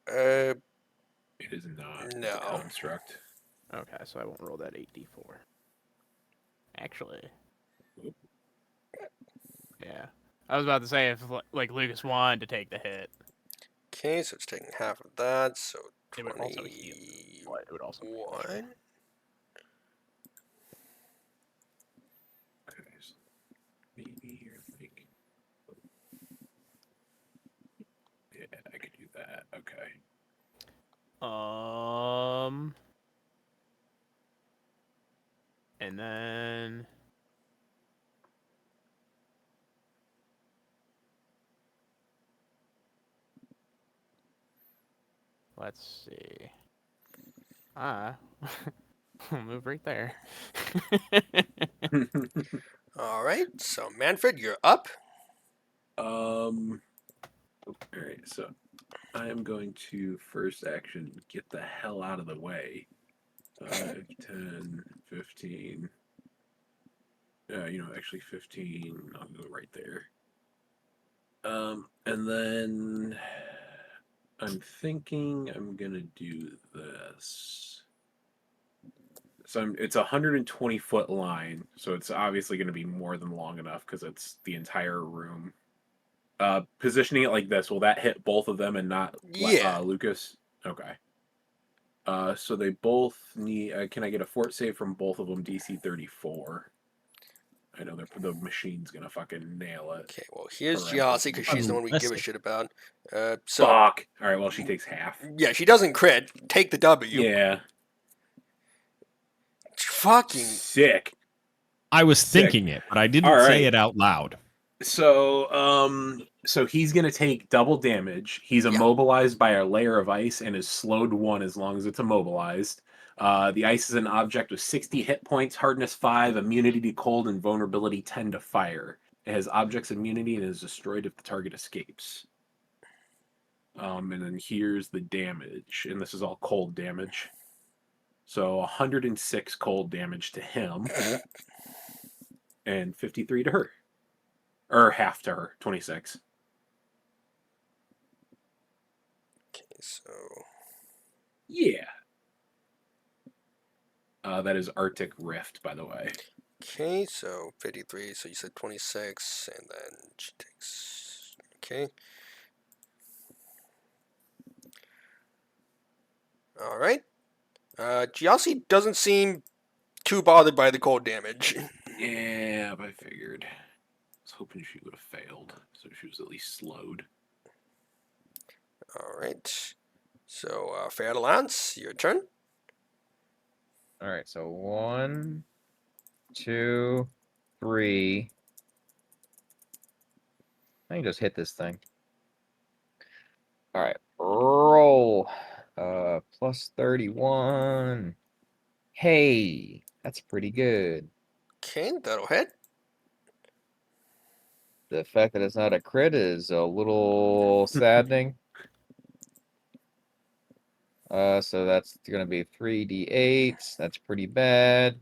It is not. It's a No. construct. Okay, so I won't roll that 8d4. Actually, Oop. yeah, I was about to say if like Lucas wanted to take the hit, Okay, so it's taking half of that, so it would also heal. But it would also make sure. 21. Okay. So maybe you're like. Yeah, I could do that. Okay. And then let's see. We'll move right there. All right, so Manfred, you're up. All right, so I am going to first action get the hell out of the way. 5, 10, 15. Actually 15. I'll go right there. And then I'm thinking I'm gonna do this. So it's a 120-foot line, so it's obviously going to be more than long enough because it's the entire room. Positioning it like this, will that hit both of them and not Yeah. Lucas? Okay. So they both need. Can I get a fort save from both of them? DC 34. I know the machine's gonna fucking nail it. Okay, well, here's Correct. Ghiasi because she's the one we give a Unless- shit about. So, Fuck. All right. Well, she takes half. yeah, she doesn't crit. Take the W. Yeah. Fucking Sick. I was Sick. thinking it, but I didn't All say right. it out loud. So he's gonna take double damage. He's Yeah. immobilized by a layer of ice and is slowed 1 as long as it's immobilized. The ice is an object with 60 hit points, hardness 5, immunity to cold, and vulnerability 10 to fire. It has object's immunity and is destroyed if the target escapes. And then here's the damage, and this is all cold damage. So 106 cold damage to him, and 53 to her. Or half to her, 26. Okay, so Yeah. That is Arctic Rift, by the way. okay, so 53. So you said 26, and then she takes. Okay. All right. Ghiasi doesn't seem too bothered by the cold damage. Yeah, I figured. I was hoping she would have failed, so she was at least slowed. All right. So, Fair Lance, your turn. All right, so 1, 2, 3. I can just hit this thing. All right, roll. Plus 31. Hey, that's pretty good. Okay, that'll hit. The fact that it's not a crit is a little saddening. So that's gonna be 3d8. That's pretty bad.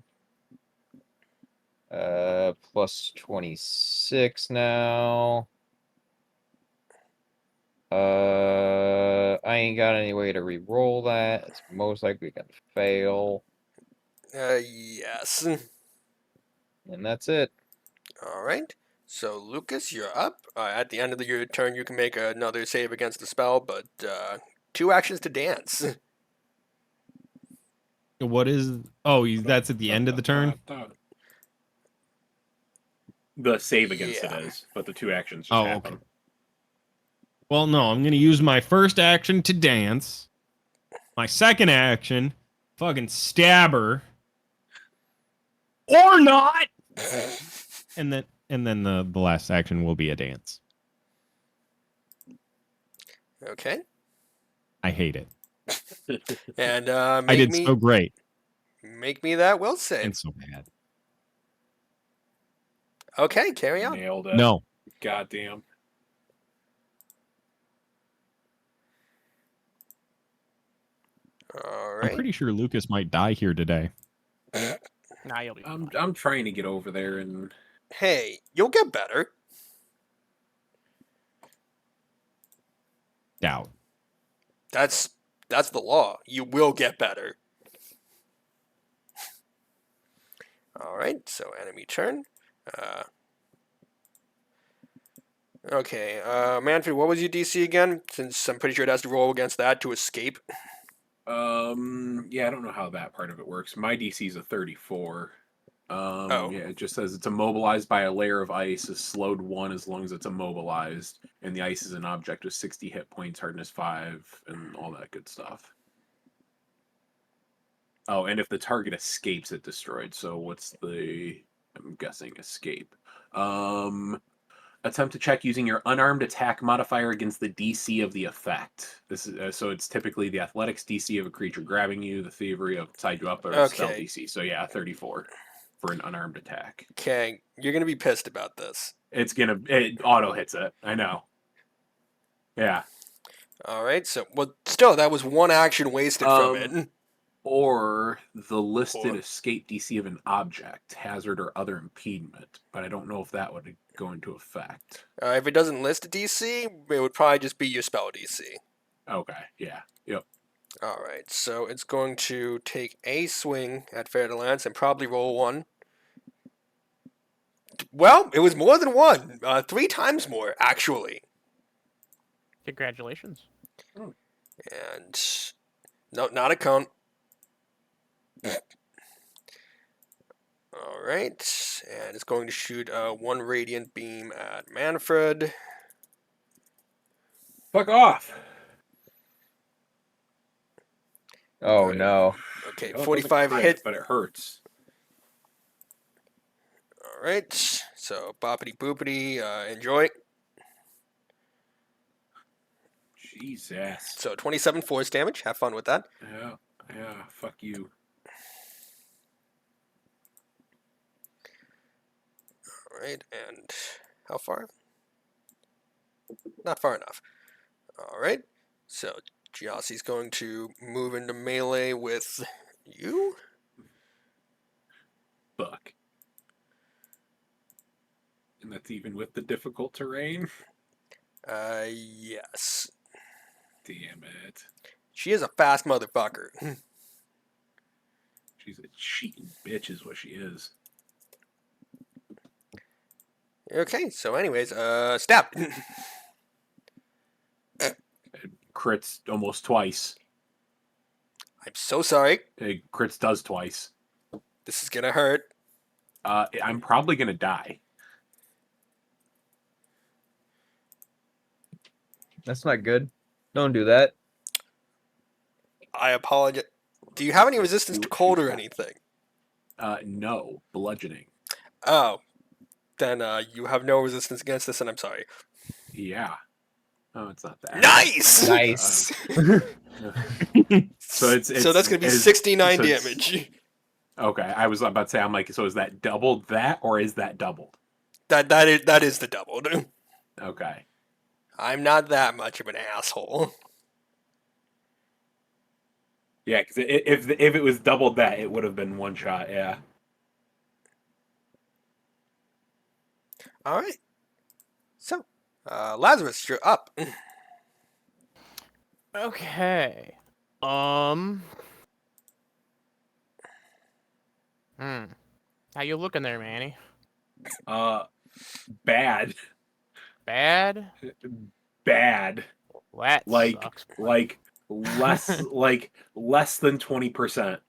Plus 26 now. I ain't got any way to re-roll that. It's most likely gonna fail, Yes. and that's it. All right. So, Lucas, you're up. At the end of your turn, you can make another save against the spell, but 2 actions to dance. What is? Oh, that's at the end of the turn. The save against Yeah. it is, but the 2 actions just Oh, happen. okay. Well, no, I'm gonna use my first action to dance. My second action, fucking stab her, or not. And then the last action will be a dance. Okay. I hate it. And I make did me so great make me that will save. and so bad. Okay, carry on. Nailed it. No, Goddamn. All I'm right. pretty sure Lucas might die here today. Nah, you'll be fine. I'm trying to get over there and Hey, you'll get better. Doubt. That's the law. You will get better. All right. So enemy turn. Okay. Manfred, what was your DC again? Since I'm pretty sure it has to roll against that to escape. yeah, I don't know how that part of it works. My DC is a 34. Oh. Yeah, it just says it's immobilized by a layer of ice, is slowed 1 as long as it's immobilized, and the ice is an object with 60 hit points, hardness 5, and all that good stuff. Oh, and if the target escapes, it destroyed. So what's the? I'm guessing escape. Attempt to check using your unarmed attack modifier against the DC of the effect. This is so it's typically the athletics DC of a creature grabbing you, the thievery of tied you up, or a spell Okay. DC. So yeah, 34 for an unarmed attack. Okay. You're gonna be pissed about this. It auto hits it. I know. Yeah. All right. So, well, still, that was 1 action wasted from it. Or the listed Or- escape DC of an object, hazard, or other impediment. But I don't know if that would go into effect. If it doesn't list a DC, it would probably just be your spell DC. Okay. Yeah. Yep. All right. So it's going to take a swing at Fair to Lance and probably roll 1. Well, it was more than 1. 3 times more, actually. Congratulations. And no, not a cone. All right, and it's going to shoot 1 radiant beam at Manfred. Fuck off. Oh Alright. no. Okay, Well, it doesn't 45 crit, hit. but it hurts. All right. So boppity boopity. Enjoy. Jesus. So 27 force damage. Have fun with that. Yeah. Yeah. Fuck you. All right. And how far? Not far enough. All right. So Ghiasi's going to move into melee with you. Fuck. And that's even with the difficult terrain. Yes. Damn it. She is a fast motherfucker. She's a cheating bitch, is what she is. Okay. So, anyways, stab. Crits almost twice. I'm so sorry. Crits does twice. This is gonna hurt. I'm probably gonna die. That's not good. Don't do that. I apologize. Do you have any Just resistance do to what cold she's or got. anything? No. Bludgeoning. Oh, then you have no resistance against this, and I'm sorry. Yeah. Oh, it's not that. Nice. Nice. So it's So that's gonna be 69 so it's- damage. Okay, I was about to say, I'm like, so is that doubled that, or is that doubled? That is the double. Okay. I'm not that much of an asshole. Yeah, because if it was doubled that, it would have been one shot. Yeah. All right. So, Lazarus, you're up. Okay. How you looking there, Manny? Bad, Bad? bad. That Like sucks. like less less than 20%.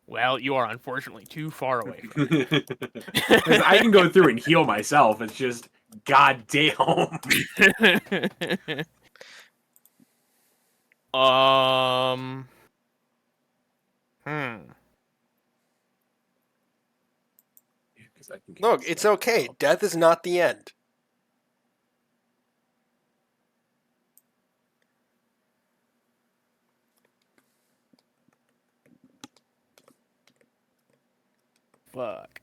Well, you are unfortunately too far away from Because I can go through and heal myself. It's just goddamn. it. Um. Hmm. Look, it's okay. Death is not the end. Fuck.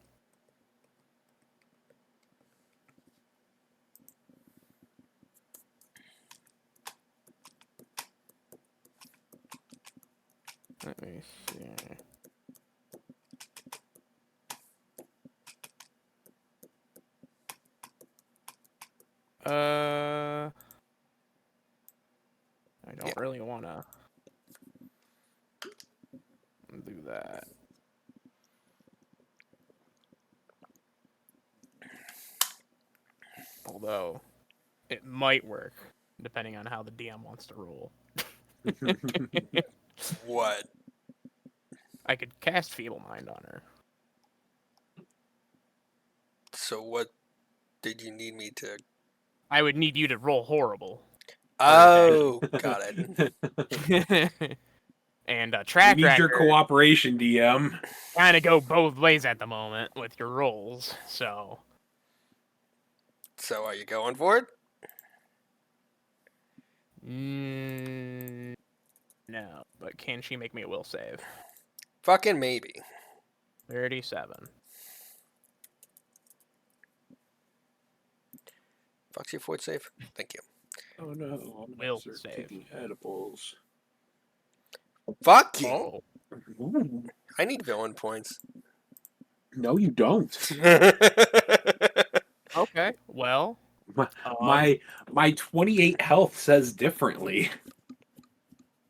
Let me see. I don't really want to do that. Although, it might work, depending on how the DM wants to roll. What? I could cast Feeble Mind on her. So what did you need me to... I would need you to roll horrible. Oh, got it. And We track need your record cooperation, DM. kind of go both ways at the moment with your rolls. So So are you going for it? no, but can she make me a will save? Fucking maybe. 37. Fuck's your fort safe. Thank you. Oh no, I'm Will start save. taking edibles. Fuck you. Oh, Ooh, I need villain points. no, you don't. okay. Well, My 28 health says differently.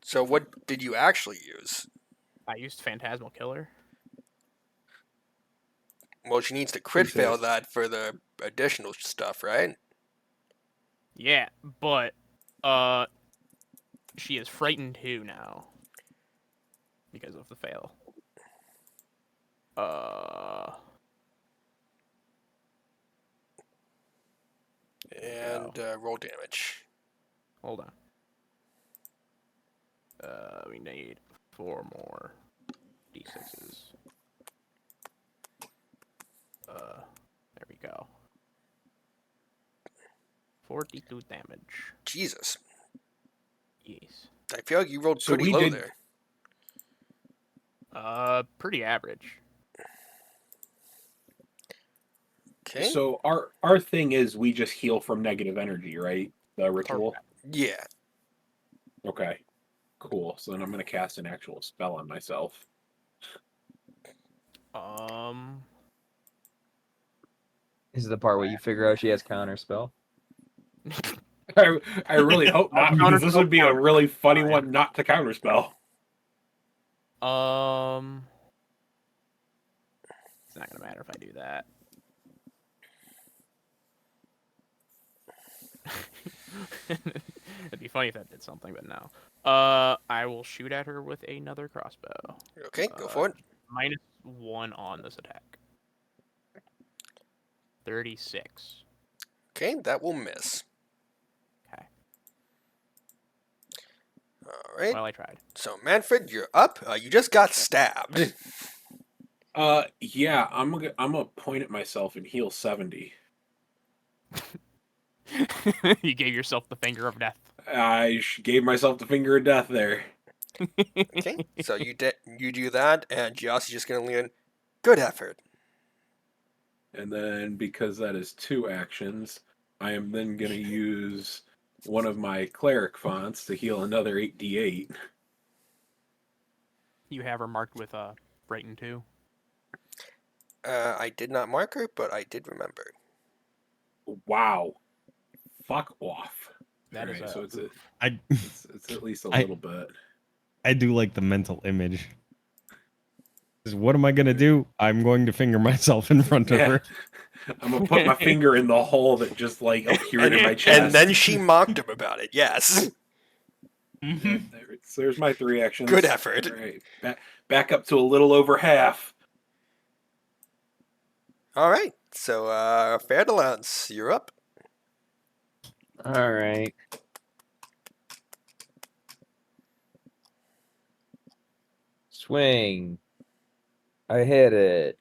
So what did you actually use? I used Phantasmal Killer. Well, she needs to crit Who fail says? that for the additional stuff, right? Yeah, but she is frightened too now because of the fail. And roll damage. Hold on. We need 4 more d6s. There we go. 42 damage. Jesus. Yes. I feel like you rolled So pretty we low did- there. Pretty average. Okay. So our thing is we just heal from negative energy, right? The ritual. Correct. Yeah. Okay. Cool. So then I'm gonna cast an actual spell on myself. This is the part where you figure out she has counter spell. I really hope not, because this would be a really funny Fine. one not to counterspell. It's not gonna matter if I do that. It'd be funny if that did something, but no. I will shoot at her with another crossbow. Okay, go for it. -1 on this attack. 36. Okay, that will miss. Okay. All right. Well, I tried. So Manfred, you're up. You just got stabbed. Yeah, I'm gonna point at myself and heal 70. You gave yourself the finger of death. I gave myself the finger of death there. Okay, so you do that, and Ghiasi's just gonna lean in. Good effort. And then because that is 2 actions, I am then gonna use one of my cleric fonts to heal another 8d8. You have her marked with Brighton 2. I did not mark her, but I did remember. Wow. Fuck off. That is Alright, so it's I it's at least a little bit. I do like the mental image. 'Cause what am I gonna do? I'm going to finger myself in front of Yeah. her. I'm gonna put my finger in the hole that just like appeared in my chest. And then she mocked him about it. Yes. Yeah, there's my 3 actions. Good effort. All right, back up to a little over half. All right. So, Ferdinand, you're up. All right. Swing. I hit it.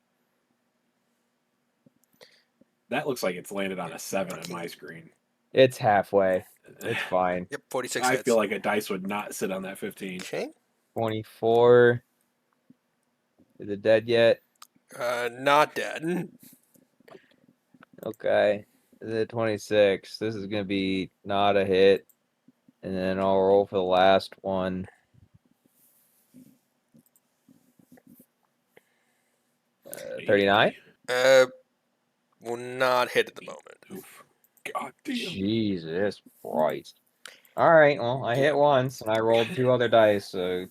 That looks like it's landed on a 7 on my screen. It's halfway. It's fine. Yep, 46 I hits. feel like a dice would not sit on that 15. Okay. 24. Is it dead yet? Not dead. Okay. Is it 26? This is going to be not a hit. And then I'll roll for the last one. Uh, 39? Will not hit at the moment. Oof. God damn. Jesus Christ. All right, well, I hit once, and I rolled 2 other dice, so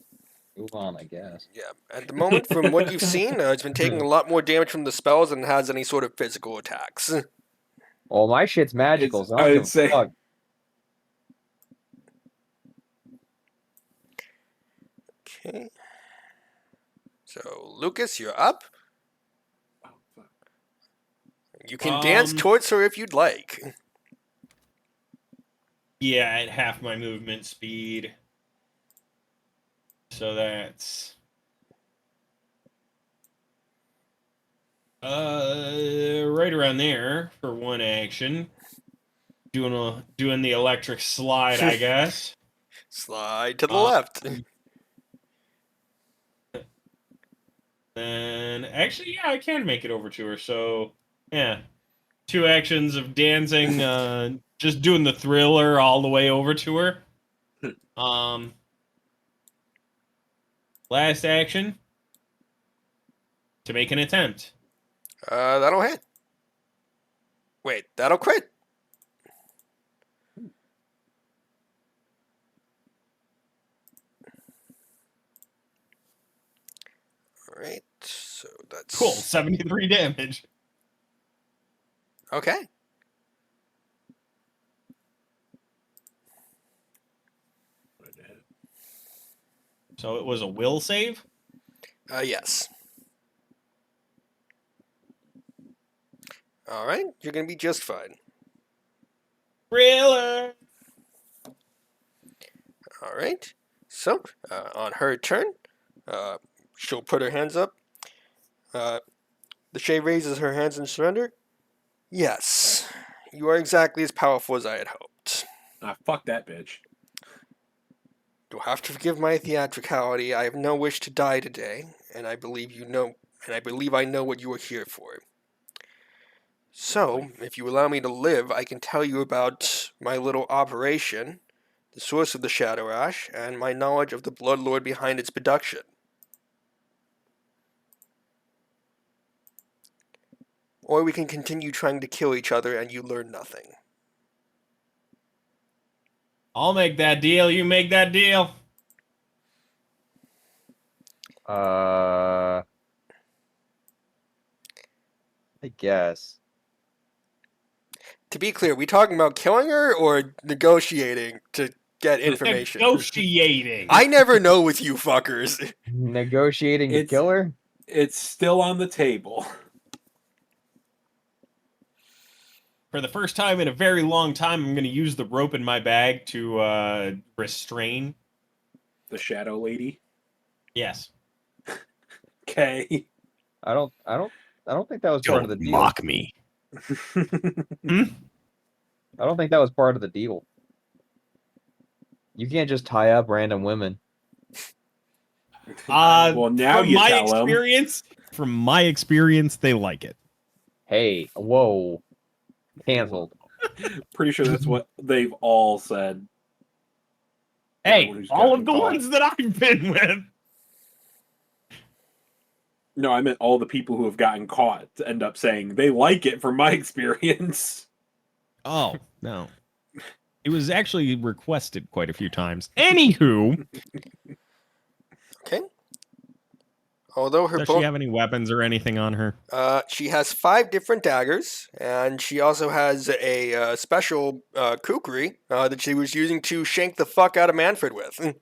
move on, I guess. Yeah. At the moment, from what you've seen, it's been taking a lot more damage from the spells than it has any sort of physical attacks. Well, my shit's magical, so I I don't would give a say- fuck. Okay. So, Lucas, you're up. Oh, fuck. You can dance Um, towards her if you'd like. Yeah, at half my movement speed. So that's right around there for one action. Doing the electric slide, I guess. Slide to the Uh, left. And actually, yeah, I can make it over to her. So yeah, 2 actions of dancing, just doing the thriller all the way over to her. Last action to make an attempt. That'll hit. Wait, that'll crit. Alright, so that's... Cool, 73 damage. Okay. So it was a will save. Yes. Alright, you're gonna be just fine. Thriller. Alright, so, on her turn, she'll put her hands up. The Shay raises her hands in surrender. Yes, you are exactly as powerful as I had hoped. Ah, fuck that bitch. You'll have to forgive my theatricality. I have no wish to die today, and I believe I know what you are here for. So, if you allow me to live, I can tell you about my little operation, the source of the Shadow Ash, and my knowledge of the Blood Lord behind its production. Or we can continue trying to kill each other and you learn nothing. I'll make that deal. You make that deal. I guess. To be clear, we talking about killing her or negotiating to get information? Negotiating. I never know with you fuckers. Negotiating to It's- kill her? It's still on the table. For the first time in a very long time, I'm going to use the rope in my bag to restrain. The Shadow Lady. Yes. Okay. I don't think that was part of the deal. me. Hmm? I don't think that was part of the deal. You can't just tie up random women. Well, now from you my tell 'em. experience, they like it. Hey, whoa. Canceled. Pretty sure that's what they've all said. Hey, Everyone who's all gotten of the caught. ones that I've been with. No, I meant all the people who have gotten caught end up saying they like it from my experience. Oh, no. It was actually requested quite a few times. Anywho, Okay. Although her does she have any weapons or anything on her? she has 5 different daggers, and she also has a special kukri that she was using to shank the fuck out of Manfred with.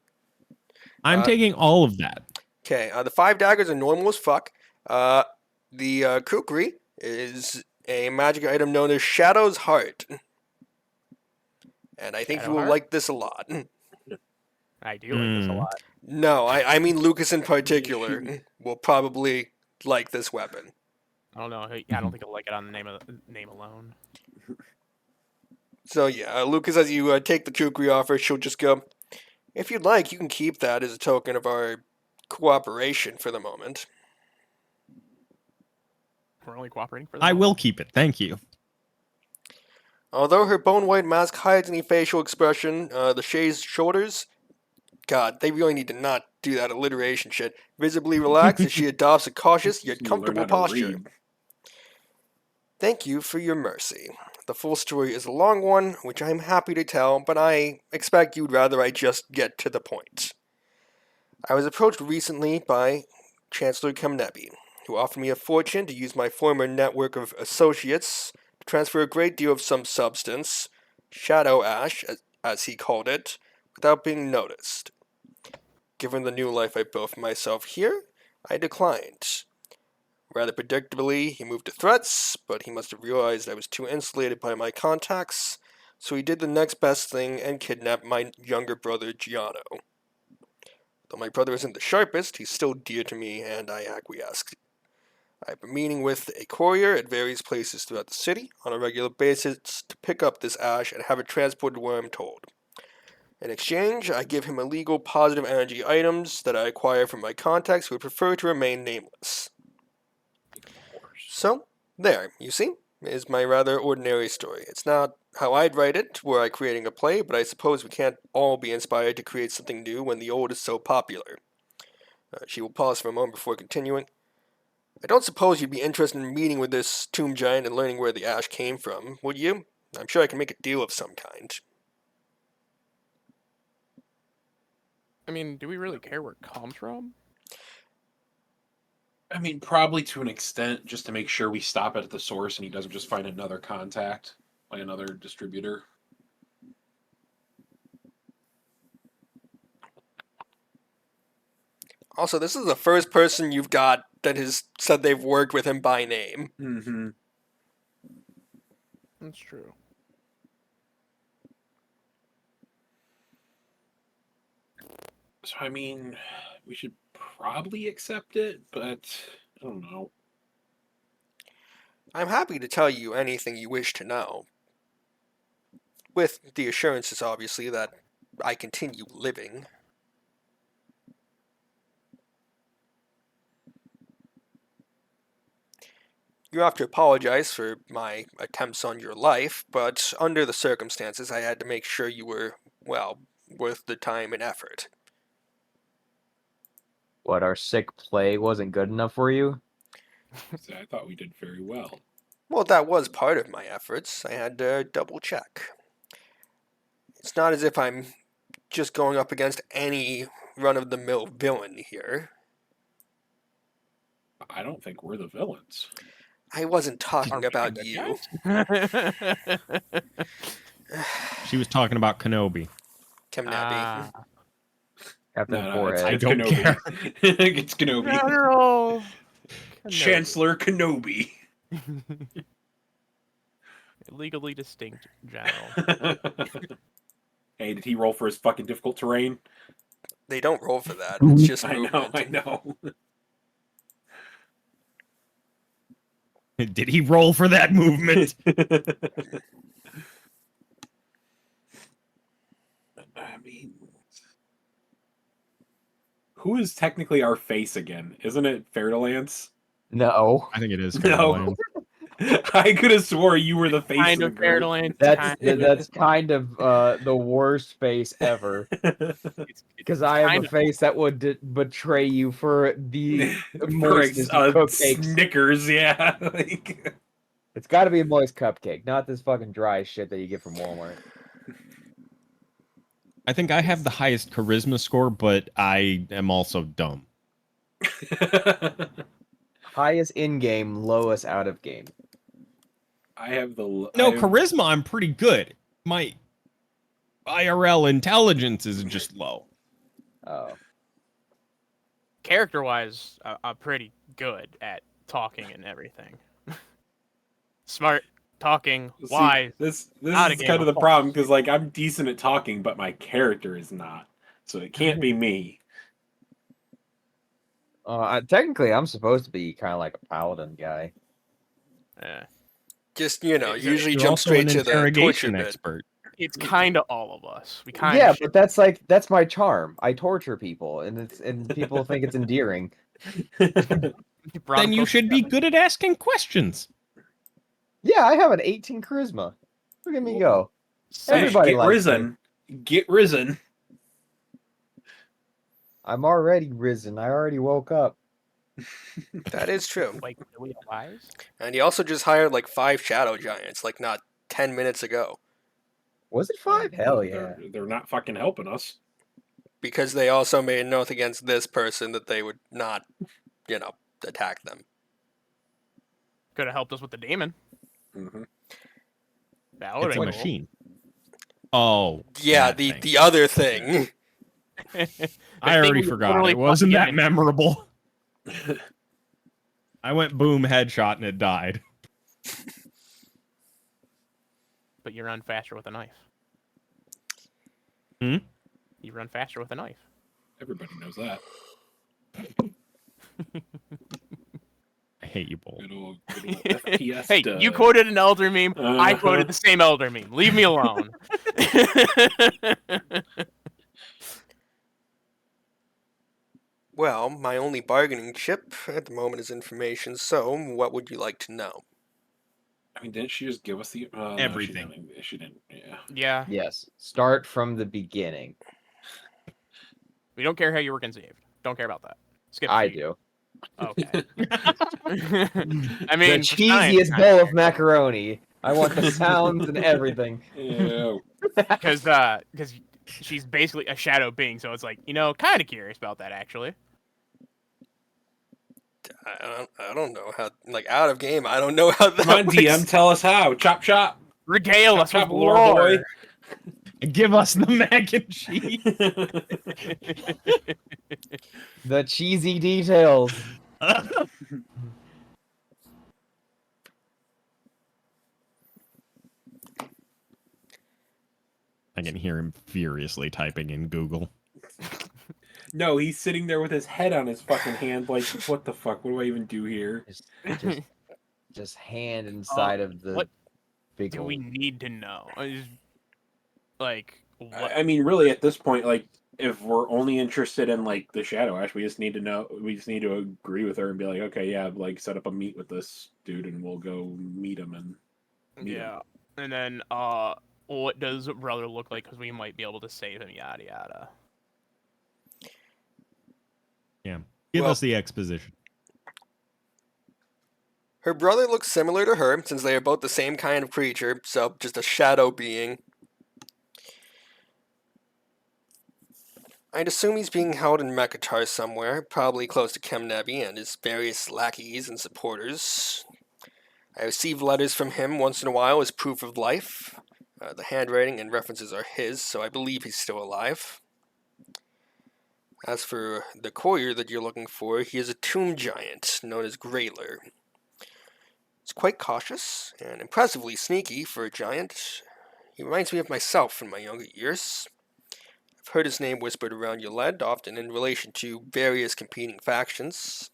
I'm taking all of that. Okay, the 5 daggers are normal as fuck. The kukri is a magic item known as Shadow's Heart. And I think you will Shadowheart? like this a lot. I do like this a lot. No, I mean Lucas in particular will probably like this weapon. I don't know. I don't think he'll like it on the name alone. So yeah, Lucas, as you take the kukri off her, she'll just go, if you'd like, you can keep that as a token of our cooperation for the moment. We're only cooperating for the I moment. will keep it. Thank you. Although her bone-white mask hides any facial expression, the Shay's shoulders, God, they really need to not do that alliteration shit, visibly relax as she adopts a cautious yet Just need to learn comfortable how to posture. read. Thank you for your mercy. The full story is a long one, which I am happy to tell, but I expect you'd rather I just get to the point. I was approached recently by Chancellor Kemnebi, who offered me a fortune to use my former network of associates to transfer a great deal of some substance, shadow ash, as he called it, without being noticed. Given the new life I built for myself here, I declined. Rather predictably, he moved to threats, but he must have realized I was too insulated by my contacts, so he did the next best thing and kidnapped my younger brother, Giano. Though my brother isn't the sharpest, he's still dear to me, and I acquiesced. I've been meeting with a courier at various places throughout the city on a regular basis to pick up this ash and have it transported where I'm told. In exchange, I give him illegal positive energy items that I acquire from my contacts who would prefer to remain nameless. So, there, you see, is my rather ordinary story. It's not how I'd write it, were I creating a play, but I suppose we can't all be inspired to create something new when the old is so popular. She will pause for a moment before continuing. I don't suppose you'd be interested in meeting with this tomb giant and learning where the ash came from, would you? I'm sure I can make a deal of some kind. I mean, do we really care where it comes from? I mean, probably to an extent, just to make sure we stop it at the source and he doesn't just find another contact by another distributor. Also, this is the first person you've got that has said they've worked with him by name. Mm-hmm. That's true. So, I mean, we should probably accept it, but I don't know. I'm happy to tell you anything you wish to know. With the assurances, obviously, that I continue living. You have to apologize for my attempts on your life, but under the circumstances, I had to make sure you were, well, worth the time and effort. What, our sick play wasn't good enough for you? So I thought we did very well. Well, that was part of my efforts. I had to double check. It's not as if I'm just going up against any run-of-the-mill villain here. I don't think we're the villains. I wasn't Are talking we about the you. guys? She was talking about Kenobi. Kemnabi. Captain No, Forehead. it's don't Kenobi. care. It's Kenobi. General Chancellor Kenobi. Legally distinct general. Hey, did he roll for his fucking difficult terrain? They don't roll for that. It's just I movement. know. Did he roll for that movement? I mean, who is technically our face again? Isn't it Fairlance? No. I think it is. No. Fairland. I could have swore you were the face Kind of of the group. Fairland. That's kind of the worst face ever. Because I have a face that would betray you for the For moistest of cupcakes. Snickers, yeah. Like, It's got to be a moist cupcake, not this fucking dry shit that you get from Walmart. I think I have the highest charisma score, but I am also dumb. Highest in game, lowest out of game. I have the No, I have- charisma, I'm pretty good. My IRL intelligence is just low. Oh. Character-wise, I'm pretty good at talking and everything. Smart, talking, See, wise. This Not a is game kind of of the problem because like I'm decent at talking, but my character is not. So it can't be me. Technically, I'm supposed to be kind of like a paladin guy. Yeah. Just, You're usually You're jump also straight an to the torture interrogation bit. expert. It's kind of all of us. We kind Yeah, of but that's my charm. I torture people, and people think it's endearing. Then you should be good at asking questions. Yeah, I have an 18 charisma. Look at me go. Everybody Get likes risen. Get risen. I'm already risen. I already woke up. That is true. Like really wise. And he also just hired like 5 shadow giants, like not 10 minutes ago. Was it 5? Hell yeah. They're not fucking helping us. Because they also made an oath against this person that they would not, attack them. Could have helped us with the demon. Mm-hmm. That would It's a have machine. Oh. Yeah, that the thing. the other thing. I already forgot. It wasn't that memorable. I went boom headshot and it died. But you run faster with a knife. Hmm? You run faster with a knife. Everybody knows that. I hate you both. Good old FPS. Hey, you quoted an Elder meme. I quoted the same Elder meme. Leave me alone. Well, my only bargaining chip at the moment is information, so what would you like to know? I mean, didn't she just give us the Everything? No, she didn't. Yeah. Yeah. Yes. Start from the beginning. We don't care how you were conceived. Don't care about that. Skip. I sheet. do. Okay. I The mean, cheesiest bowl of macaroni. I want the sounds and everything. Ew. because she's basically a shadow being, so it's like, kind of curious about that actually. I don't know how, like, out of game, I don't know how that Come on, works. DM, tell us how. Chop chop. Regale us Chop, with lore lore. boy. Give us the mac and cheese. The cheesy details. I can hear him furiously typing in Google. No, he's sitting there with his head on his fucking hand, like, what the fuck? What do I even do here? Just just hand inside of the what big do old... we need to know? Like, what? I mean, really, at this point, like, if we're only interested in like the Shadow Ash, we just need to know. We just need to agree with her and be like, okay, yeah, like set up a meet with this dude, and we'll go meet him and meet him. Yeah. And then, what does brother look like? Because we might be able to save him, yada yada. Yeah. Give Well- us the exposition. Her brother looks similar to her, since they are both the same kind of creature, so just a shadow being. I'd assume he's being held in Mekatar somewhere, probably close to Kemnebi and his various lackeys and supporters. I receive letters from him once in a while as proof of life. The handwriting and references are his, so I believe he's still alive. As for the courier that you're looking for, he is a tomb giant known as Grayler. He's quite cautious and impressively sneaky for a giant. He reminds me of myself in my younger years. I've heard his name whispered around Yoled, often in relation to various competing factions.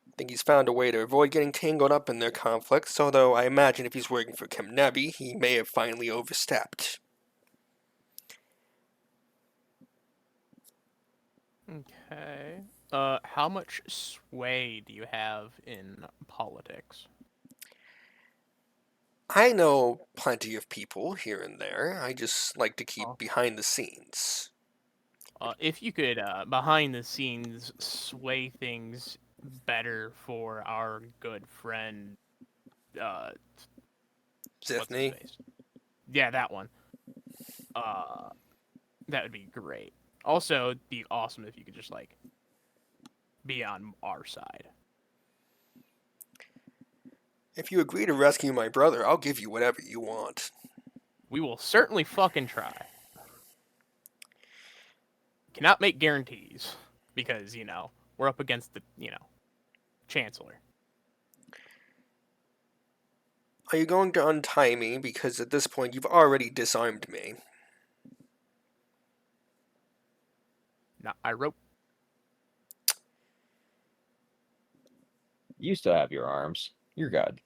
I think he's found a way to avoid getting tangled up in their conflicts, although I imagine if he's working for Kemnebi, he may have finally overstepped. Okay. How much sway do you have in politics? I know plenty of people here and there. I just like to keep Oh. behind the scenes. If you could, behind the scenes, sway things better for our good friend, what's his Zithny? face? Yeah, that one. That would be great. Also, it'd be awesome if you could just, like, be on our side. If you agree to rescue my brother, I'll give you whatever you want. We will certainly fucking try. Cannot make guarantees, because, we're up against the, Chancellor. Are you going to untie me? Because at this point you've already disarmed me. Not I rope. You still have your arms. You're good.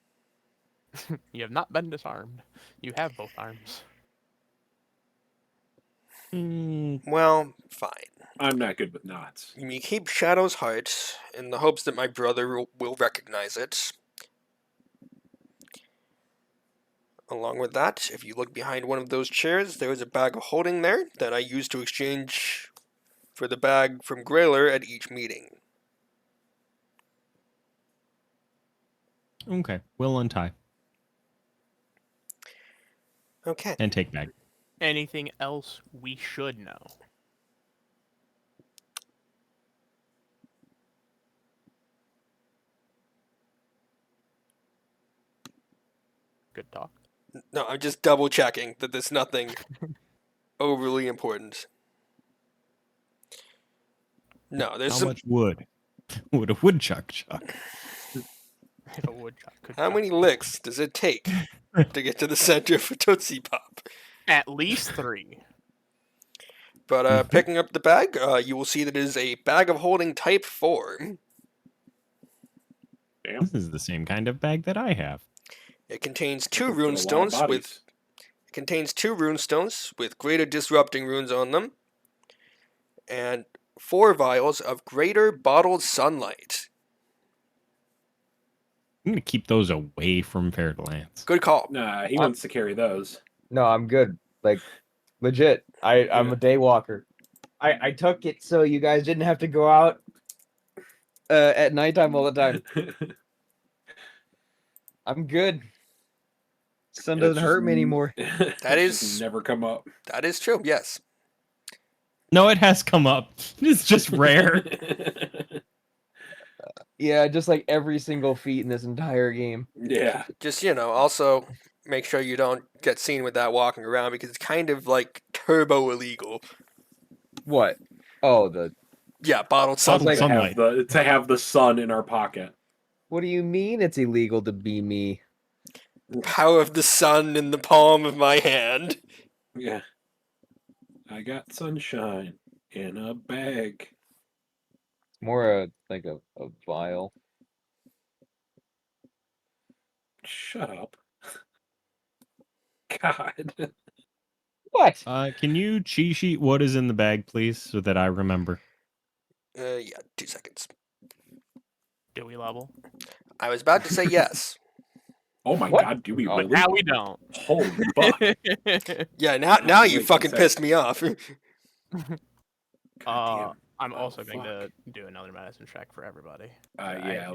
You have not been disarmed. You have both arms. Well, fine. I'm not good with knots. You may keep Shadow's heart in the hopes that my brother will recognize it. Along with that, if you look behind one of those chairs, there is a bag of holding there that I use to exchange for the bag from Grayler at each meeting. Okay. We'll untie Okay. and take bag. Anything else we should know? Good talk. No, I'm just double checking that there's nothing overly important. No, there's How some. much wood would a woodchuck chuck? If a woodchuck could How chuck many licks does it take to get to the center of a Tootsie Pop? at least 3. But picking up the bag, you will see that it is a bag of holding type 4. Damn. This is the same kind of bag that I have. It contains 2 Fit a lot of rune stones bodies. with greater disrupting runes on them, and 4 vials of greater bottled sunlight. I'm gonna keep those away from Fairlands. Good call. Nah, he wants to carry those. No, I'm good. Like, legit. I'm a day walker. I took it so you guys didn't have to go out at nighttime all the time. I'm good. Sun doesn't hurt me anymore. That It's is- just never come up. That is true, yes. No, it has come up. It's just rare. Yeah, just like every single feat in this entire game. Yeah. Just, also make sure you don't get seen with that walking around because it's kind of like turbo illegal. What? Oh, the... Yeah, bottled Bottled sunlight. sunlight. To have the sun in our pocket. What do you mean it's illegal to be me? Power of the sun in the palm of my hand. Yeah. I got sunshine in a bag. More like a vial. shut up. God. What? Can you cheat sheet what is in the bag, please, so that I remember? Yeah, 2 seconds. Do we level? I was about to say yes. Oh my What? God, do we Oh, really? Now we don't. Holy fuck. Yeah, now you Wait, fucking that- pissed me off. God damn. I'm Oh, also going to fuck. do another medicine check for everybody. Yeah,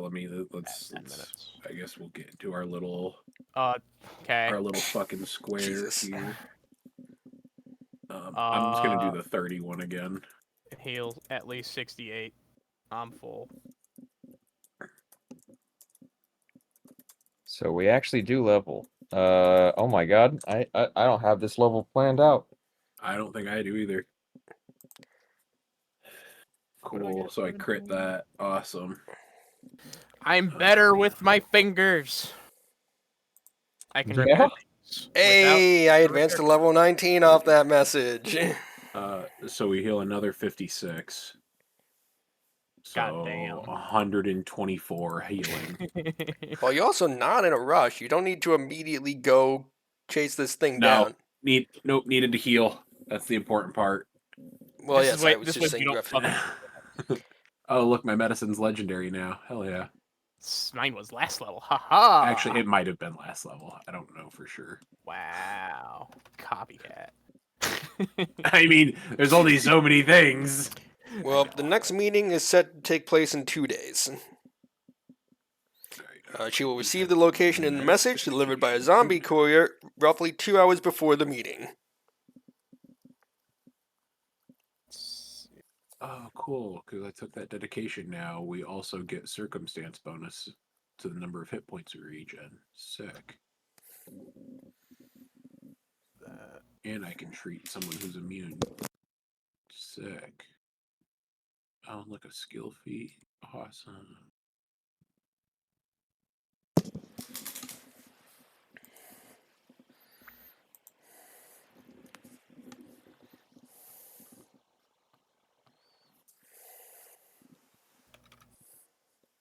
let's 10 minutes. I guess we'll get into our little Okay. fucking square Jesus. here. I'm just gonna do Uh, the 31 again. It heals at least 68. I'm full. So we actually do level. Oh my god, I don't have this level planned out. I don't think I do either. What do I Cool. get? So I crit 17? that. Awesome. I'm better with my fingers. I can Yeah? repair things without. Hey, I advanced to level 19 off that message. So we heal another 56. So Goddamn. 124 healing. Well, you're also not in a rush. You don't need to immediately go chase this thing No. down. Needed to heal. That's the important part. Well, This yes, is way, I was this just way saying you you don't have to. fucking. Oh, look, my medicine's legendary now. Hell yeah. Mine was last level. Haha. Actually, it might have been last level. I don't know for sure. Wow. Copycat. I mean, there's only so many things. Well, the next meeting is set to take place in 2 days. She will receive the location in the message delivered by a zombie courier roughly 2 hours before the meeting. Oh, cool. Because I took that dedication now. We also get circumstance bonus to the number of hit points we regen. Sick. And I can treat someone who's immune. Sick. Oh, look, a skill feat. Awesome.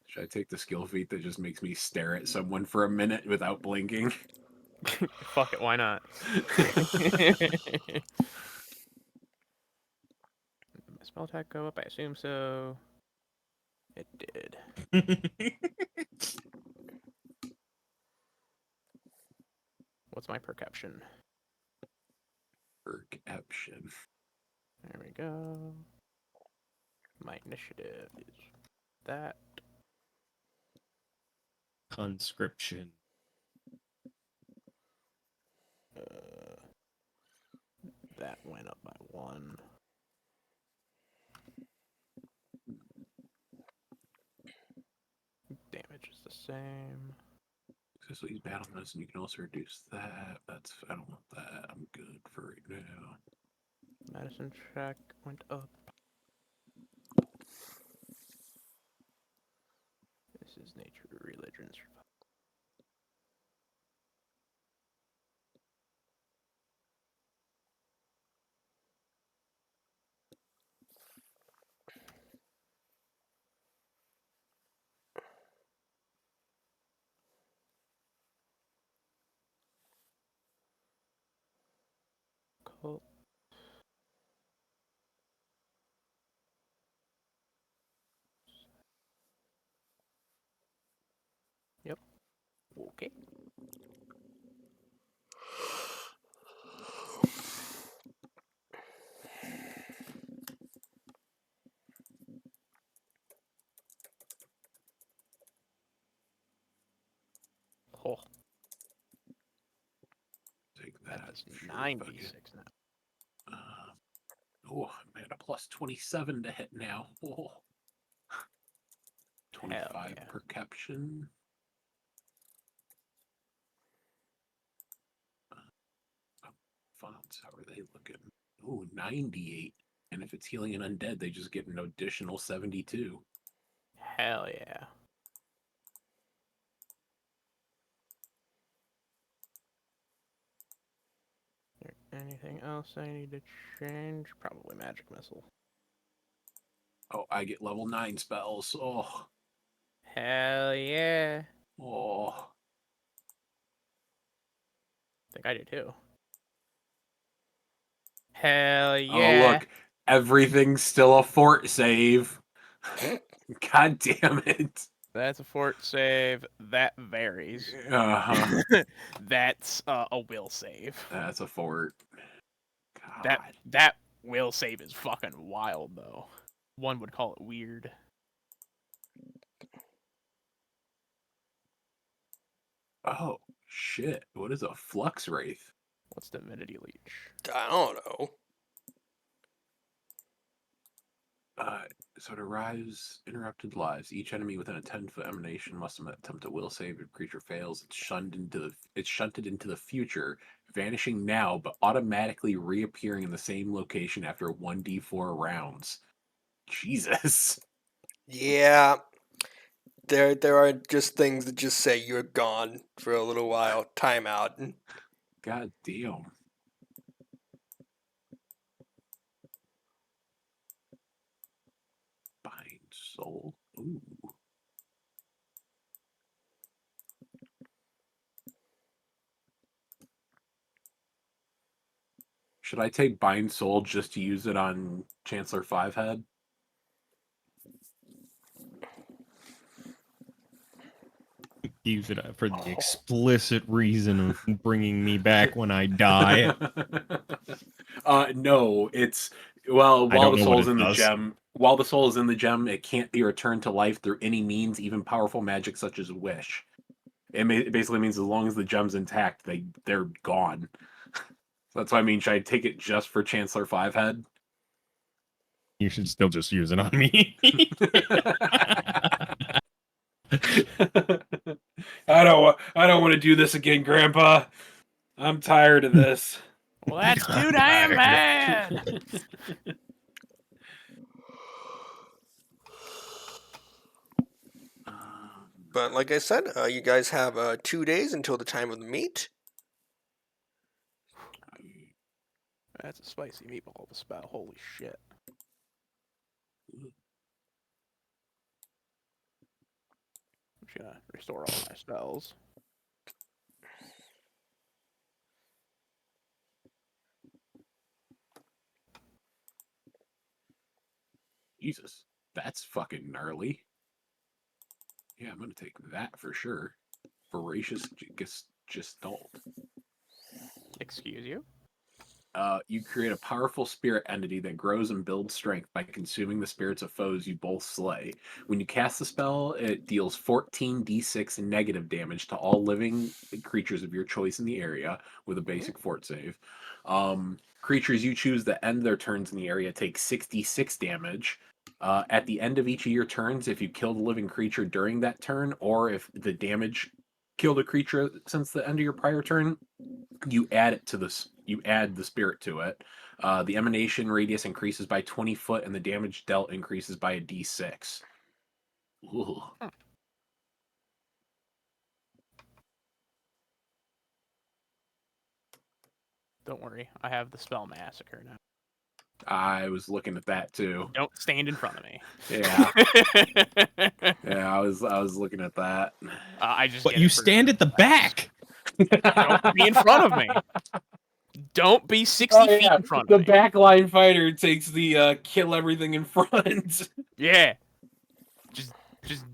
Should I take the skill feat that just makes me stare at someone for a minute without blinking? Fuck it, why not? My spell attack go up? I assume so. It did. What's my perception? Perception. There we go. My initiative is that. Conscription. That went up by 1. Damage is the same. Successfully battle medicine. You can also reduce that. I don't want that. I'm good for right now. Medicine check went up. This is nature, religion, survival. Cool. Yep. Okay. Oh, Take that that. is Sure, fuck it. 96 now. Oh, man, a plus 27 to hit now. Oh. 25 yeah. perception. Fonts, how are they looking? Ooh, 98. And if it's healing an undead, they just get an additional 72. Hell yeah. Is there anything else I need to change? Probably magic missile. Oh, I get level 9 spells. Oh, Hell yeah. oh. think I did too. Hell Oh, yeah. look. Everything's still a fort save. God damn it. That's a fort save. That varies. Uh-huh. That's a will save. That's a fort. God. That will save is fucking wild though. One would call it weird. Oh, shit. What is a flux wraith? What's divinity leech? I don't know. So to rise interrupted lives, each enemy within a 10-foot emanation must attempt a will save. If creature fails, it's shunted into the future, vanishing now, but automatically reappearing in the same location after 1d4 rounds. Jesus. Yeah, there are just things that just say you're gone for a little while. Timeout. God damn. Bind soul. Ooh. Should I take Bind Soul just to use it on Chancellor Fivehead? Use it for the explicit reason of bringing me back when I die. No, it's well, I while don't the know what soul's it in the does. gem, while the soul is in the gem, it can't be returned to life through any means, even powerful magic such as wish. It basically means as long as the gem's intact, they're gone. That's why I mean, should I take it just for Chancellor Fivehead? You should still just use it on me. I don't want to do this again, Grandpa. I'm tired of this. Well, that's too damn bad. But like I said, you guys have 2 days until the time of the meet. That's a spicy meatball to spell. Holy shit. I'm just gonna restore all my spells. Jesus, that's fucking gnarly. Yeah, I'm gonna take that for sure. Voracious Gestalt. Excuse you? You create a powerful spirit entity that grows and builds strength by consuming the spirits of foes you both slay. When you cast the spell, it deals 14d6 negative damage to all living creatures of your choice in the area with a basic fort save. Creatures you choose that end their turns in the area take 66 damage. At the end of each of your turns, if you killed a living creature during that turn, or if the damage killed a creature since the end of your prior turn, you add it to this. You add the spirit to it. The emanation radius increases by 20 foot, and the damage dealt increases by a d6. Ooh. Don't worry, I have the spell massacre now. I was looking at that too. Don't stand in front of me. Yeah, yeah. I was looking at that. I just. But get you it for stand at the back. Don't be in front of me. Don't be 60 Oh, feet yeah. in front The of me. backline fighter takes the kill everything in front. Yeah. Just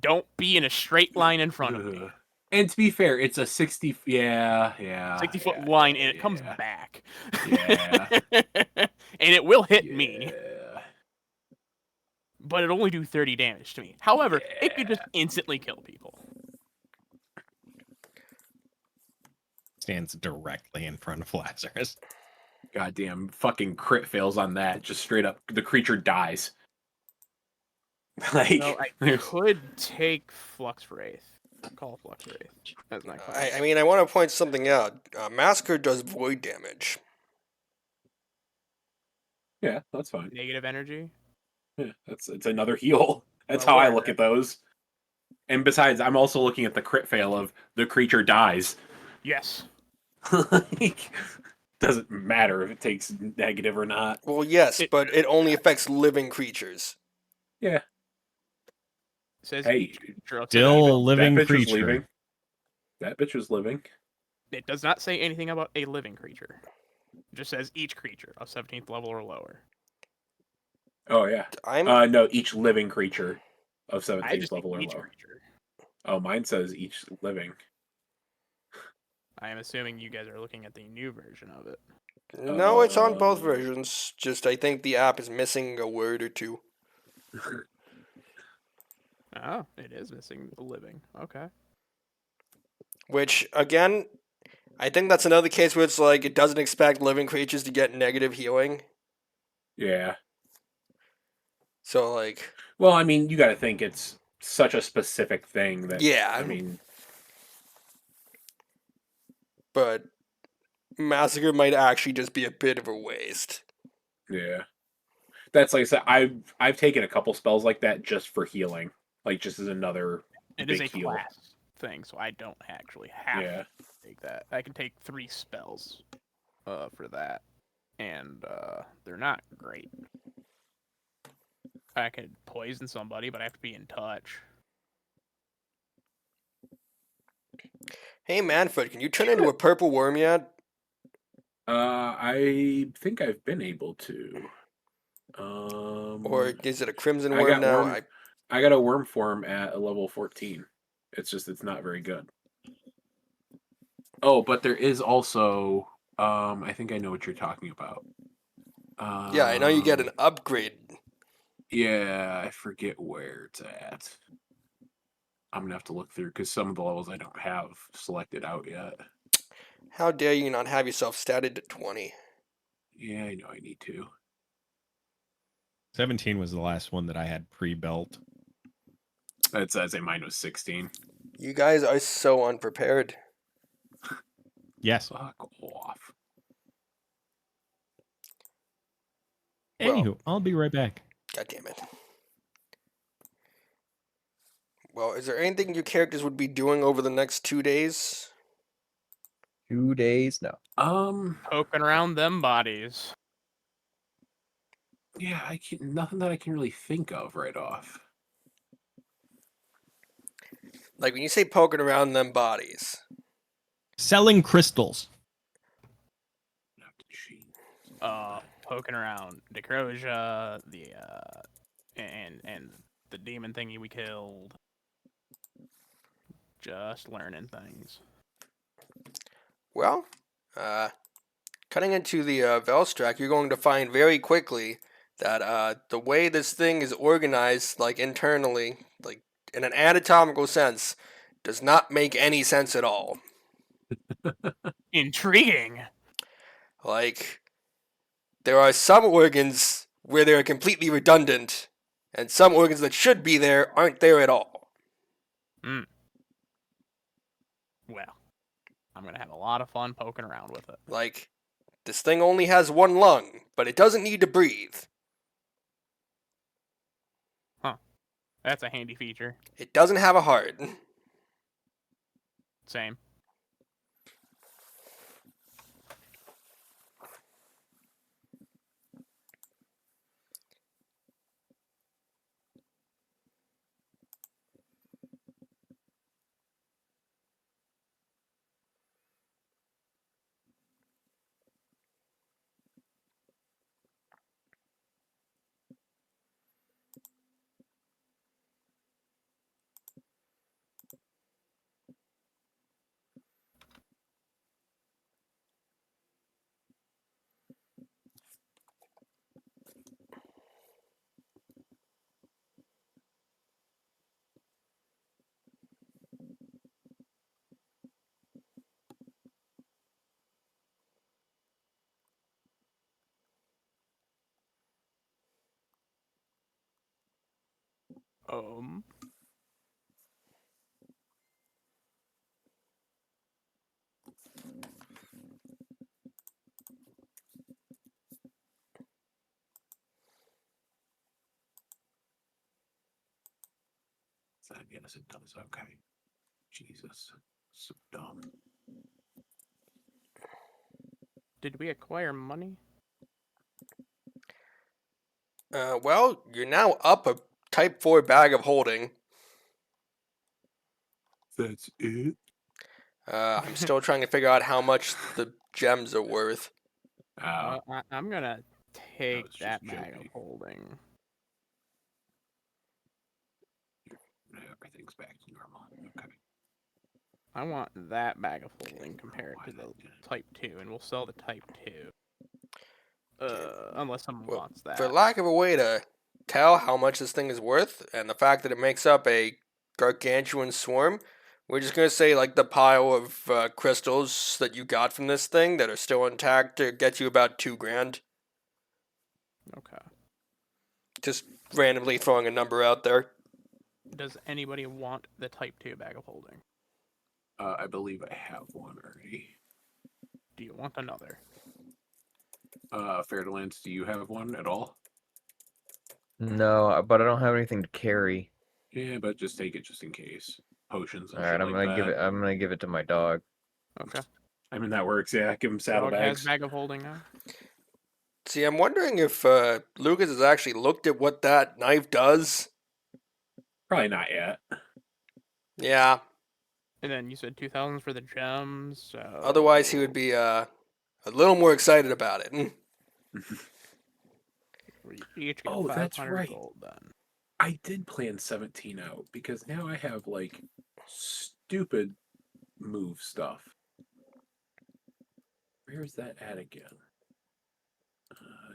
don't be in a straight line in front of me. And to be fair, it's a 60. Yeah. 60-foot yeah, line, yeah, and it comes yeah. back. Yeah. And it will hit me, Yeah. but it'll only do 30 damage to me. However, it could just instantly kill people. Stands directly in front of Lazarus. Goddamn fucking crit fails on that. Just straight up, the creature dies. Like, No, I could take Flux Wraith. Call Flux Wraith as my class. I mean, I want to point something out. Massacre does void damage. yeah, that's fine. Negative energy. Yeah, it's another heal. That's Well, how I whatever. look at those. And besides, I'm also looking at the crit fail of the creature dies. Yes. Like, doesn't matter if it takes negative or not. Well, yes, but it only affects living creatures. Yeah. It says Hey, each creature outside Still a of living that bitch was creature. leaving. That bitch was living. It does not say anything about a living creature. It just says each creature of 17th level or lower. Oh yeah. I'm No, each living creature of I 17th just think level or each lower. creature. Oh, mine says each living. I am assuming you guys are looking at the new version of it. no, it's on both Uh, versions. Just I think the app is missing a word or two. Oh, it is missing the living. Okay. Which again, I think that's another case where it's like it doesn't expect living creatures to get negative healing. Yeah. So like, Well, I mean, you got to think it's such a specific thing that yeah, I mean, but massacre might actually just be a bit of a waste. yeah. That's like I said. I've taken a couple spells like that just for healing, like just as another It is big a heal. class thing, so I don't actually have Yeah. to take that. I can take 3 spells for that, and they're not great. I could poison somebody, but I have to be in touch. Hey Manfred, can you turn into a purple worm yet? I think I've been able to. Or is it a crimson I worm got now? worm. I got a worm form at a level 14. It's just it's not very good. Oh, but there is also I think I know what you're talking about. Yeah, I know you get Um, an upgrade. yeah, I forget where it's at. I'm gonna have to look through because some of the levels I don't have selected out yet. How dare you not have yourself statted to 20? Yeah, I know I need to. 17 was the last one that I had pre-built. It says mine was 16. You guys are so unprepared. Yes. Fuck off. Well, Anywho, I'll be right back. God damn it. Well, is there anything your characters would be doing over the next 2 days? 2 days? No. Poking around them bodies. Yeah, I can nothing that I can really think of right off. Like when you say poking around them bodies. Selling crystals. Have to cheat. Poking around Necrosia, the and the demon thingy we killed. Just learning things. Well, cutting into the Velstrak, you're going to find very quickly that the way this thing is organized, like internally, like in an anatomical sense, does not make any sense at all. Intriguing. Like, there are some organs where they're completely redundant, and some organs that should be there aren't there at all. Hmm. Well, I'm gonna have a lot of fun poking around with it. Like, this thing only has one lung, but it doesn't need to breathe. That's a handy feature. It doesn't have a heart. Same. Um. Yes, it does. Okay. Jesus. So dumb. Did we acquire money? Well, you're now up a Type 4 bag of holding. That's it? I'm still trying to figure out how much the gems are worth. I'm gonna take was just that bag of joking. holding. Everything's back to normal. Okay. I want that bag of holding Okay, compared why to the that did. Type 2, and we'll sell the Type 2. Unless someone Well, wants for that. lack of a way to tell how much this thing is worth, and the fact that it makes up a gargantuan swarm, we're just gonna say like the pile of crystals that you got from this thing that are still intact to get you about 2 grand. Okay. Just randomly throwing a number out there. Does anybody want the Type 2 bag of holding? I believe I have one already. Do you want another? Fairlands, do you have one at all? No, but I don't have anything to carry. Yeah, but just take it just in case. Potions and All right, shit I'm like gonna give that. it. I'm gonna give it to my dog. Okay. I mean, that works. Yeah, give him Dog has saddlebags. bag of holding now. See, I'm wondering if Lucas has actually looked at what that knife does. Probably not yet. Yeah. And then you said 2,000 for the gems, so... Otherwise, he would be a little more excited about it. We each get Oh, that's 500 right. gold then. I did plan 17 out because now I have like stupid move stuff. Where's that at again?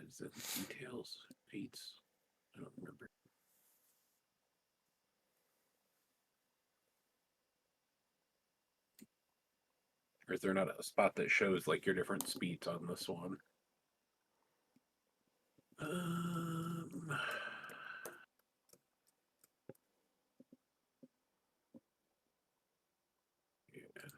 Is it details? Feats? I don't remember. Or is there not a spot that shows like your different speeds on this one? Yeah.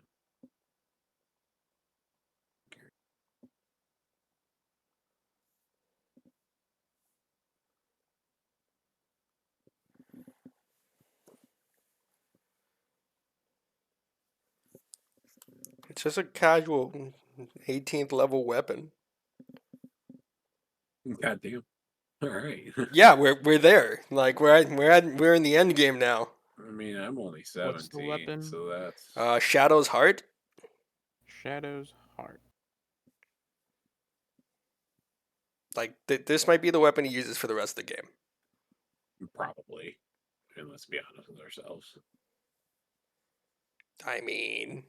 It's just a casual 18th level weapon. God damn. All right. Yeah, we're there. Like we're in the end game now. I mean, I'm only 17, What's the weapon? so that's Shadow's Heart. Shadow's Heart. Like this might be the weapon he uses for the rest of the game. probably. And let's be honest with ourselves. I mean,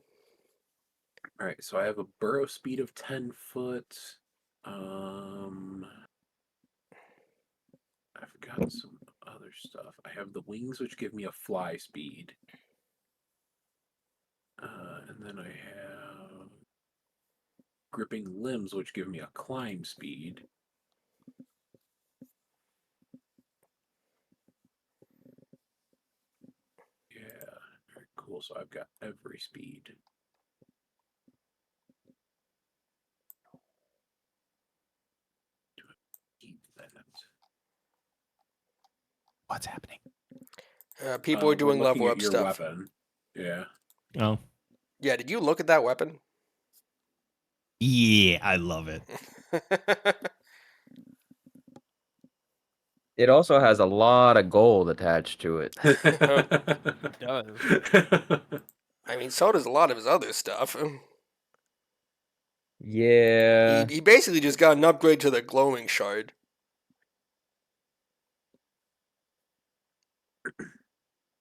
All right, so I have a burrow speed of 10 foot. Um, I've got some other stuff. I have the wings, which give me a fly speed. And then I have gripping limbs, which give me a climb speed. Yeah, very cool. So I've got every speed. Keep that. What's happening? people are We're doing looking level at up your stuff. weapon. Yeah. Oh, Yeah, did you look at that weapon? yeah, I love it. It also has a lot of gold attached to it. It does. I mean, so does a lot of his other stuff. Yeah. He basically just got an upgrade to the glowing shard.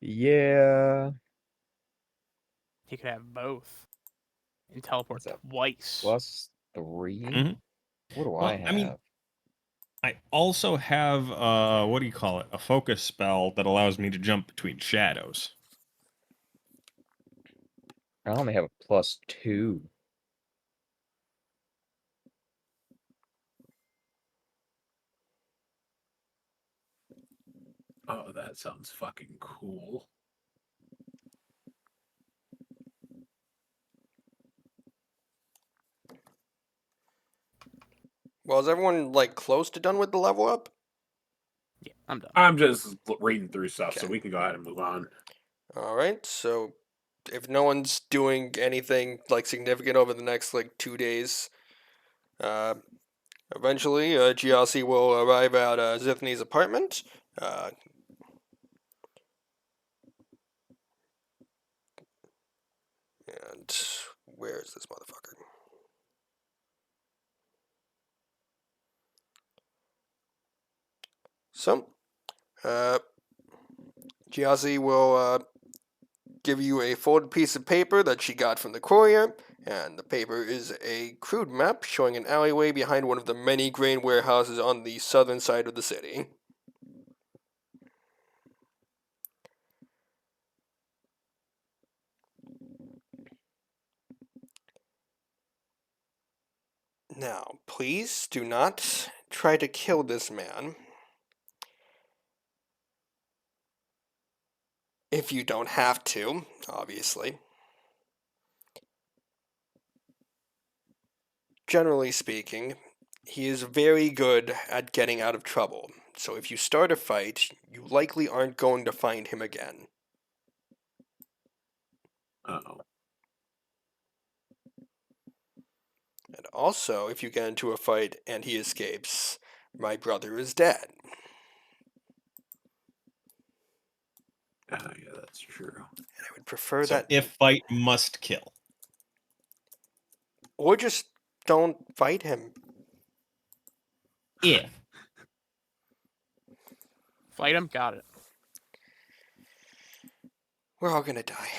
Yeah. He could have both. And teleport What's that? twice. +3? Mhm. What do Well, I have? I mean, I also have what do you call it? A focus spell that allows me to jump between shadows. I only have a +2. Oh, that sounds fucking cool. Well, is everyone like close to done with the level up? Yeah, I'm done. I'm just reading through stuff, so Okay. we can go ahead and move on. All right. So, if no one's doing anything like significant over the next like 2 days, uh, eventually Ghiasi will arrive at Zithne's apartment. Uh, and And where is this motherfucker? So, Ghiasi will give you a folded piece of paper that she got from the courier, and the paper is a crude map showing an alleyway behind one of the many grain warehouses on the southern side of the city. Now, please do not try to kill this man. If you don't have to, obviously. Generally speaking, he is very good at getting out of trouble, so if you start a fight, you likely aren't going to find him again. Uh-oh. And also, if you get into a fight and he escapes, my brother is dead. Yeah, that's true. And I would prefer So that. if fight, must kill. Or just don't fight him. If. Fight him. Got it. We're all gonna die.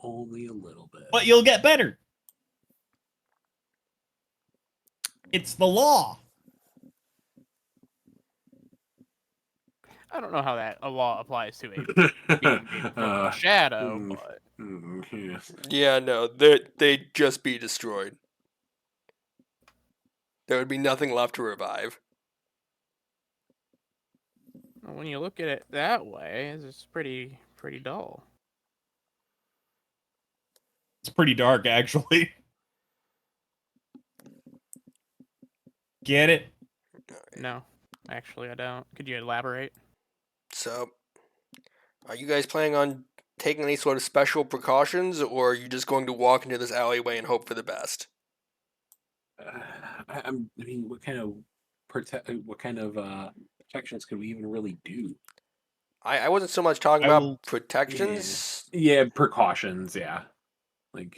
Only a little bit. But you'll get better. It's the law. I don't know how that a law applies to a being from a shadow, mm. but Yes. Yeah, no, they'd just be destroyed. There would be nothing left to revive. when you look at it that way, it's pretty dull. It's pretty dark, actually. Get it? No, actually, I don't. Could you elaborate? So, are you guys planning on taking any sort of special precautions, or are you just going to walk into this alleyway and hope for the best? I mean, what kind of protections could we even really do? I wasn't so much talking I about will- protections. Yeah, precautions. Yeah, like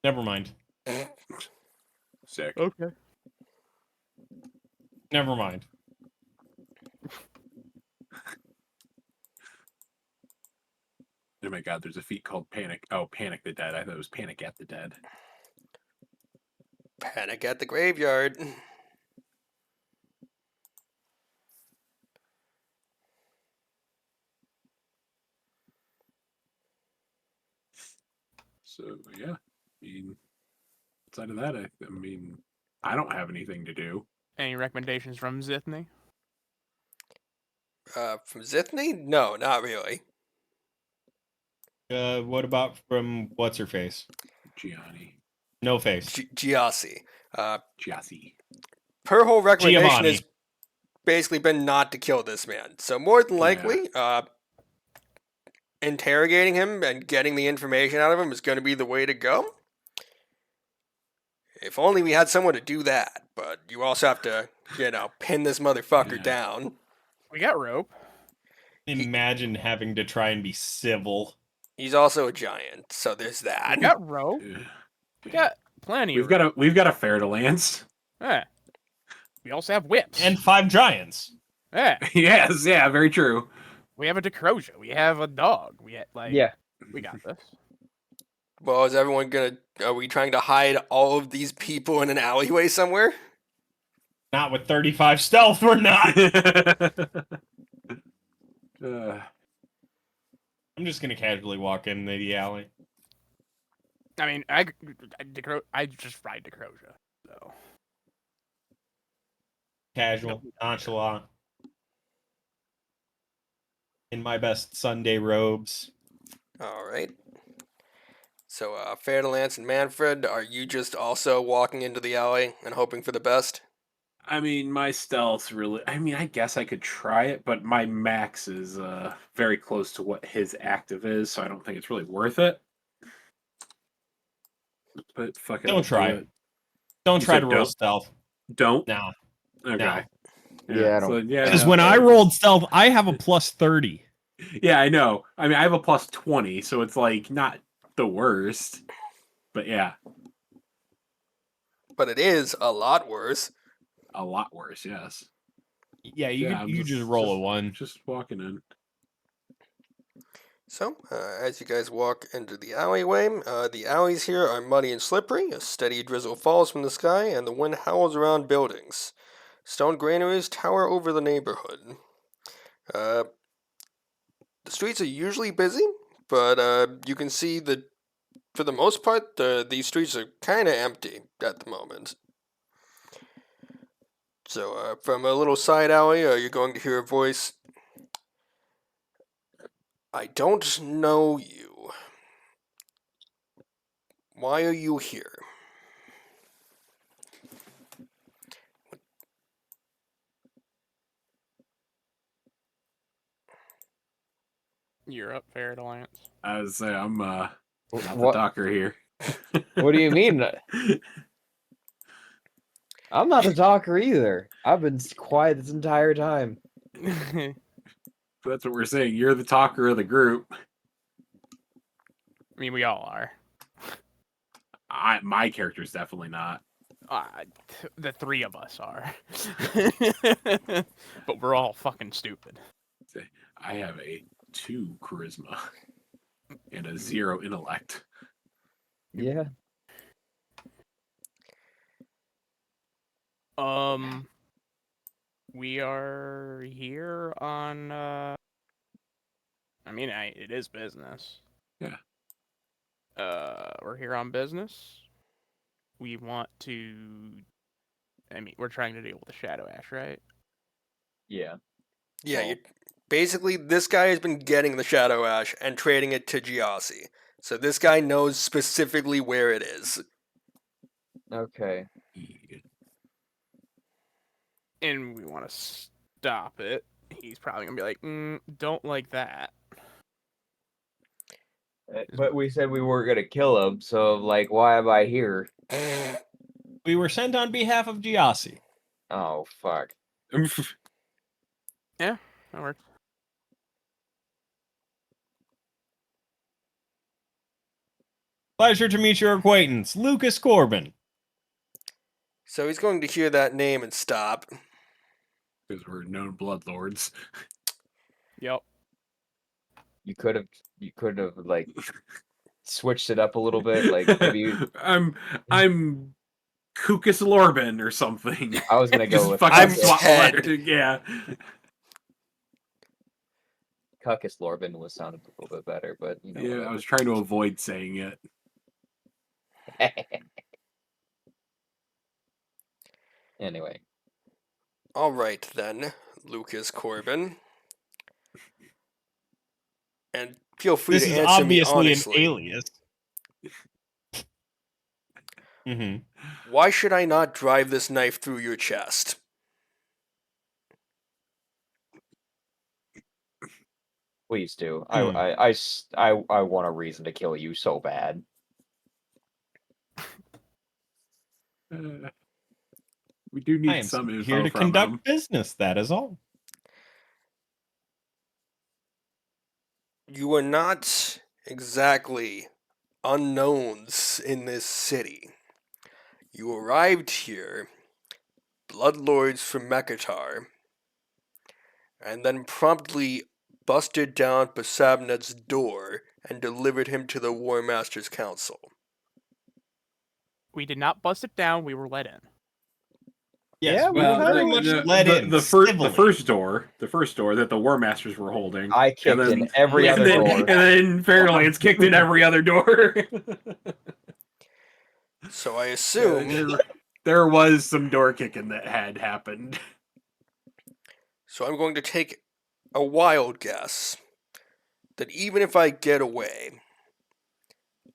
Never mind. sick. Okay. Never mind. Oh my god, there's a feat called Panic. Oh, Panic the Dead. I thought it was Panic at the Dead. Panic at the graveyard. So yeah, I mean, outside of that, I mean, I don't have anything to do. Any recommendations from Zithny? From Zithny? No, not really. What about from what's her face? Gianni, No face. Ghiasi. Ghiasi. Her whole recommendation Giovanni. has basically been not to kill this man. So more than likely, interrogating him and getting the information out of him is going to be the way to go. If only we had someone to do that. But you also have to, pin this motherfucker Yeah. down. We got rope. Imagine having to try and be civil. He's also a giant, so there's that. We got rope. Ugh. We got plenty. We've got a fair to lance. Yeah. We also have whips. And 5 giants. Yeah. Yes, yeah, very true. We have a Decrosia. We have a dog. We got this. Well, is everyone gonna? Are we trying to hide all of these people in an alleyway somewhere? Not with 35 stealth, we're not. I'm just gonna casually walk in the alley. I mean, I just ride Decrosia, so. Casual, nonchalant. In my best Sunday robes. All right. So, Ferdinand and Manfred, are you just also walking into the alley and hoping for the best? I mean, my stealth really. I mean, I guess I could try it, but my max is very close to what his active is, so I don't think it's really worth it. But fuck it. Don't I'll try. do it. Don't You try said to roll don't? stealth. Don't. No. Okay. No. Yeah, I don't- So, yeah. Because no, when I okay. rolled stealth, I have a +30. Yeah, I know. I mean, I have a plus 20, so it's like not the worst. But yeah, But it is a lot worse. a lot worse, yes. Yeah, Yeah, I'm you just roll a one. Just walking in. So, as you guys walk into the alleyway, the alleys here are muddy and slippery. A steady drizzle falls from the sky, and the wind howls around buildings. Stone granaries tower over the neighborhood. Uh, the streets are usually busy, but you can see that for the most part, these streets are kind of empty at the moment. So, from a little side alley, you're going to hear a voice. I don't know you. Why are you here? You're up, Ferret Alliance. I was say I'm not the What? docker here. What do you mean? I'm not the talker either. I've been quiet this entire time. That's what we're saying. You're the talker of the group. I mean, we all are. My character's definitely not. Uh, the three of us are. But we're all fucking stupid. I have a 2 charisma and a 0 intellect. Yeah. We are here on. I mean, it is business. Yeah. We're here on business. We want to. I mean, we're trying to deal with the Shadow Ash, right? Yeah. Yeah, Well- you, basically, this guy has been getting the Shadow Ash and trading it to Ghiasi. So this guy knows specifically where it is. Okay. And we want to stop it. He's probably gonna be like, "Don't like that." But we said we weren't gonna kill him, so like, why am I here? We were sent on behalf of Ghiasi. Oh fuck. Yeah, that works. Pleasure to meet your acquaintance, Lucas Corbin. So he's going to hear that name and stop. Because we're known bloodlords. Yep. You could have like switched it up a little bit, like maybe I'm Kukus Lorben or something. I was gonna go Just with fucking I'm swap Ted. letters, yeah. Cuckus Lorben was sounded a little bit better, but you know. Yeah, I whatever. was trying to avoid saying it. Anyway. All right then, Lucas Corbin. And feel free This to is answer me obviously an honestly. alias. Mm-hmm. Why should I not drive this knife through your chest? Please do. Hmm. I want a reason to kill you so bad. We do I need am some info here to from conduct him. business, that is all. You are not exactly unknowns in this city. You arrived here, bloodlords from Mekatar, and then promptly busted down Pasabnet's door and delivered him to the War Master's Council. We did not bust it down. We were let in. Yes, Yeah, we well, were very much let in. the civilly. first door that the War Masters were holding. I kicked in every and other then, door. And then Fairlands kicked in every other door. So I assume. There was some door kicking that had happened. So I'm going to take a wild guess that even if I get away,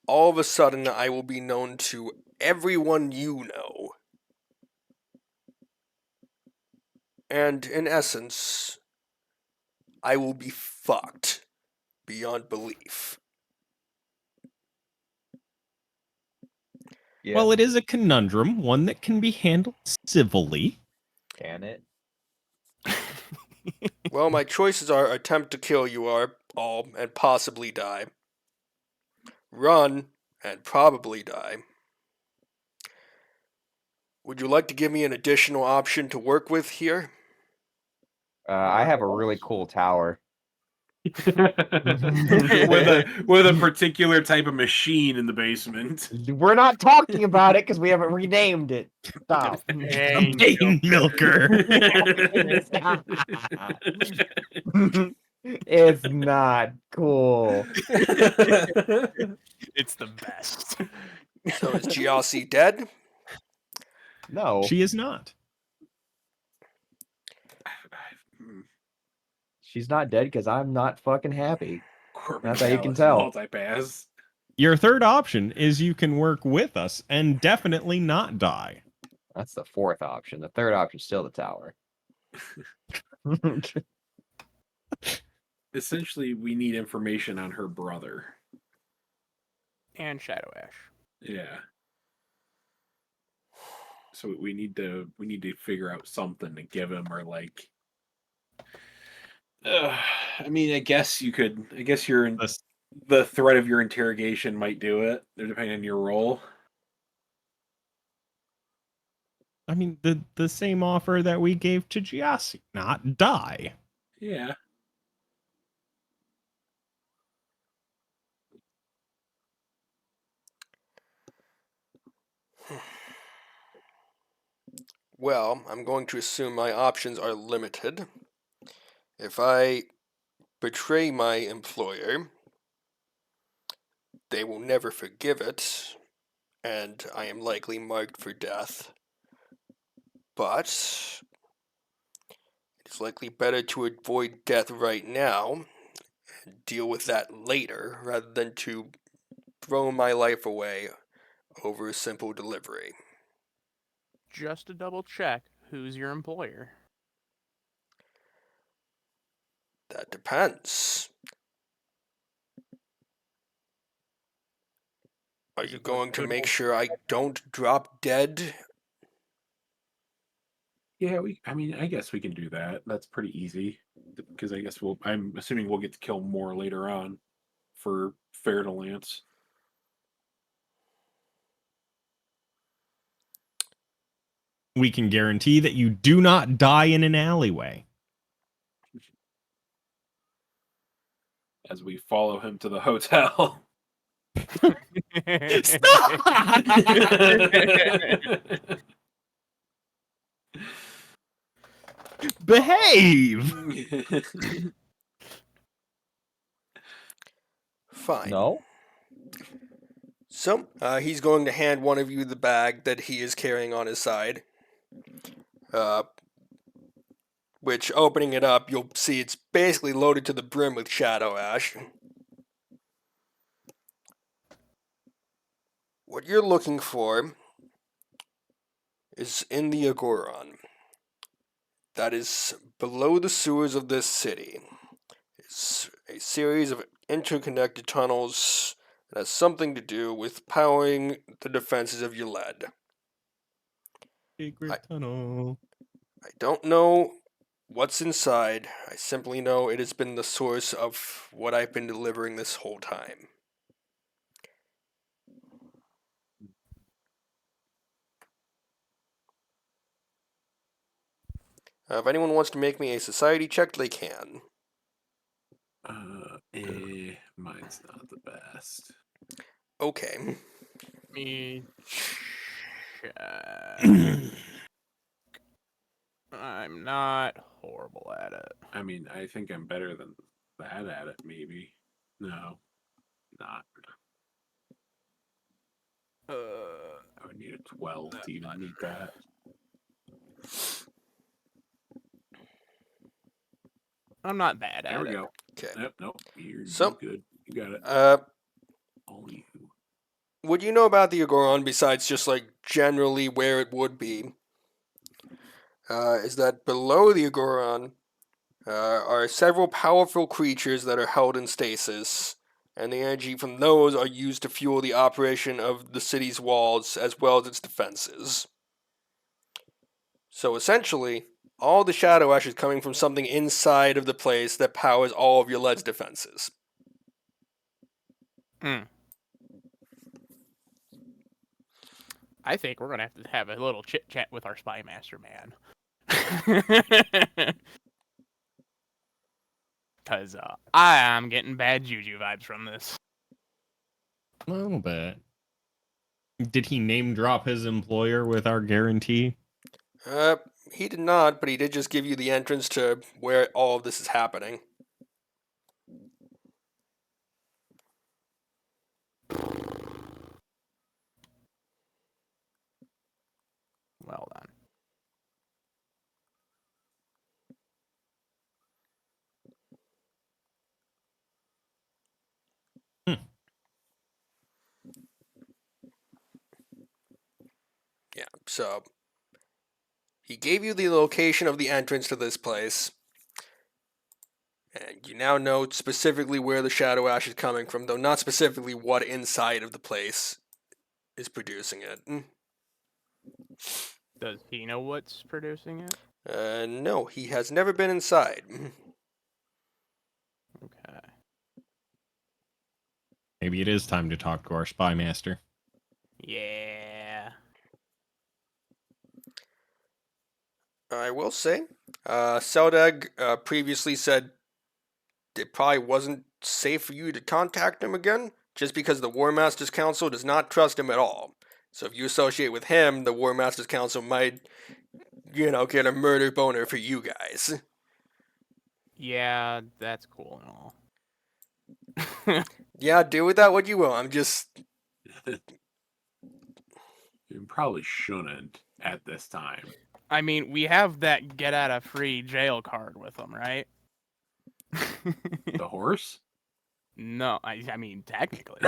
all of a sudden I will be known to everyone you know. And in essence, I will be fucked beyond belief. Yeah. Well, it is a conundrum, one that can be handled civilly. Can it? Well, my choices are attempt to kill you all and possibly die, run and probably die. Would you like to give me an additional option to work with here? I have a really cool tower. with a particular type of machine in the basement. We're not talking about it because we haven't renamed it. Stop. Pain milker. It's not cool. It's the best. So is Ghiasi dead? No, She is not. she's not dead because I'm not fucking happy. Corbin That's how you can Dallas tell. Multipass. Your third option is you can work with us and definitely not die. That's the fourth option. The third option is still the tower. Essentially, we need information on her brother. And Shadow Ash. Yeah. So we need to figure out something to give him, or like. I mean, I guess you could. I guess the threat of your interrogation might do it, depending on your role. I mean, the same offer that we gave to Ghiasi, not die. Yeah. Well, I'm going to assume my options are limited. If I betray my employer, they will never forgive it, and I am likely marked for death. But it's likely better to avoid death right now and deal with that later rather than to throw my life away over a simple delivery. Just to double check, who's your employer? That depends. Are you going to make sure I don't drop dead? Yeah, I mean, I guess we can do that. That's pretty easy, because I guess I'm assuming we'll get to kill more later on, for fair to Lance. We can guarantee that you do not die in an alleyway. As we follow him to the hotel. Behave! Fine. No? So, he's going to hand one of you the bag that he is carrying on his side. Which, opening it up, you'll see it's basically loaded to the brim with shadow ash. What you're looking for is in the Agoron. That is below the sewers of this city. It's a series of interconnected tunnels that has something to do with powering the defenses of your lead. Secret tunnel. I don't know what's inside. I simply know it has been the source of what I've been delivering this whole time. If anyone wants to make me a society check, they can. Mine's not the best. Okay. Me check. I'm not horrible at it. I mean, I think I'm better than that at it, maybe. No, not. I would need a 12 to even meet that. I'm not bad at There we it. go. Okay. Nope. You're So- good. You got it. Only you. What do you know about the Agoron besides just like generally where it would be? Is that below the Agoron are several powerful creatures that are held in stasis, and the energy from those are used to fuel the operation of the city's walls as well as its defenses. So essentially, all the shadow ash is coming from something inside of the place that powers all of your lead's defenses. I think we're gonna have a little chit chat with our spy master man. Because I'm getting bad juju vibes from this. A little bit. Did he name drop his employer with our guarantee? He did not, but he did just give you the entrance to where all of this is happening. Well done. Yeah, so he gave you the location of the entrance to this place, and you now know specifically where the shadow ash is coming from, though not specifically what inside of the place is producing it. Does he know what's producing it? No, he has never been inside. Okay. Maybe it is time to talk to our spy master. Yeah. I will say, Seldag previously said it probably wasn't safe for you to contact him again, just because the War Masters Council does not trust him at all. So if you associate with him, the War Masters Council might, get a murder boner for you guys. Yeah, that's cool and all. Yeah, do with that what you will. I'm just... You probably shouldn't at this time. I mean, we have that get out of free jail card with them, right? The horse? No, I mean technically.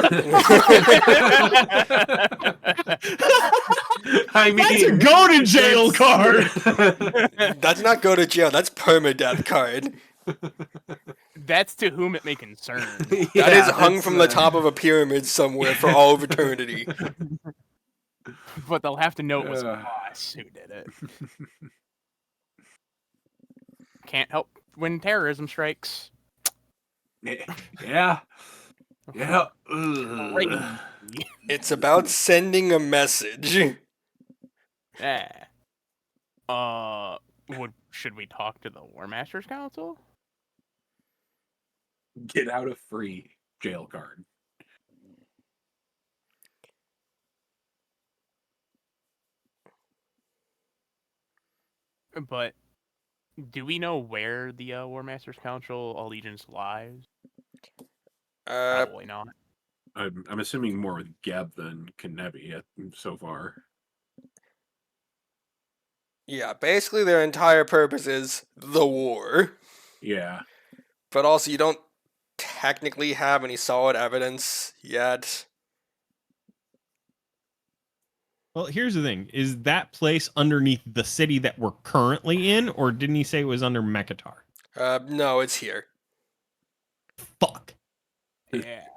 I mean, That's a go to jail card. That's not go to jail, that's permadeath card. That's to whom it may concern. That is hung from the top of a pyramid somewhere for all of eternity. But they'll have to know it was us who did it. Can't help when terrorism strikes. Yeah. Yeah. Ugh. It's about sending a message. Yeah. Should we talk to the War Masters Council? Get out of free jail card. But do we know where the War Masters Council allegiance lies? Probably not. I'm assuming more with Geb than Kanebi so far. Yeah, basically their entire purpose is the war. Yeah. But also you don't technically have any solid evidence yet. Well, here's the thing. Is that place underneath the city that we're currently in, or didn't he say it was under Mekatar? No, it's here. Fuck. Yeah.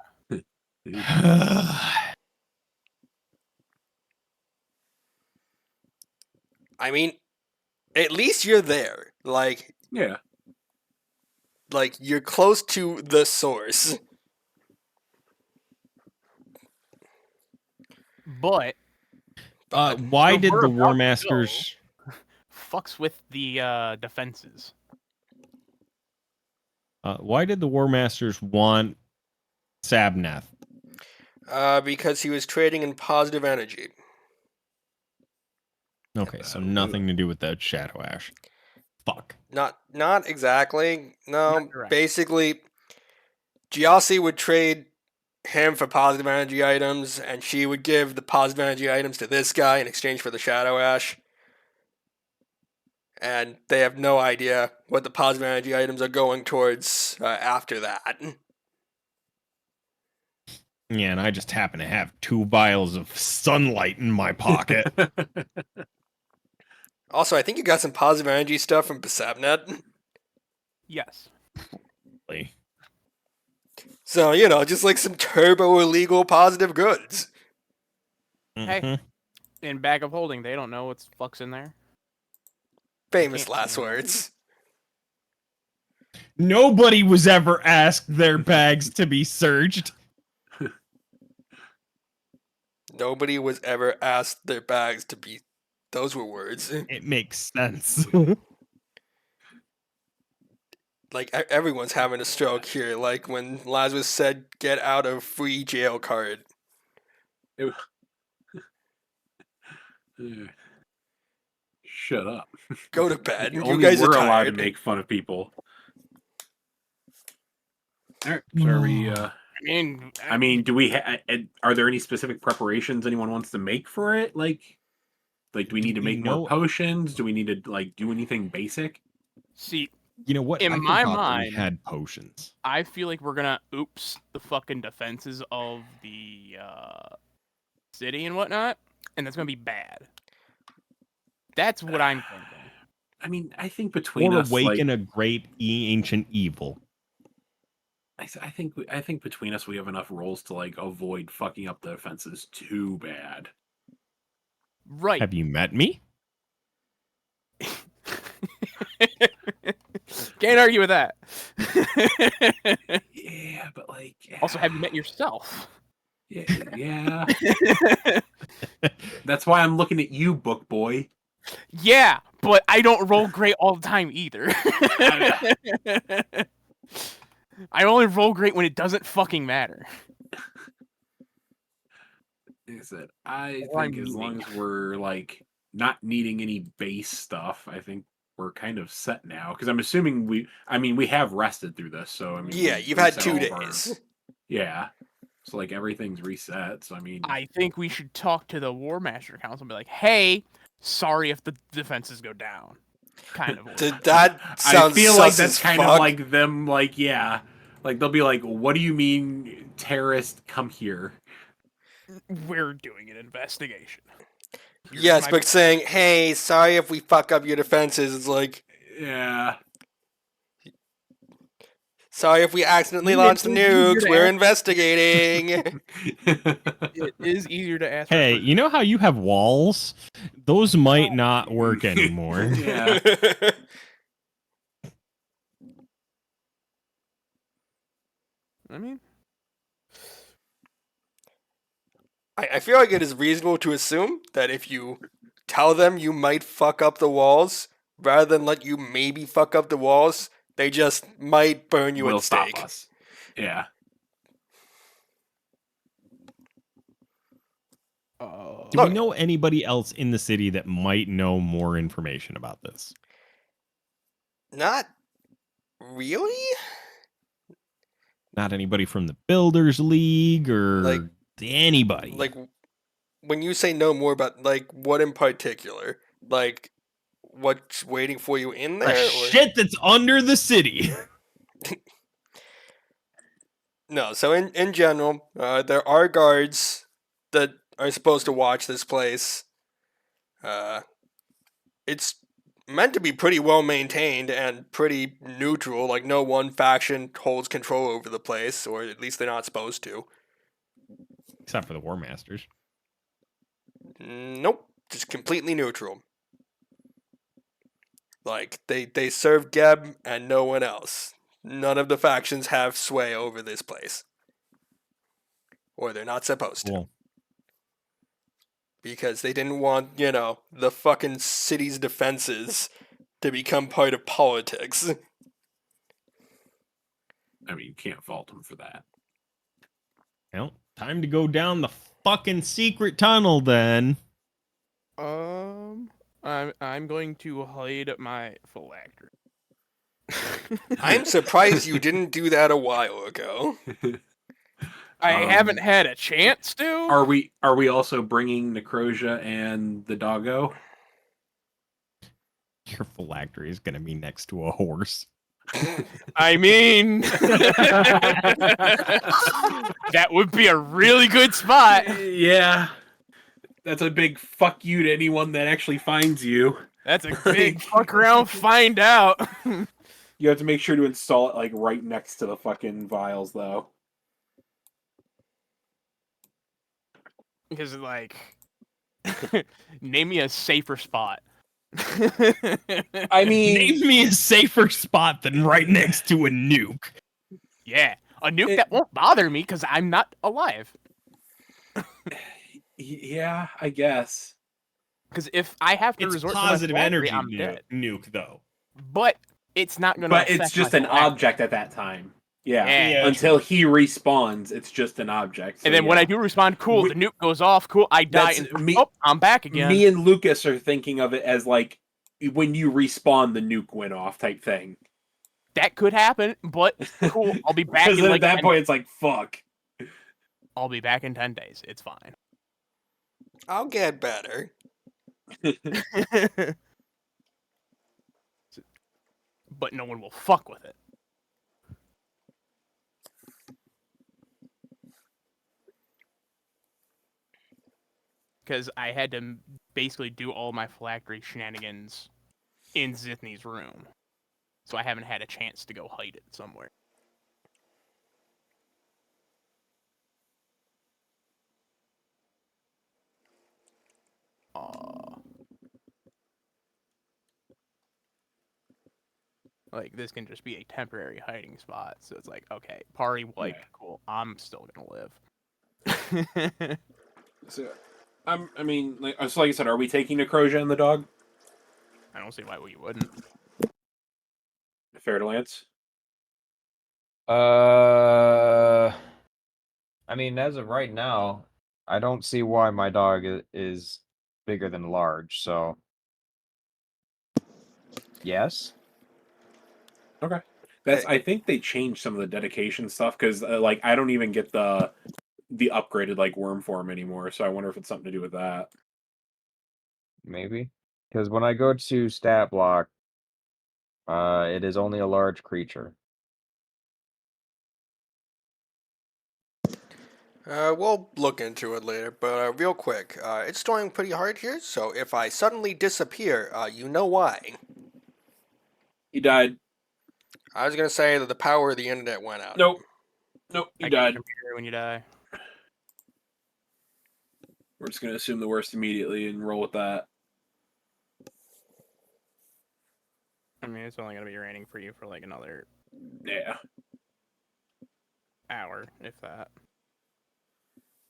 I mean, at least you're there. Yeah. Like you're close to the source. But Why did we're the about War to Masters... fucks with the defenses. Why did the War Masters want Sabnath? Because he was trading in positive energy. Okay, so nothing to do with that Shadow Ash. Fuck. Not exactly. No, Not direct. basically, Ghiasi would trade him for positive energy items, and she would give the positive energy items to this guy in exchange for the Shadow Ash. And they have no idea what the positive energy items are going towards after that. Yeah, and I just happen to have 2 vials of sunlight in my pocket. Also, I think you got some positive energy stuff from Besabnet. Yes. So, just like some turbo illegal positive goods. Hey. In bag of holding, they don't know what's fucks in there. Famous Can't last say that. words. Nobody was ever asked their bags to be searched. Nobody was ever asked their bags to be. Those were words. It makes sense. Like everyone's having a stroke here. Like when Lazarus said, "Get out of free jail card." It- Shut up. Go to bed. You Only guys are we're allowed to tired. make fun of people. All right. So are we? I mean, do we? Are there any specific preparations anyone wants to make for it? Like, do we need to we make more know- potions? Do we need to do anything basic? See, You know what? In I my forgot that mind- we had potions. I feel like we're gonna oops the fucking defenses of the city and whatnot, and that's gonna be bad. That's what I'm thinking. I mean, I think between Or us, awaken a great ancient evil. I think between us we have enough rolls to avoid fucking up the defenses too bad. Right. Have you met me? Can't argue with that. Yeah, but Also, have you met yourself? yeah. That's why I'm looking at you, book boy. Yeah, but I don't roll great all the time either. I only roll great when it doesn't fucking matter. Like I said, I Or I'm think as long meaning. as we're not needing any base stuff, I think we're kind of set now. Because I'm assuming we have rested through this, so I mean, Yeah, we've you've had reset 2 all of our- days. Yeah, so everything's reset. So I mean, I think we should talk to the War Master Council and be like, "Hey, sorry if the defenses go down." Kind of. That sounds I feel like sus that's as kind fuck. of like them, yeah, they'll be like, "What do you mean, terrorist? Come here." We're doing an investigation. Here's Yes, my- but saying, "Hey, sorry if we fuck up your defenses," is like, Yeah. "Sorry if we accidentally It launched the is easier nukes. to We're ask- investigating." It is easier to ask. for Hey, permission. you know how you have walls? Those might not work anymore. Yeah. I mean, I feel like it is reasonable to assume that if you tell them you might fuck up the walls, rather than let you maybe fuck up the walls, they just might burn you Will at the stake. stop us. Yeah. Do we know anybody else in the city that might know more information about this? Not really. Not anybody from the Builders League or Like- anybody. Like, when you say no more about, what in particular? Like, what's waiting for you in there? the or- shit that's under the city. No, so in general, there are guards that are supposed to watch this place. It's meant to be pretty well maintained and pretty neutral. Like, no one faction holds control over the place, or at least they're not supposed to. Except for the War Masters. Nope, just completely neutral. Like, they serve Geb and no one else. None of the factions have sway over this place. Or they're not supposed to. Cool. Because they didn't want, the fucking city's defenses to become part of politics. I mean, you can't fault them for that. Well, time to go down the fucking secret tunnel then. I'm going to hide my phylactery. I'm surprised you didn't do that a while ago. I haven't Um, had a chance to. Are we also bringing Necrosia and the doggo? Your phylactery is going to be next to a horse. I mean, that would be a really good spot. Yeah. That's a big fuck you to anyone that actually finds you. That's a big fuck around, find out. You have to make sure to install it right next to the fucking vials, though. Because name me a safer spot. I mean, Name me a safer spot than right next to a nuke. yeah, a nuke that won't bother me because I'm not alive. yeah, I guess. Because if I have to It's resort to my positive phylactery, energy I'm dead. nuke, though. But it's not going to But affect it's just my an phylactery. object at that time. Yeah. Yeah. Until he respawns, it's just an object. So And then when I yeah. do respond, cool, We- the nuke goes off, cool, I die, That's and me- oh, I'm back again. Me and Lucas are thinking of it as like when you respawn, the nuke went off type thing. That could happen, but cool, I'll be back Because in then like at that 10 point, it's like fuck. I'll be back in 10 days. It's fine. I'll get better. But no one will fuck with it. Because I had to basically do all my phylactery shenanigans in Zithny's room. So I haven't had a chance to go hide it somewhere. Like, this can just be a temporary hiding spot. So it's like, okay, party wiped, Yeah. cool. I'm still gonna live. So, I mean, like I said, are we taking Necrosia and the dog? I don't see why we wouldn't. Fair to Lance? I mean, as of right now, I don't see why my dog is bigger than large. So, yes. Okay. I think they changed some of the dedication stuff because like I don't even get the upgraded like worm form anymore. So I wonder if it's something to do with that. Maybe. Because when I go to stat block, it is only a large creature. We'll look into it later, but real quick, it's storming pretty hard here, so if I suddenly disappear, you know why. He died. I was gonna say that the power of the internet went out. Nope. Nope. He I get a died. computer when you die. We're just gonna assume the worst immediately and roll with that. I mean, it's only gonna be raining for you for like another Yeah. hour, if that.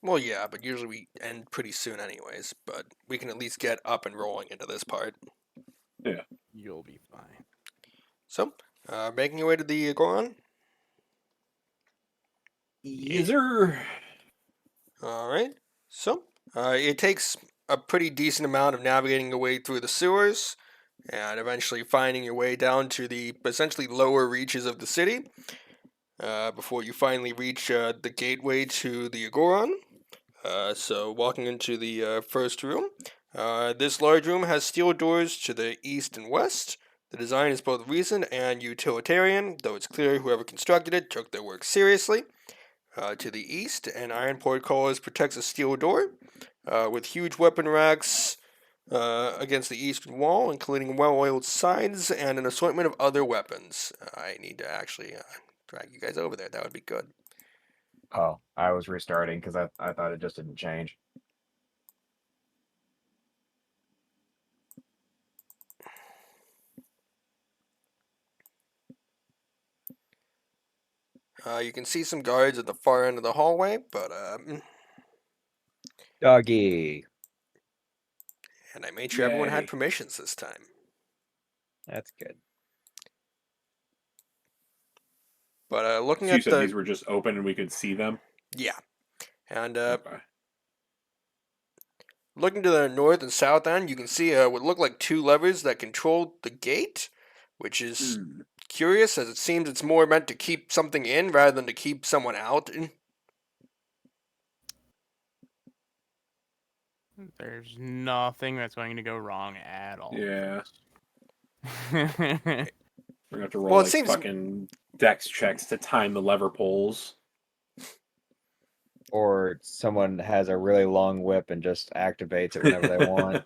Well, yeah, but usually we end pretty soon anyways, but we can at least get up and rolling into this part. You'll be fine. So, making your way to the Goron. User. Alright, so, it takes a pretty decent amount of navigating your way through the sewers, and eventually finding your way down to the essentially lower reaches of the city, before you finally reach the gateway to the Agoron. So walking into the first room, this large room has steel doors to the east and west. The design is both recent and utilitarian, though it's clear whoever constructed it took their work seriously. To the east, an iron portcullis protects a steel door, with huge weapon racks against the eastern wall, including well-oiled sides and an assortment of other weapons. I need to actually drag you guys over there. That would be good. Oh, I was restarting because I thought it just didn't change. You can see some guards at the far end of the hallway, but Doggy. and I made sure everyone Yay. had permissions this time. That's good. But looking So you at said the these were just open and we could see them? yeah, and Okay. looking to the north and south end, you can see what look like two levers that control the gate, which is curious as it seems it's more meant to keep something in rather than to keep someone out. There's nothing that's going to go wrong at all. Yeah. Folks. We're gonna have to roll Well, it like seems- fucking dex checks to time the lever pulls. Or someone has a really long whip and just activates it whenever they want.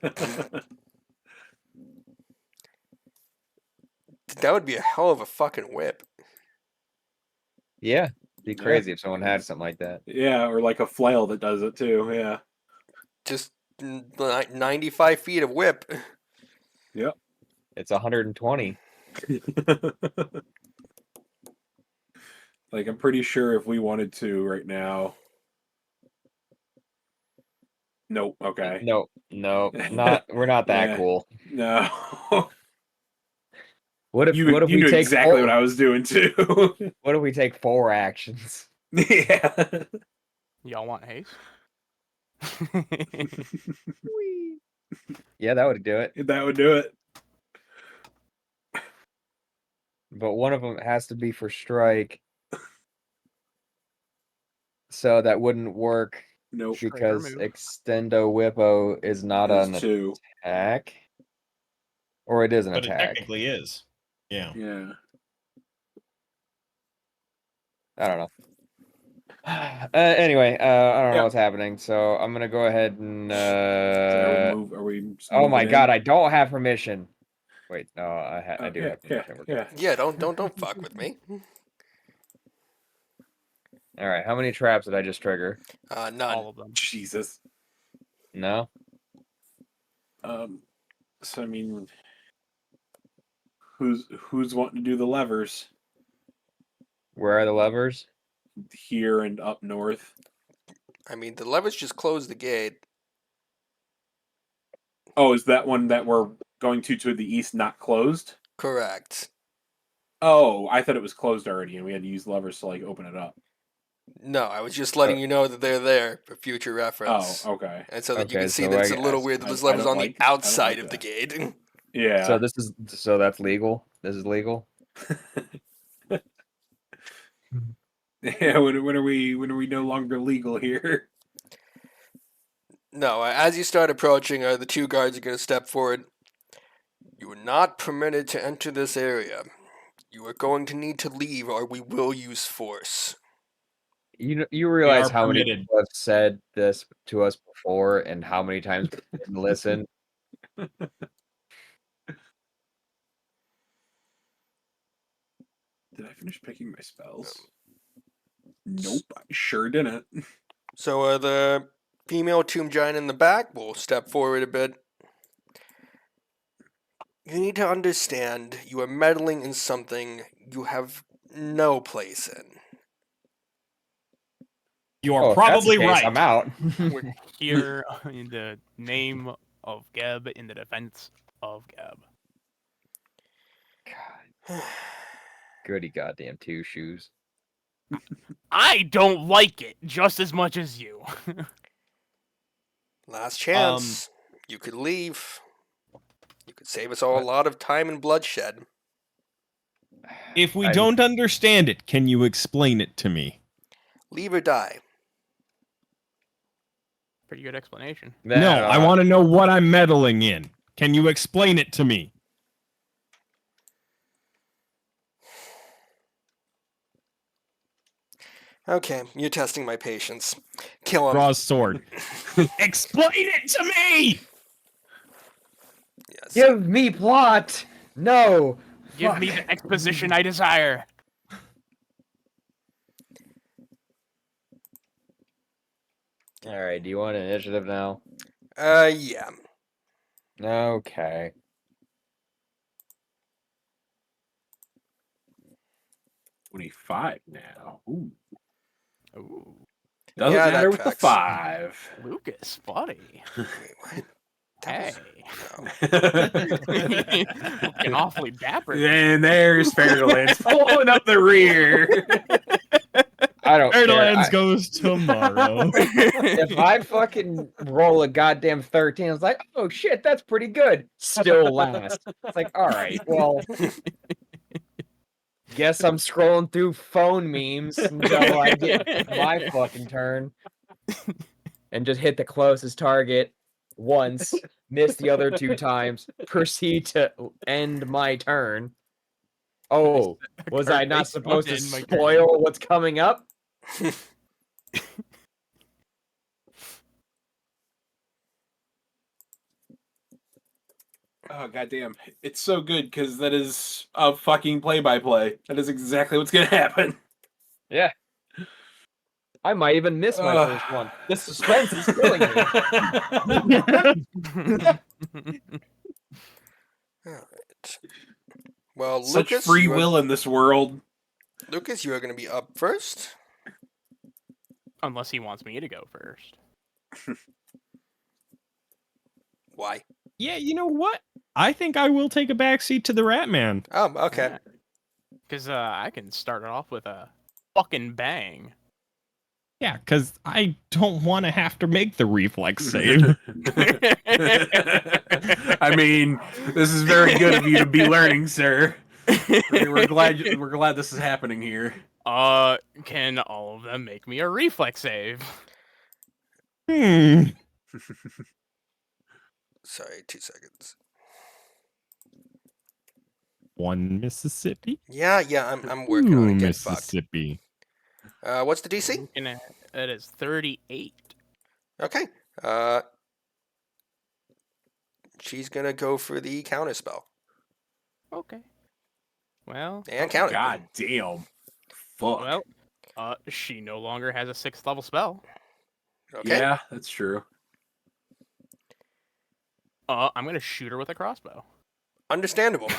That would be a hell of a fucking whip. Yeah, it'd be Yeah. crazy if someone had something like that. Yeah, or like a flail that does it too. Yeah. Just 95 feet of whip. Yep. It's 120. Like, I'm pretty sure if we wanted to right now. Nope. Okay. No, not. We're not that Yeah. cool. No. What if You we knew take exactly four, what I was doing too. What if we take 4 actions? Yeah. Y'all want haste? Yeah, that would do it. That would do it. But one of them has to be for strike. So that wouldn't work Nope. because move. Extendo Whippo is not It's an 2. attack. Or it is an But it attack. technically is. Yeah. Yeah. I don't know. Anyway, I don't know Yep. what's happening, so I'm gonna go ahead and. Are we just Oh my moving god, in? I don't have permission. Wait, no, I do Yeah, have yeah, permission. We're yeah. good. Yeah, don't fuck with me. All right, how many traps did I just trigger? None. All of them. Jesus. No. So I mean, who's wanting to do the levers Where are the levers? here and up north? I mean, the levers just closed the gate. Oh, is that one that we're going to the east not closed? Correct. Oh, I thought it was closed already, and we had to use levers to like open it up. No, I was just letting you know that they're there for future reference. Oh, okay. And so that you Okay, can see so that it's I a little guess weird that I there's don't levers on like- the I don't outside like of the that. gate. Yeah. So that's legal. This is legal. Yeah. When are we no longer legal here? No, as you start approaching, the 2 guards are going to step forward. You are not permitted to enter this area. You are going to need to leave or we will use force. You realize are how many permitted. people have said this to us before and how many times we didn't listen? Did I finish picking my spells? Nope, I sure didn't. So the female tomb giant in the back will step forward a bit. You need to understand you are meddling in something you have no place in. You're Oh, if that's the probably case, right. I'm out. We're here in the name of Geb, in the defense of Geb. God. Goody goddamn 2 shoes. I don't like it just as much as you. Last chance. You could leave. You could save us all a lot of time and bloodshed. If we I'm- don't understand it, can you explain it to me? Leave or die. Pretty good explanation. No, I want to know what I'm meddling in. Can you explain it to me? Okay, you're testing my patience. Kill him. Draws sword. Explain it to me! Yes. Give me plot. No. Give me Fuck. the exposition I desire. All right. Do you want initiative now? Yeah. Okay. $25 now. Ooh. Ooh, Doesn't Yeah, that matter with the tracks. 5. Lucas, buddy. Wait, what? Hey. No. Looking awfully dapper. And there's Fairlands pulling up the rear. I don't care. Fairlands goes tomorrow. If I fucking roll a goddamn 13, it's like, oh shit, that's pretty good. Still last. It's like, all right, well, guess I'm scrolling through phone memes until I get my fucking turn and just hit the closest target once, miss the other 2 times, proceed to end my turn. Oh, was I not supposed to End my turn. spoil what's coming up? Oh goddamn! It's so good because that is a fucking play-by-play. That is exactly what's gonna happen. Yeah. I might even miss my first one. The suspense is killing me. Well, Such Lucas, free will in this world. Lucas, you are going to be up first. Unless he wants me to go first. Why? Yeah, you know what? I think I will take a backseat to the Rat Man. Oh, okay. Because I can start it off with a fucking bang. Yeah, because I don't want to have to make the reflex save. I mean, this is very good of you to be learning, sir. We're glad this is happening here. Can all of them make me a reflex save? Hmm. Sorry, 2 seconds. One Mississippi. Yeah, I'm working on Two it. Get fucked. Mississippi. What's the DC? It is 38. Okay. She's gonna go for the counter spell Okay. Well, and count it. God damn. Fuck. well, she no longer has a 6th level spell. Okay. Yeah, that's true. I'm gonna shoot her with a crossbow. Understandable.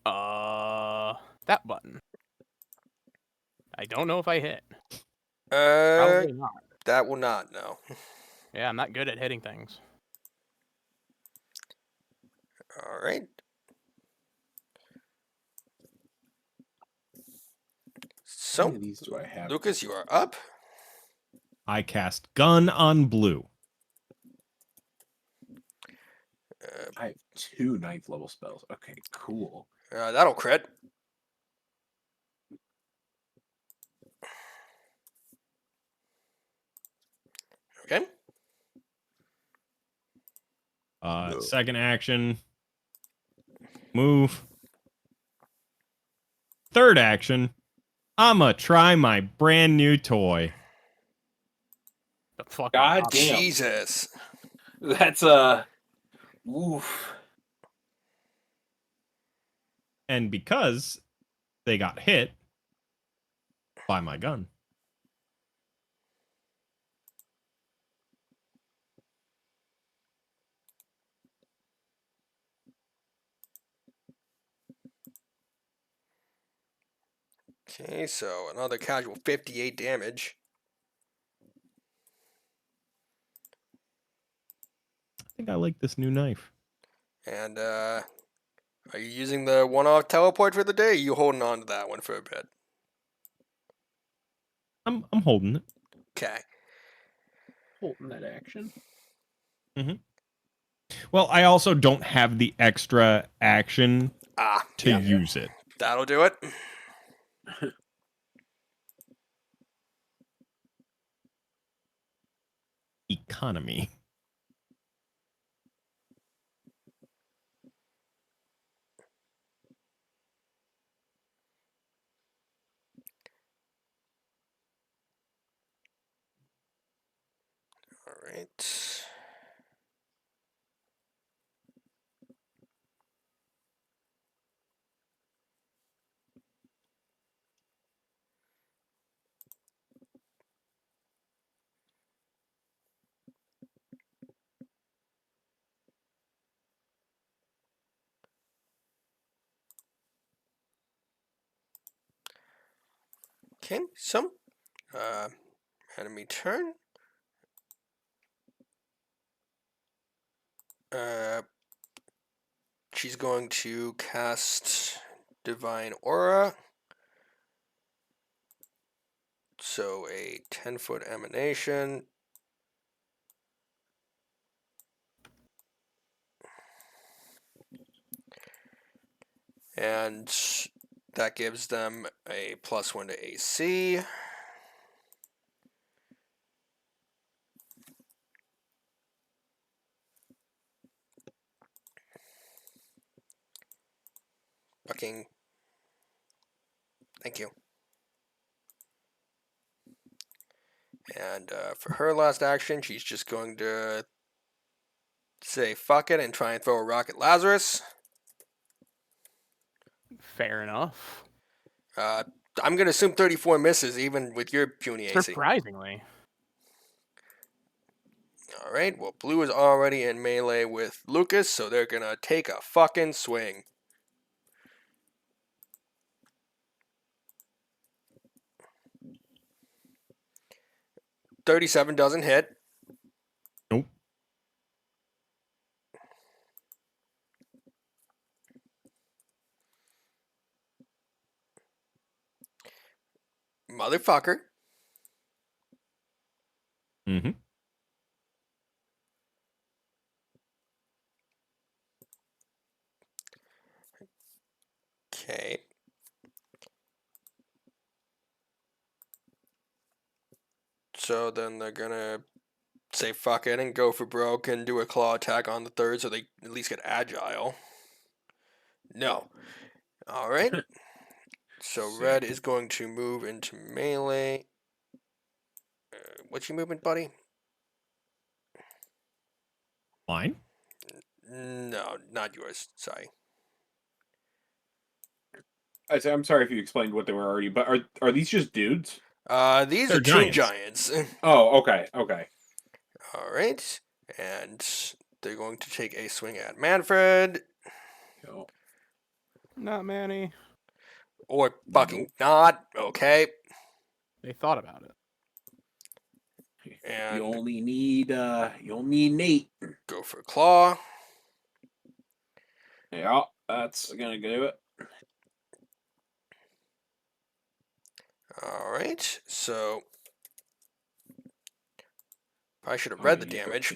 That button. I don't know if I hit. Uh, Probably not. that will not. No. Yeah, I'm not good at hitting things. All right. How So, many of these do I have? Lucas, you are up. I cast Gun on Blue. I have 2 9th level spells. Okay, cool. That'll crit. Okay. Second action. Move. Third action. I'ma try my brand new toy. The fucking God op- damn. Jesus. That's oof. And because they got hit by my gun. Okay, so another casual 58 damage. I think I like this new knife. And are you using the one-off teleport for the day? Or are you holding on to that one for a bit? I'm holding it. Okay. Holding that action. Well, I also don't have the extra action to Yeah. use it. That'll do it. Economy. All right. Okay, so enemy turn. She's going to cast Divine Aura. So a 10-foot emanation. And that gives them a +1 to AC. Fucking. Thank you. And for her last action, she's just going to say fuck it and try and throw a rock at Lazarus. Fair enough. I'm going to assume 34 misses, even with your puny AC. Surprisingly. Alright, well, blue is already in melee with Lucas, so they're going to take a fucking swing. 37 doesn't hit. Nope. Motherfucker. Mm-hmm. Okay. So then they're gonna say fuck it and go for broke and do a claw attack on the third so they at least get agile. No. Alright. So red Sick. is going to move into melee. What's your movement, buddy? Mine. No, not yours. Sorry. I'm sorry if you explained what they were already, but are these just dudes? These They're are Toon giants. Giants. Oh, okay, okay. Alright. And they're going to take a swing at Manfred. Cool. Not many. Or fucking not. Okay. They thought about it. And You only need Nate. go for claw. Yeah, that's gonna do it. Alright. So I should have Oh, read the yeah, damage.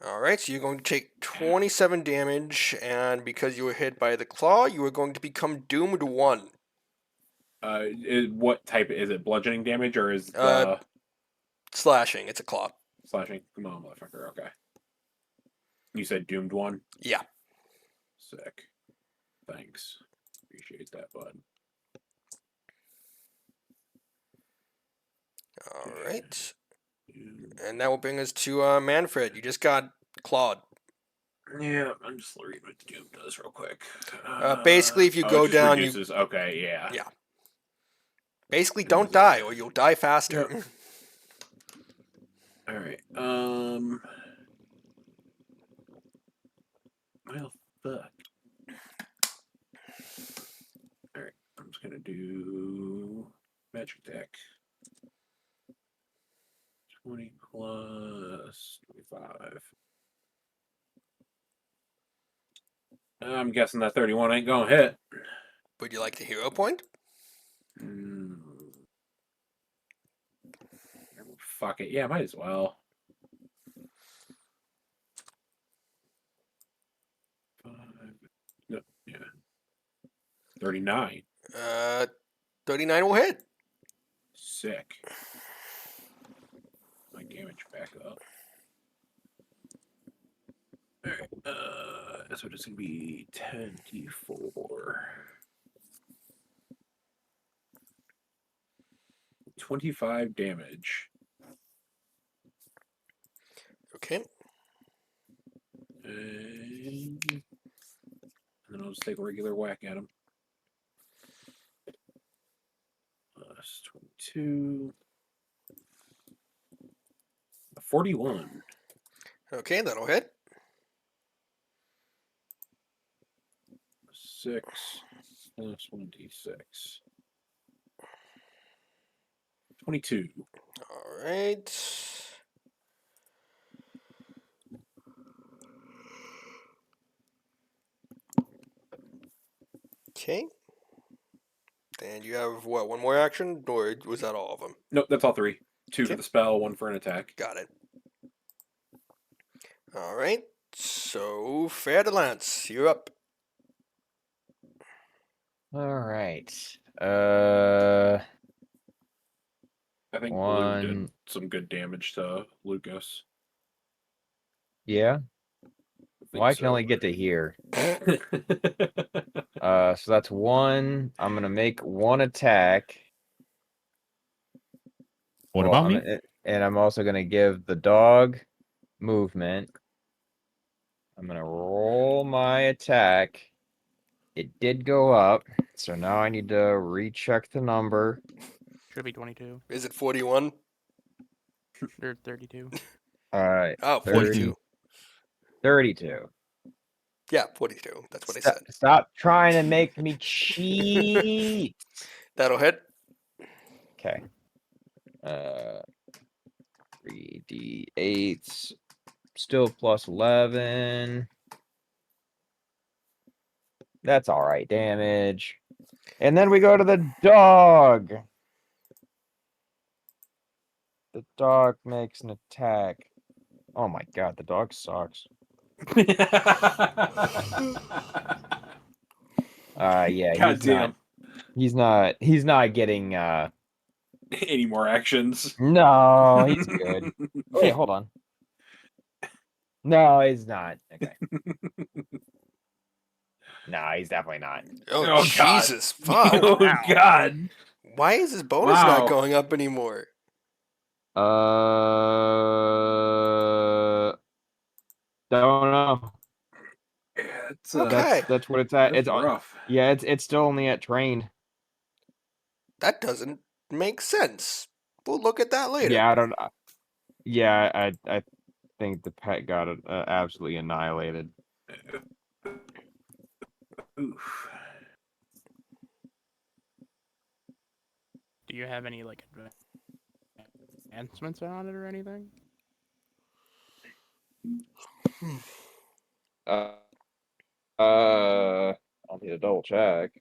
Alright, so you're going to take 27 damage, and because you were hit by the claw, you are going to become doomed 1. What type is it? Bludgeoning damage or is Slashing, it's a claw. slashing? Come on, motherfucker. Okay. You said doomed 1. Yeah. Sick. Thanks. Appreciate that, bud. Alright. And that will bring us to Manfred. You just got clawed. Yeah, I'm just reading what the doom does real quick. Basically, if you it go just down, reduces. Okay, yeah. Yeah. Basically, don't die or you'll die faster. Yep. All right. Well, fuck. All right. I'm just gonna do magic deck. 20 plus 25. I'm guessing that 31 ain't gonna hit. Would you like the hero point? Mm. Fuck it. Yeah, might as well. 5. No, yeah. 39. 39 will hit. Sick. My damage back up. Alright, so it's gonna be 10d4. 25 damage. Okay. And then I'll just take a regular whack at him. Plus 22. 41. Okay, that'll hit. 6 plus 26. 22. Alright. Okay. And you have, what, one more action? Or was that all of them? Nope, that's all 3. 2 Okay. for the spell, 1 for an attack. Got it. Alright. So, Fair to Lance, you're up. All right. I think Blue did One. some good damage to Lucas. Yeah. I Well, I think can only get to here. So that's 1. I'm gonna make 1 attack. What Well, about me? And I'm also gonna give the dog movement. I'm gonna roll my attack. It did go up, so now I need to recheck the number. Should be 22 Is it 41? or 32. All right, Oh, 30, 42. 32. Yeah, 42. That's what I Stop, said. stop trying to make me cheat. That'll hit. Okay. 3d8. Still plus 11. That's all right damage. And then we go to the dog. The dog makes an attack. Oh my god, the dog sucks. Yeah, God damn. he's not getting Any more actions? no, he's good. Wait, hold on. No, he's not. Okay. No, he's definitely not. Oh, Oh, God. Jesus. Fuck. Oh God. Why is his bonus not Wow. going up anymore? Don't know. Yeah, it's Okay. That's what it's at. that's It's rough. yeah, it's still only at trained. That doesn't make sense. We'll look at that later. Yeah, I don't. Yeah, I think the pet got absolutely annihilated. Oof. Do you have any like advancements on it or anything? I'll need to double check.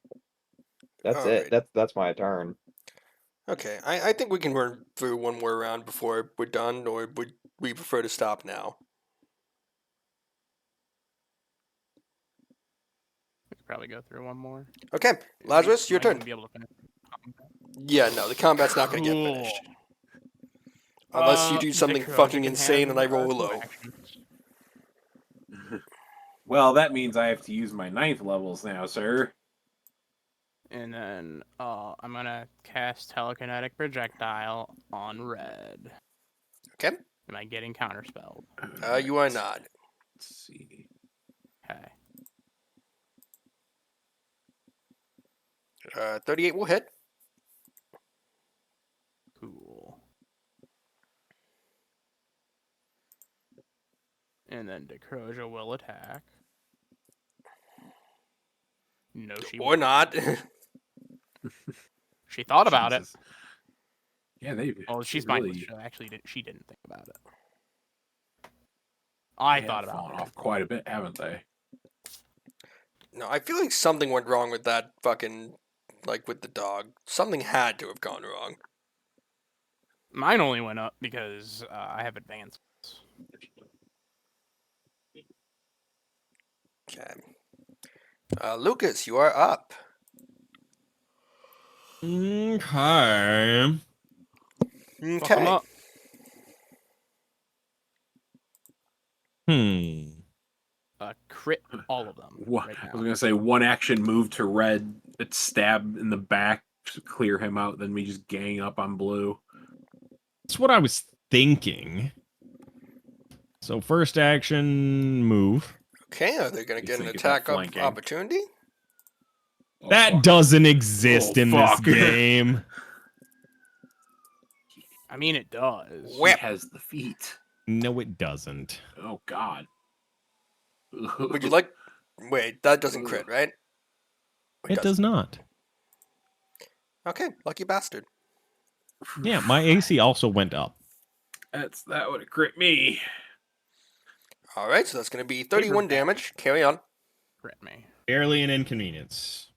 That's it. Alright. That's my turn. Okay, I think we can run through one more round before we're done, or would we prefer to stop now? We could probably go through one more. Okay, Lazarus, your Might even turn. Be able to finish combat. Yeah, no, the combat's not going to get Cool. finished. Unless you do something Decroja fucking can insane and I have, roll 2 low. actions. Well, that means I have to use my 9th levels now, sir. And then I'm gonna cast telekinetic projectile on red. Okay, Am I getting counterspelled? you are not. Let's see. Okay. 38 will hit. Cool. And then Decroja will attack. No, she Or won't. not. She thought about it. Jesus. Yeah, they. Oh, she's really mindless. She actually didn't. She didn't think about it. I they thought have about fallen it. off quite a bit, haven't they? No, I feel like something went wrong with that fucking, like with the dog. Something had to have gone wrong. Mine only went up because I have advancements. Okay. Lucas, you are up. Okay. Fuck 'em Okay. up. Crit all of them. What, Right I was now. gonna say one action move to red, it's stab in the back to clear him out. Then we just gang up on blue. That's what I was thinking. So first action move. Okay, are they going to You get an think about attack of flanking. opportunity? Oh, That fuck. doesn't exist Oh, in fuck. this game. I mean, it does. He has the feet. No, it doesn't. Oh God. Would you like... Wait, that doesn't crit, right? Or It does not. Okay, lucky bastard. Yeah, my AC also went up. That would have crit me. Alright, so that's going to be 31 Paperback. damage. Carry on. Crit me. Barely an inconvenience.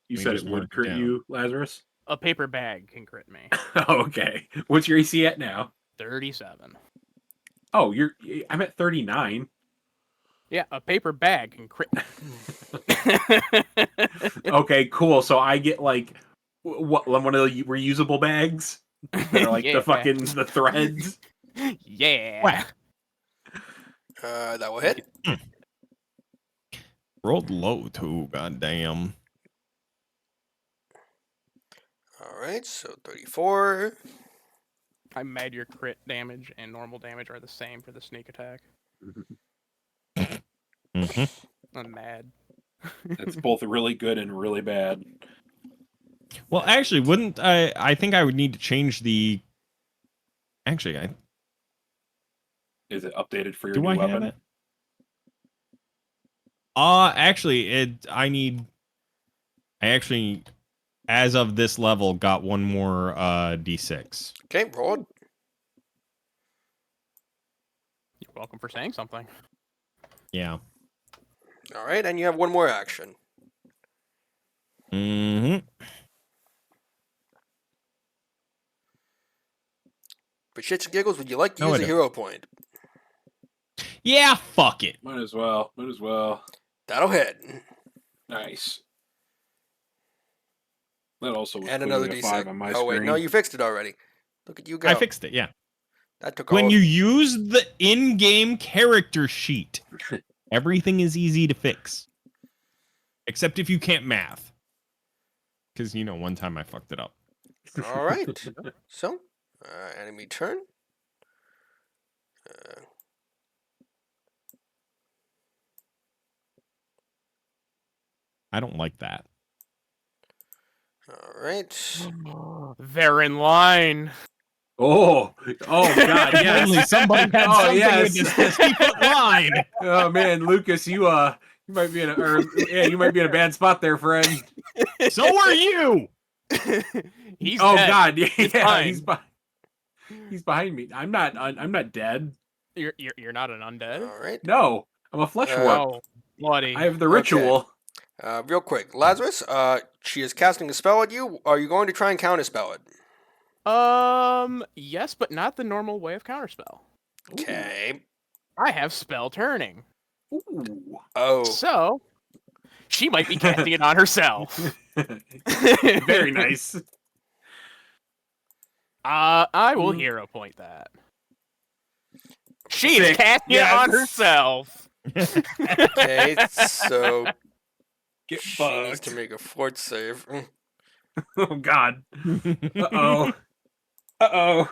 You We said just it mark would it crit down. you, Lazarus. A paper bag can crit me. Okay. What's your AC at now? 37. Oh, I'm at 39. Yeah, a paper bag can crit me. Okay, cool. So I get like what one of the reusable bags that are like Yeah. the threads. Yeah. Whack. That will hit. Rolled low too, goddamn. Alright, so 34. I'm mad your crit damage and normal damage are the same for the sneak attack. Mm-hmm. I'm mad. It's both really good and really bad. Well, actually, wouldn't I think I would need to change the. Actually, Is it updated for your do new I weapon? have it? Actually, I actually, as of this level, got one more d6. Okay, roll it. You're welcome for saying something. Yeah. All right, and you have one more action. Mm-hmm. For shits and giggles, would you like to No, use I a don't. hero point? Yeah, fuck it. Might as well. Might as well. That'll hit. Nice. That also was And clearly another a d6. 5 on my Oh, screen. wait, no, you fixed it already. Look at you go. I fixed it, yeah. That took When all. you use the in-game character sheet, everything is easy to fix. Except if you can't math. Because, one time I fucked it up. All right. So, enemy turn. I don't like that. All right. They're in line. Oh God, Finally, yes. somebody had Oh, something yes. with this 50-foot line. Oh man, Lucas, you might be in a bad spot there, friend. So are you. He's Oh dead. God, yeah, fine. he's behind me. I'm not dead. You're not an undead. All right. No, I'm a flesh Uh, warp. Oh, bloody. I have the Okay. ritual. Real quick, Lazarus. She is casting a spell at you. Are you going to try and counterspell it? Yes, but not the normal way of counterspell. Okay. I have spell turning. Ooh. Oh. So, she might be casting it on herself. Very nice. I will hero point that. She is Sick. casting it on Yes. herself. Okay. So Get she needs fucked. to make a fort save. Oh God. Uh-oh. Uh-oh.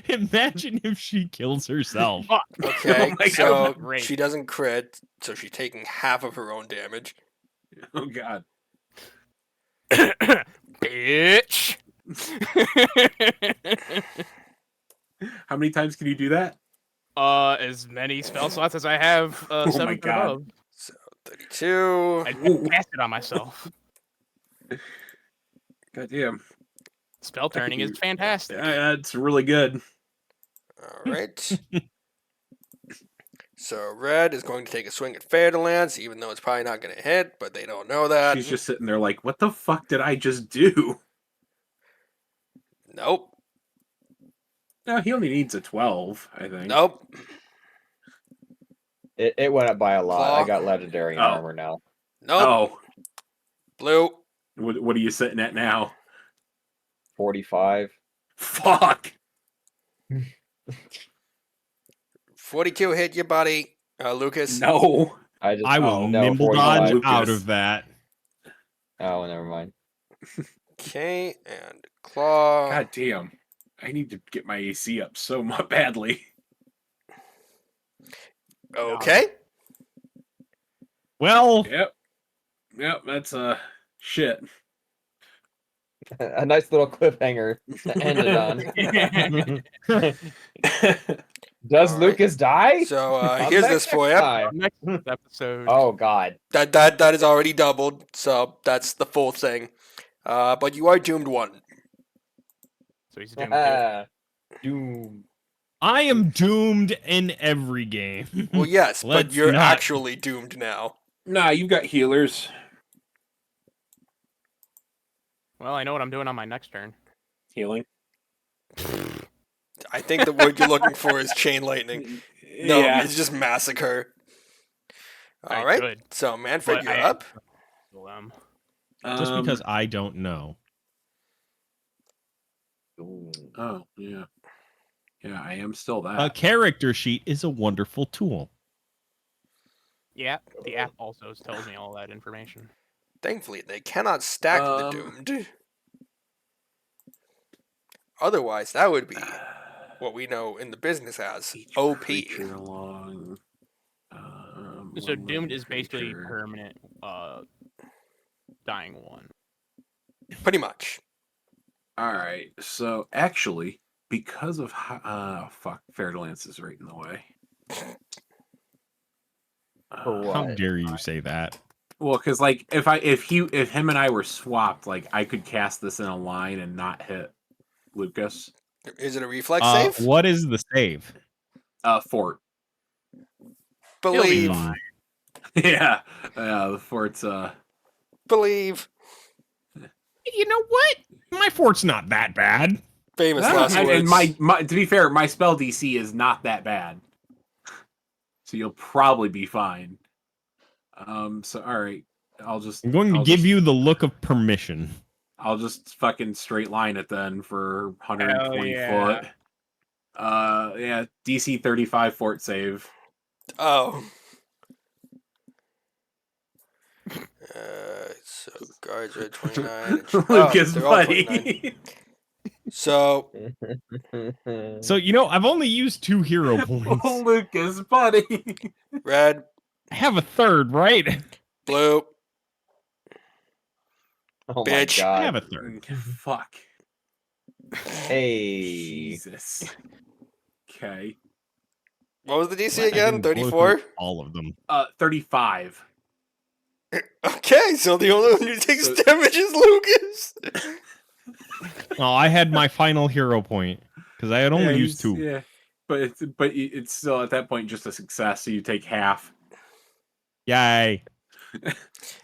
Imagine if she kills herself. Fuck. Okay. Oh my So God. Great. she doesn't crit, so she's taking half of her own damage. Oh God. Bitch. How many times can you do that? As many spell slots as I have. Oh my 7 and God. above. So 32. I Ooh. cast it on myself. God damn. Spell turning is fantastic. That's really good. All right. So red is going to take a swing at Fairlands, even though it's probably not going to hit, but they don't know that. She's just sitting there like, what the fuck did I just do? Nope. No, he only needs a 12, I think. Nope. It went up by a lot. Claw. I got legendary Oh. armor now. Nope. Oh, Blue. what are you sitting at now? 45. Fuck. 42 hit your buddy, Lucas. No. I will no, nimble 45. dodge Lucas. out of that. Oh, never mind. Okay, and claw. God damn. I need to get my AC up so badly. Okay. Well, Yep, that's shit. A nice little cliffhanger to end it on. Does All right. Lucas die? So On here's the this for you. time. Next episode. Oh God. That is already doubled, so that's the full thing. But you are doomed one. So he's doomed too. Doom. I am doomed in every game. Well, yes, but Let's you're not- actually doomed now. Nah, you've got healers. Well, I know what I'm doing on my next turn. Healing. I think the word you're looking for is chain lightning. No, Yeah. it's just massacre. I All right. could. So Manfred, But you're I- up. Just because I don't know. Oh, yeah. Yeah, I am still that. A character sheet is a wonderful tool. Yeah, the app also tells me all that information. Thankfully, they cannot stack the doomed. Otherwise, that would be what we know in the business as Each OP. creature along, So one doomed living is basically creature. permanent dying one. Pretty much. All right. So actually, because of fuck, Fairlance is right in the way. For How what? dare you say that? Well, because like if him and I were swapped, like I could cast this in a line and not hit Lucas. Is it a reflex save? What is the save? Fort. He'll be Believe. fine. Yeah, the fort's Believe. You know what? My fort's not that bad. Famous last words. and my to be fair, my spell DC is not that bad, so you'll probably be fine. So all right, I'm going to give you the look of permission. I'll just fucking straight line it then for 120 Hell foot. Yeah, DC 35 fort save. Oh. So guards are at 29. Lucas, they're all 29. buddy. So So, I've only used 2 hero points. Oh, Lucas, buddy. red, I have a third, right? blue, Oh my bitch. I have god. a third. Fuck. Hey. Jesus. Okay. What was the DC Glad I again? didn't blow 34? through all of them. 35. Okay, so the only one who takes So- damage is Lucas. Oh, I had my final hero point because I had only used 2. Yeah, but it's still at that point just a success, so you take half. Yay.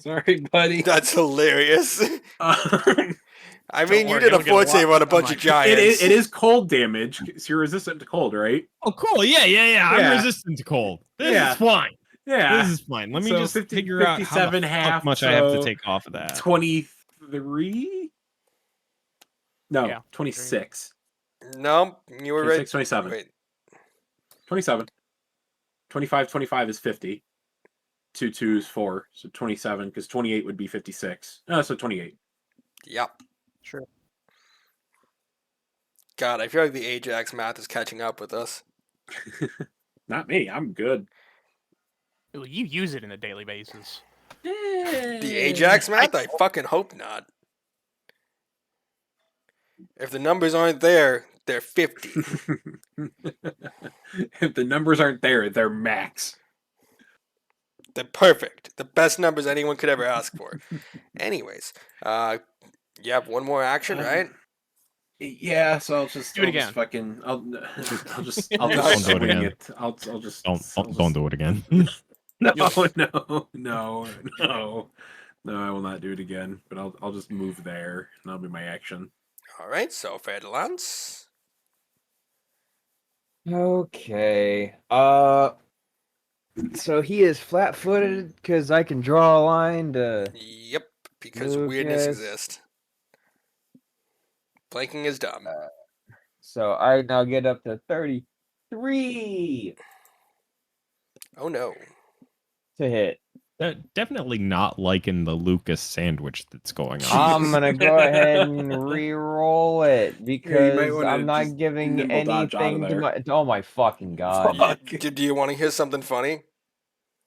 Sorry, buddy. That's hilarious. I mean, you worry, did a you'll get a fort save lot on a of bunch my- of giants. It is cold damage, so you're resistant to cold, right? Oh, cool. Yeah. Yeah. I'm resistant to cold. This Yeah. is fine. Yeah. This is fine. Let me So just 50 figure out how 57 the half, fuck much I have to so take off of that. 23? No, Yeah, 26. No, you were right. 26, 27. Wait, 27. 25, 25 is 50. 2 2 is 4, so 27, because 28 would be 56. So 28. yep. Sure. God, I feel like the Ajax math is catching up with us. Not me, I'm good. Well, you use it in a daily basis. The Ajax math? I fucking hope not. If the numbers aren't there, they're 50. If the numbers aren't there, they're max. They're perfect. The best numbers anyone could ever ask for. Anyways, you have one more action, right? Yeah, so I'll just Do it I'll just again. fucking I'll just Don't do it swing again. it. I'll just Don't do it again. No, I will not do it again. But I'll just move there, and that'll be my action. All right, so fair to Lance. Okay. So he is flat-footed because I can draw a line to. Yep, because weirdness Lucas. exists. Blanking is dumb. So I now get up to 33 Oh no. to hit. Definitely not liking the Lucas sandwich that's going on. I'm gonna go ahead and re-roll it because wanna I'm not just giving nimble dodge out of anything to there. my. Oh my fucking god! Fuck. Do you want to hear something funny?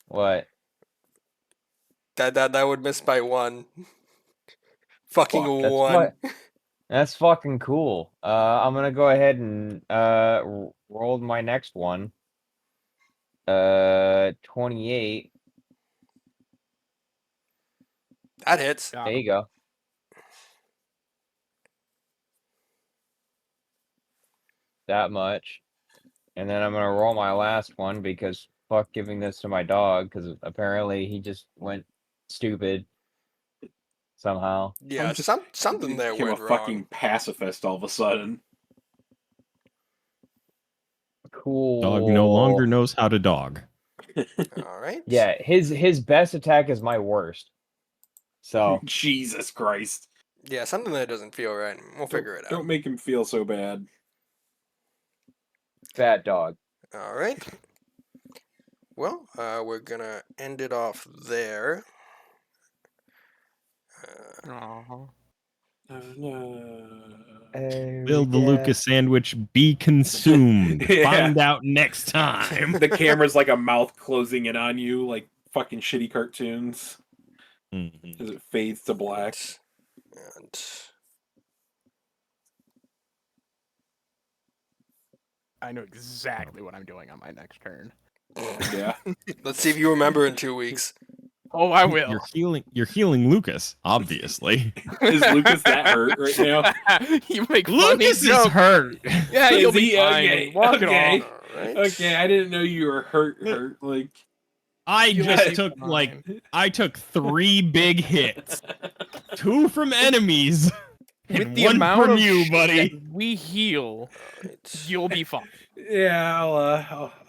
What? That would miss by 1. Fucking Fuck, That's 1. That's fucking cool. I'm gonna go ahead and roll my next one. 28. That hits. Got There him. you go. That much. And then I'm gonna roll my last one because fuck giving this to my dog because apparently he just went stupid somehow. Yeah, I'm just- something there Became went a wrong. fucking pacifist all of a sudden. Cool. Dog no longer knows how to dog. All right. Yeah, his best attack is my worst. So Jesus Christ. Yeah, something that doesn't feel right. We'll figure it out. Don't make him feel so bad. fat dog. All right. Well, we're gonna end it off there. Aw. Will the Lucas sandwich be consumed? Yeah. Find out next time. The camera's like a mouth closing in on you, like fucking shitty cartoons. Mhm. As it fades to black. And I know exactly what I'm doing on my next turn. Yeah. Let's see if you remember in 2 weeks. Oh, I will. You're healing Lucas, obviously. Is Lucas that hurt right now? You make funny Lucas is jokes. hurt. Yeah, Is you'll be he? fine. Okay, Walk okay. it off. Alright. Okay, I didn't know you were hurt. Like. I You'll just be took fine. I took 3 big hits. 2 from enemies. With And the 1 amount from of you, shit buddy. that we heal, Alright. you'll be fine. Yeah,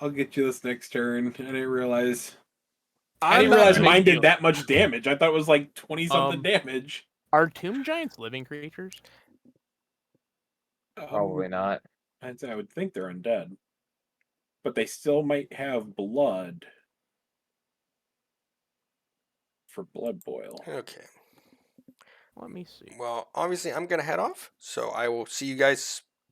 I'll get you this next turn. I didn't realize. I I'm didn't not realize gonna mine did heal. that much damage. I thought it was like 20 something Um, damage. Are tomb giants living creatures? Probably not. I'd say I would think they're undead, but they still might have blood for blood boil. Okay. Let me see. Well, obviously, I'm gonna head off, so I will see you guys